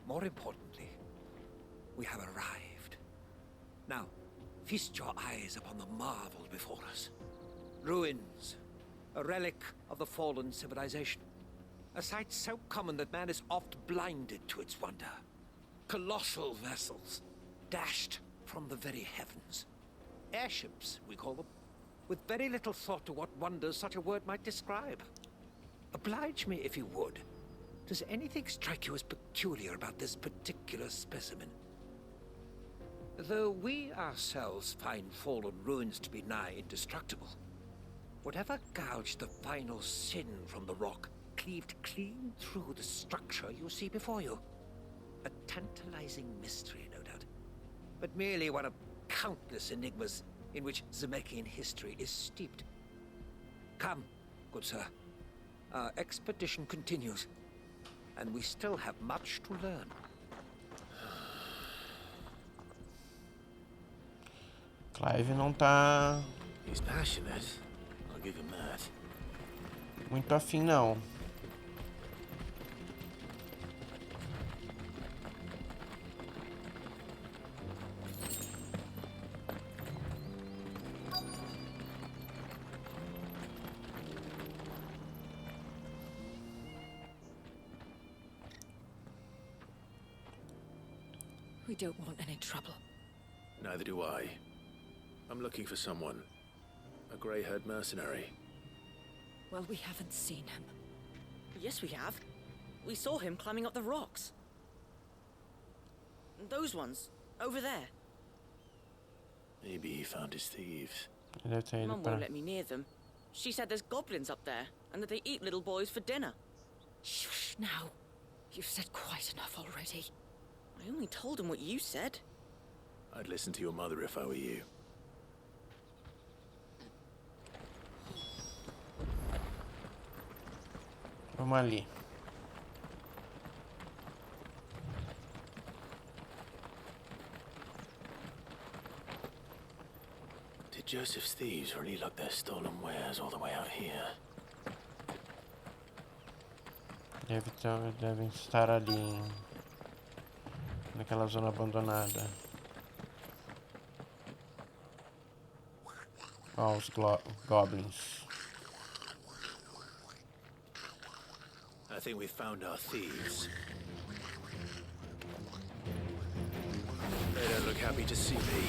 More importantly, we have arrived. Now, feast your eyes upon the marvel before us. Ruins, a relic of the fallen civilization. A sight so common that man is oft blinded to its wonder. Colossal vessels, dashed from the very heavens. Airships, we call them, with very little thought to what wonders such a word might describe. Oblige me if you would. Does anything strike you as peculiar about this particular specimen? Though we ourselves find fallen ruins to be nigh indestructible, whatever gouged the final sin from the rock cleaved clean through the structure you see before you. A tantalizing mystery, no doubt, but merely one of countless enigmas in which Zemeckis history is steeped. Come, good sir. Our expedition continues, and we still have much to learn. Clive não tá He's passionate. I'll give him that. muito afim, não. We don't want any trouble. Neither do I. I'm looking for someone. A grey-haired mercenary. Well, we haven't seen him. Yes, we have. We saw him climbing up the rocks. Those ones, over there. Maybe he found his thieves. Mum won't let me near them. She said there's goblins up there, and that they eat little boys for dinner. Shush now. You've said quite enough already. I only told him what you said. I'd listen to your mother if I were you. Vamos ali. Did Joseph's thieves really lug their stolen wares all the way out here? Devem estar ali, naquela zona abandonada. Ó, os goblins. I think we found our thieves. They don't look happy to see me.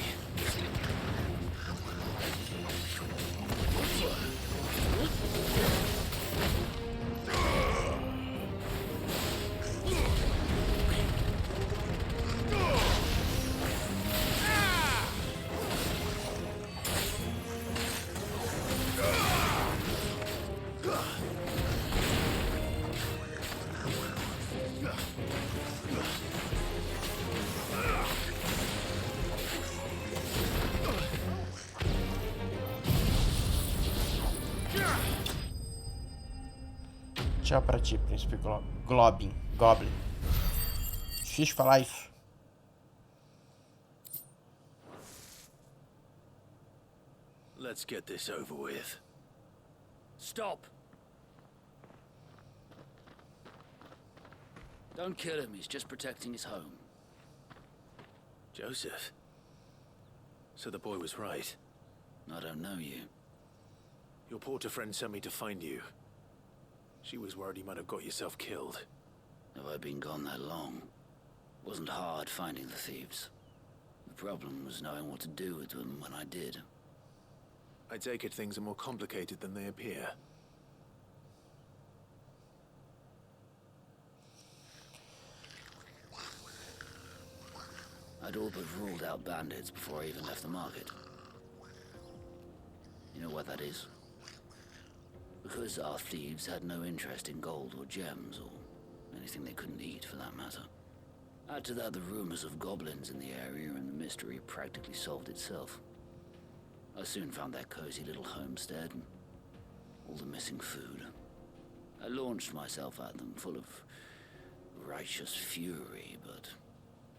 Tchau pra ti, príncipe Goblin. Difícil falar isso. Let's get this over with. Stop! Don't kill him, he's just protecting his home. Joseph? So the boy was right. I don't know you. Your porter friend sent me to find you. She was worried you might have got yourself killed. Have I been gone that long? It wasn't hard finding the thieves. The problem was knowing what to do with them when I did. I take it things are more complicated than they appear. I'd all but ruled out bandits before I even left the market. You know what that is? Because our thieves had no interest in gold or gems, or anything they couldn't eat for that matter. Add to that the rumors of goblins in the area, and the mystery practically solved itself. I soon found that cozy little homestead, and all the missing food. I launched myself at them full of righteous fury, but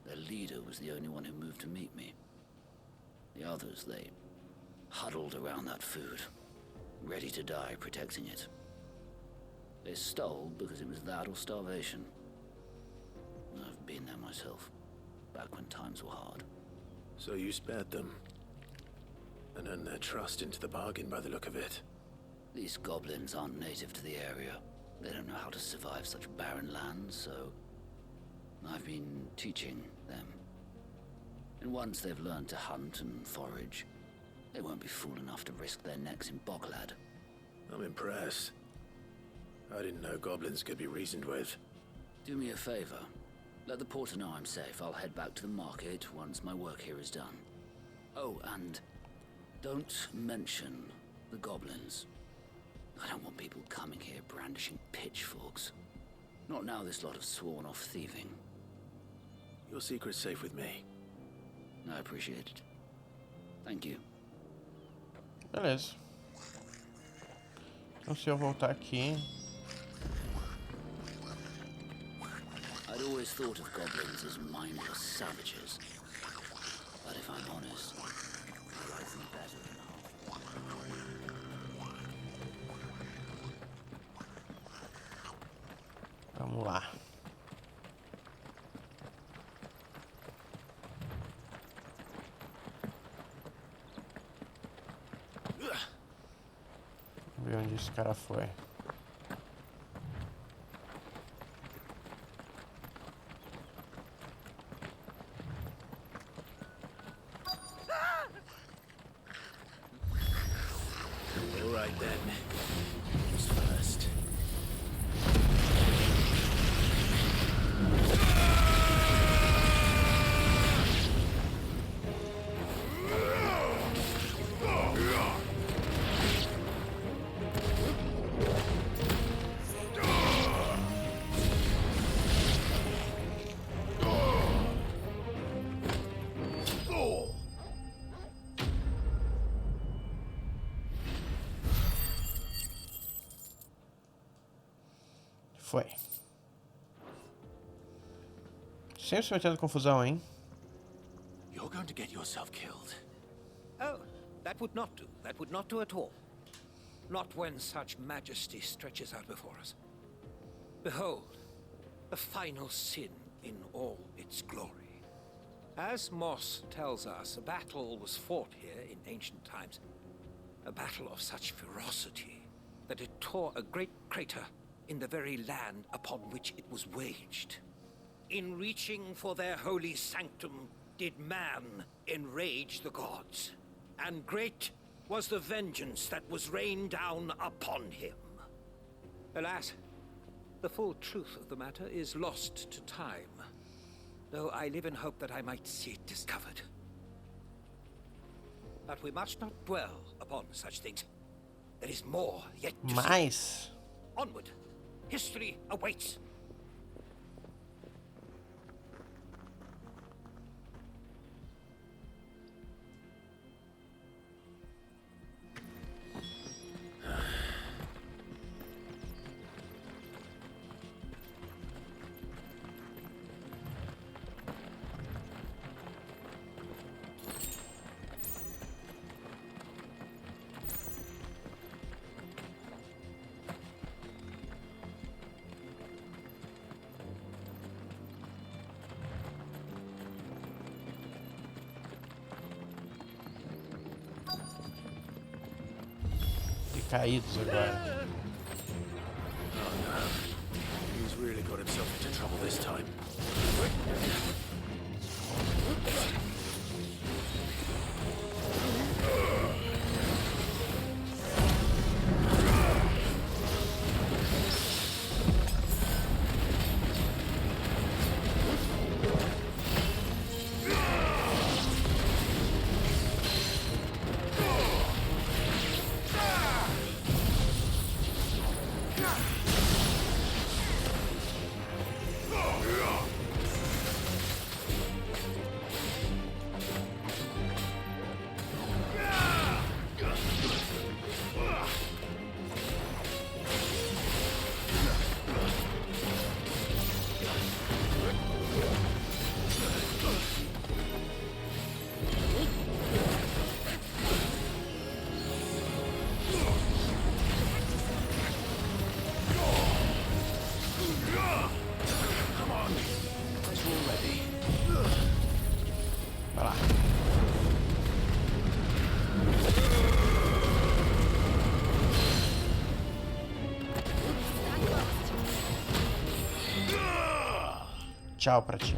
their leader was the only one who moved to meet me. The others, they huddled around that food, ready to die protecting it. They stole because it was that or starvation. I've been there myself, back when times were hard. So you spared them, and earned their trust into the bargain by the look of it. These goblins aren't native to the area. They don't know how to survive such barren lands, so I've been teaching them. And once they've learned to hunt and forage, they won't be fool enough to risk their necks in Boglad. I'm impressed. I didn't know goblins could be reasoned with. Do me a favor. Let the porter know I'm safe. I'll head back to the market once my work here is done. Oh, and don't mention the goblins. I don't want people coming here brandishing pitchforks. Not now this lot have sworn off thieving. Your secret's safe with me. I appreciate it. Thank you. Beleza. Então se eu voltar aqui... I'd always thought of goblins as mindless savages. But if I'm honest, I like them better than half. Vamos lá. Vamos ver onde esse cara foi. All right then. Who's first? Foi. Sempre se metendo confusão, hein? You're going to get yourself killed. Oh, that would not do. That would not do at all. Not when such majesty stretches out before us. Behold, the final sin in all its glory. As Moss tells us, a battle was fought here in ancient times. A battle of such ferocity that it tore a great crater in the very land upon which it was waged. In reaching for their holy sanctum, did man enrage the gods, and great was the vengeance that was rained down upon him. Alas, the full truth of the matter is lost to time, though I live in hope that I might see it discovered. But we must not dwell upon such things. There is more yet to Mais. Onward. History awaits. Caídos agora. Oh no. He's really got himself into trouble this time. Tchau pra ti.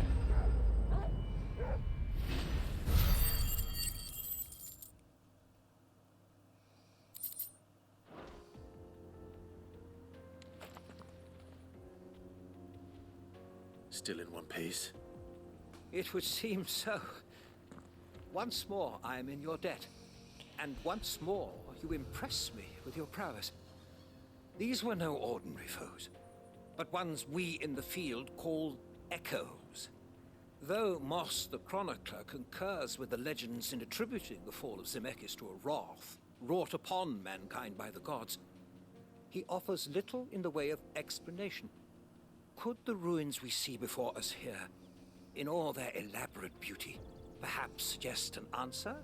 Still in one piece? It would seem so. Once more, I am in your debt. And once more, you impress me with your prowess. These were no ordinary foes, but ones we in the field call echoes. Though Moss the Chronicler concurs with the legends in attributing the fall of Zemeckis to a wrath wrought upon mankind by the gods, he offers little in the way of explanation. Could the ruins we see before us here, in all their elaborate beauty, perhaps suggest an answer?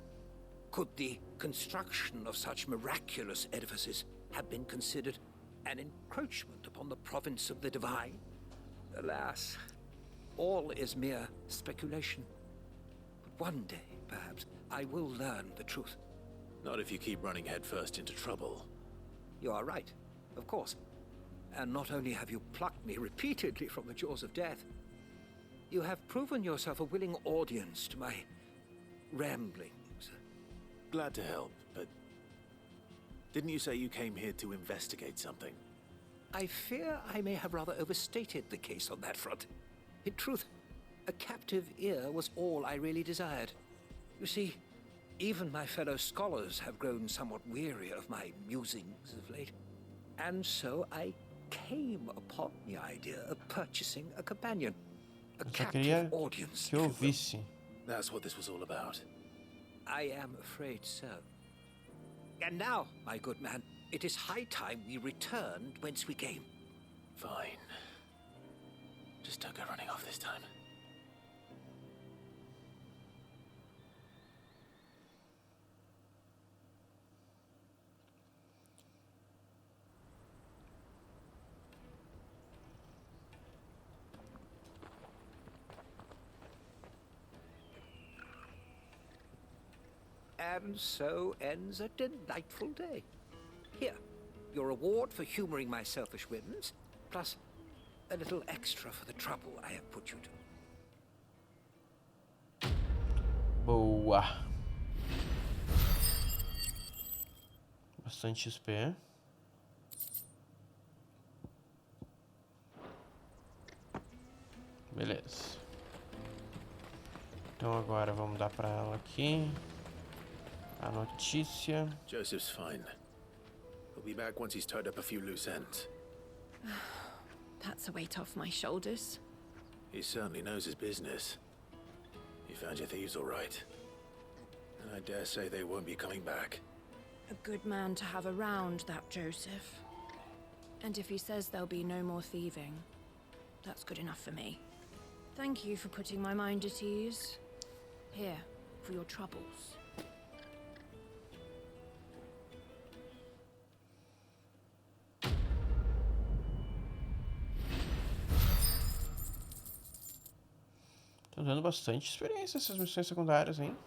Could the construction of such miraculous edifices have been considered an encroachment upon the province of the divine? Alas, all is mere speculation. But one day, perhaps, I will learn the truth. Not if you keep running headfirst into trouble. You are right, of course. And not only have you plucked me repeatedly from the jaws of death, you have proven yourself a willing audience to my ramblings. Glad to help, but didn't you say you came here to investigate something? I fear I may have rather overstated the case on that front. In truth, a captive ear was all I really desired. You see, even my fellow scholars have grown somewhat weary of my musings of late. And so I came upon the idea of purchasing a companion. A captive audience. Que eu ouvisse. That's what this was all about. I am afraid so. And now, my good man, it is high time we returned whence we came. Fine. Just don't go running off this time. And so ends a delightful day. Here, your reward for humoring my selfish whims, plus a little extra for the trouble I have put you to. Boa. Bastante XP. Beleza. Então agora vamos dar pra ela aqui a notícia. Joseph's fine. He'll be back once he's tied up a few loose ends. That's a weight off my shoulders. He certainly knows his business. You found your thieves all right. And I dare say they won't be coming back. A good man to have around, that Joseph. And if he says there'll be no more thieving, that's good enough for me. Thank you for putting my mind at ease. Here, for your troubles. Estão dando bastante experiência essas missões secundárias, hein?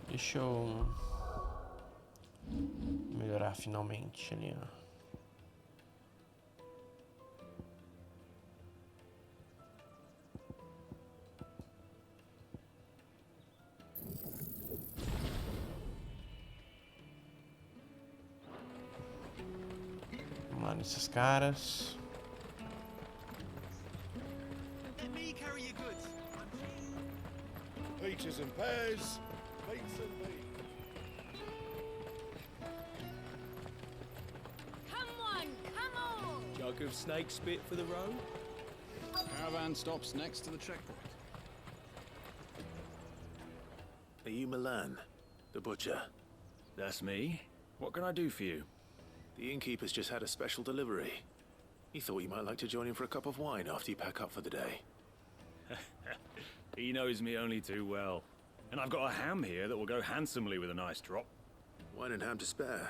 Deixa eu melhorar finalmente ali, ó. Vamos lá nesses caras. Peaches and pears, meats and beans. Come on! Jug of snake spit for the road? Caravan stops next to the checkpoint. Are you Milan, the butcher? That's me. What can I do for you? The innkeeper's just had a special delivery. He thought you might like to join him for a cup of wine after you pack up for the day. He knows me only too well. And I've got a ham here that will go handsomely with a nice drop. Wine and ham to spare.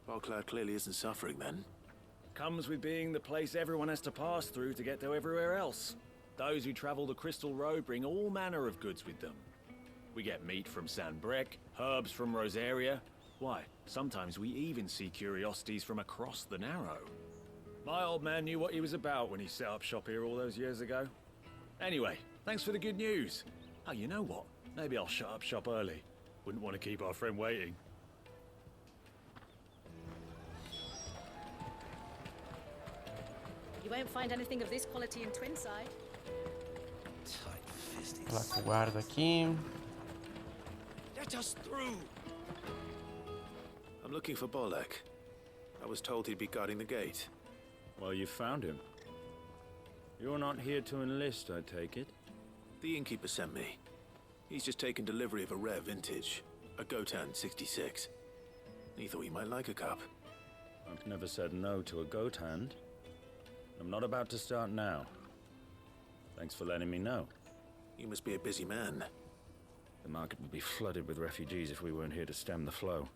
Barclay clearly isn't suffering then. Comes with being the place everyone has to pass through to get to everywhere else. Those who travel the Crystal Road bring all manner of goods with them. We get meat from San Brec, herbs from Rosaria. Why, sometimes we even see curiosities from across the Narrow. My old man knew what he was about when he set up shop here all those years ago. Anyway, thanks for the good news. Oh, you know what? Maybe I'll shut up shop early. Wouldn't want to keep our friend waiting. You won't find anything of this quality in Twinside. Falar com o guarda aqui. Let us through. I'm looking for Bolek. I was told he'd be guarding the gate. Well, you found him. You're not here to enlist, I take it? The innkeeper sent me. He's just taken delivery of a rare vintage, a Gotan 66. He thought you might like a cup. I've never said no to a goat hand. I'm not about to start now. Thanks for letting me know. You must be a busy man. The market would be flooded with refugees if we weren't here to stem the flow.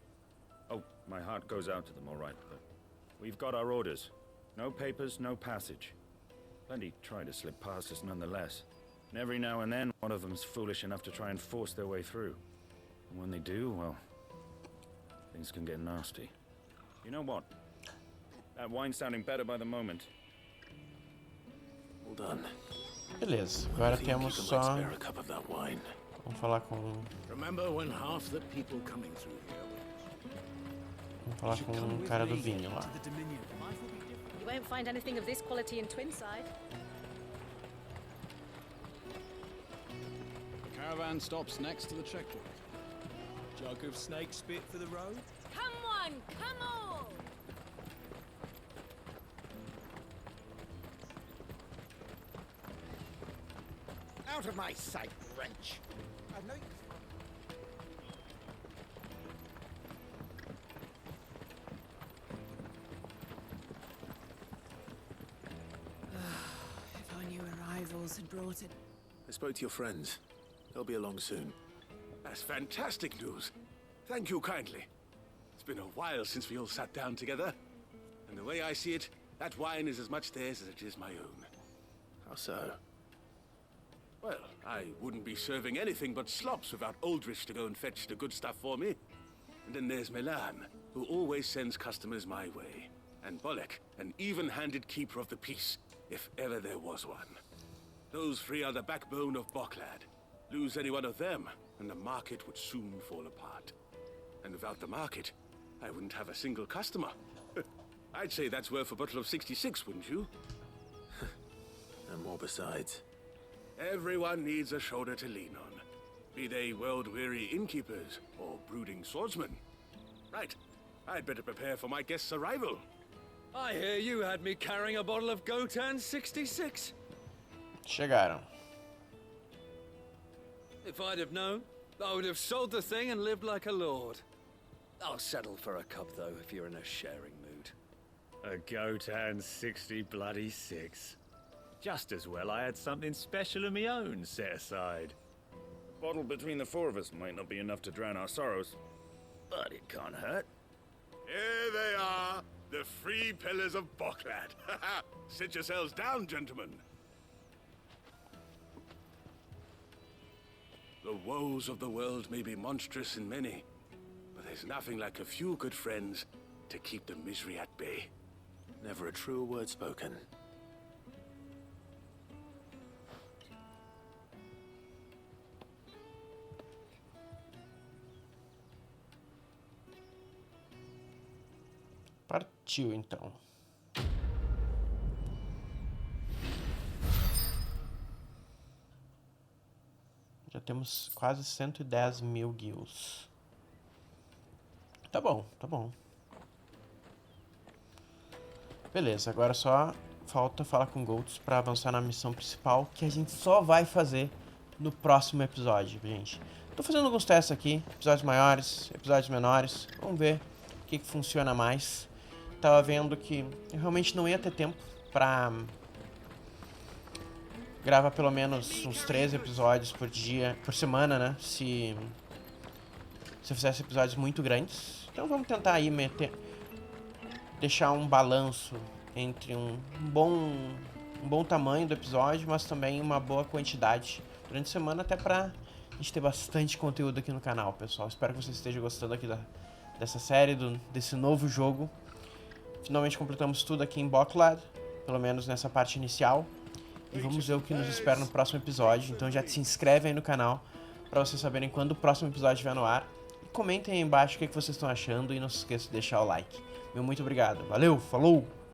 Oh, my heart goes out to them, all right, but we've got our orders. No papers, no passage. Plenty try to slip past us nonetheless. And every now and then, one of them's foolish enough to try and force their way through. And when they do, well, things can get nasty. You know what? That wine's sounding better by the moment. Well done. Beleza, agora temos só... Vamos falar com... Remember when half the people coming through here. Vamos falar com o cara do vinho lá. You won't find anything of this quality in Twinside. The caravan stops next to the checkpoint. Jug of snake spit for the road? Come on, come on! Out of my sight, wretch! I know you. If our new arrivals had brought it. I spoke to your friends. They'll be along soon. That's fantastic news. Thank you kindly. It's been a while since we all sat down together. And the way I see it, that wine is as much theirs as it is my own. How so? Well, I wouldn't be serving anything but slops without Aldrich to go and fetch the good stuff for me. And then there's Milan, who always sends customers my way. And Bolek, an even-handed keeper of the peace, if ever there was one. Those three are the backbone of Boklad. Lose any one of them, and the market would soon fall apart. And without the market, I wouldn't have a single customer. I'd say that's worth a bottle of 66, wouldn't you? And more besides. Everyone needs a shoulder to lean on. Be they world-weary innkeepers or brooding swordsmen. Right, I'd better prepare for my guest's arrival. I hear you had me carrying a bottle of Gotan 66. Chegaram. If I'd have known, I would have sold the thing and lived like a lord. I'll settle for a cup, though, if you're in a sharing mood. A Gotan 60 bloody 6. Just as well I had something special of my own set aside. A bottle between the four of us might not be enough to drown our sorrows, but it can't hurt. Here they are, the three pillars of Boklad. Sit yourselves down, gentlemen. The woes of the world may be monstrous in many, but there's nothing like a few good friends to keep the misery at bay. Never a truer word spoken. Partiu então. Já temos quase 110 mil guilds. Tá bom, tá bom. Beleza, agora só falta falar com Golds pra avançar na missão principal, que a gente só vai fazer no próximo episódio, gente. Tô fazendo alguns testes aqui, episódios maiores, episódios menores. Vamos ver o que funciona mais. Tava vendo que eu realmente não ia ter tempo pra gravar pelo menos uns 3 episódios por dia, por semana, né? Se eu fizesse episódios muito grandes. Então vamos tentar aí deixar um balanço entre um bom tamanho do episódio, mas também uma boa quantidade durante a semana, até pra gente ter bastante conteúdo aqui no canal, pessoal. Espero que vocês estejam gostando aqui dessa série, desse novo jogo. Finalmente completamos tudo aqui em Boclad, pelo menos nessa parte inicial. E vamos ver o que nos espera no próximo episódio. Então já se inscreve aí no canal para vocês saberem quando o próximo episódio estiver no ar. E comentem aí embaixo o que vocês estão achando e não se esqueçam de deixar o like. Meu muito obrigado. Valeu, falou!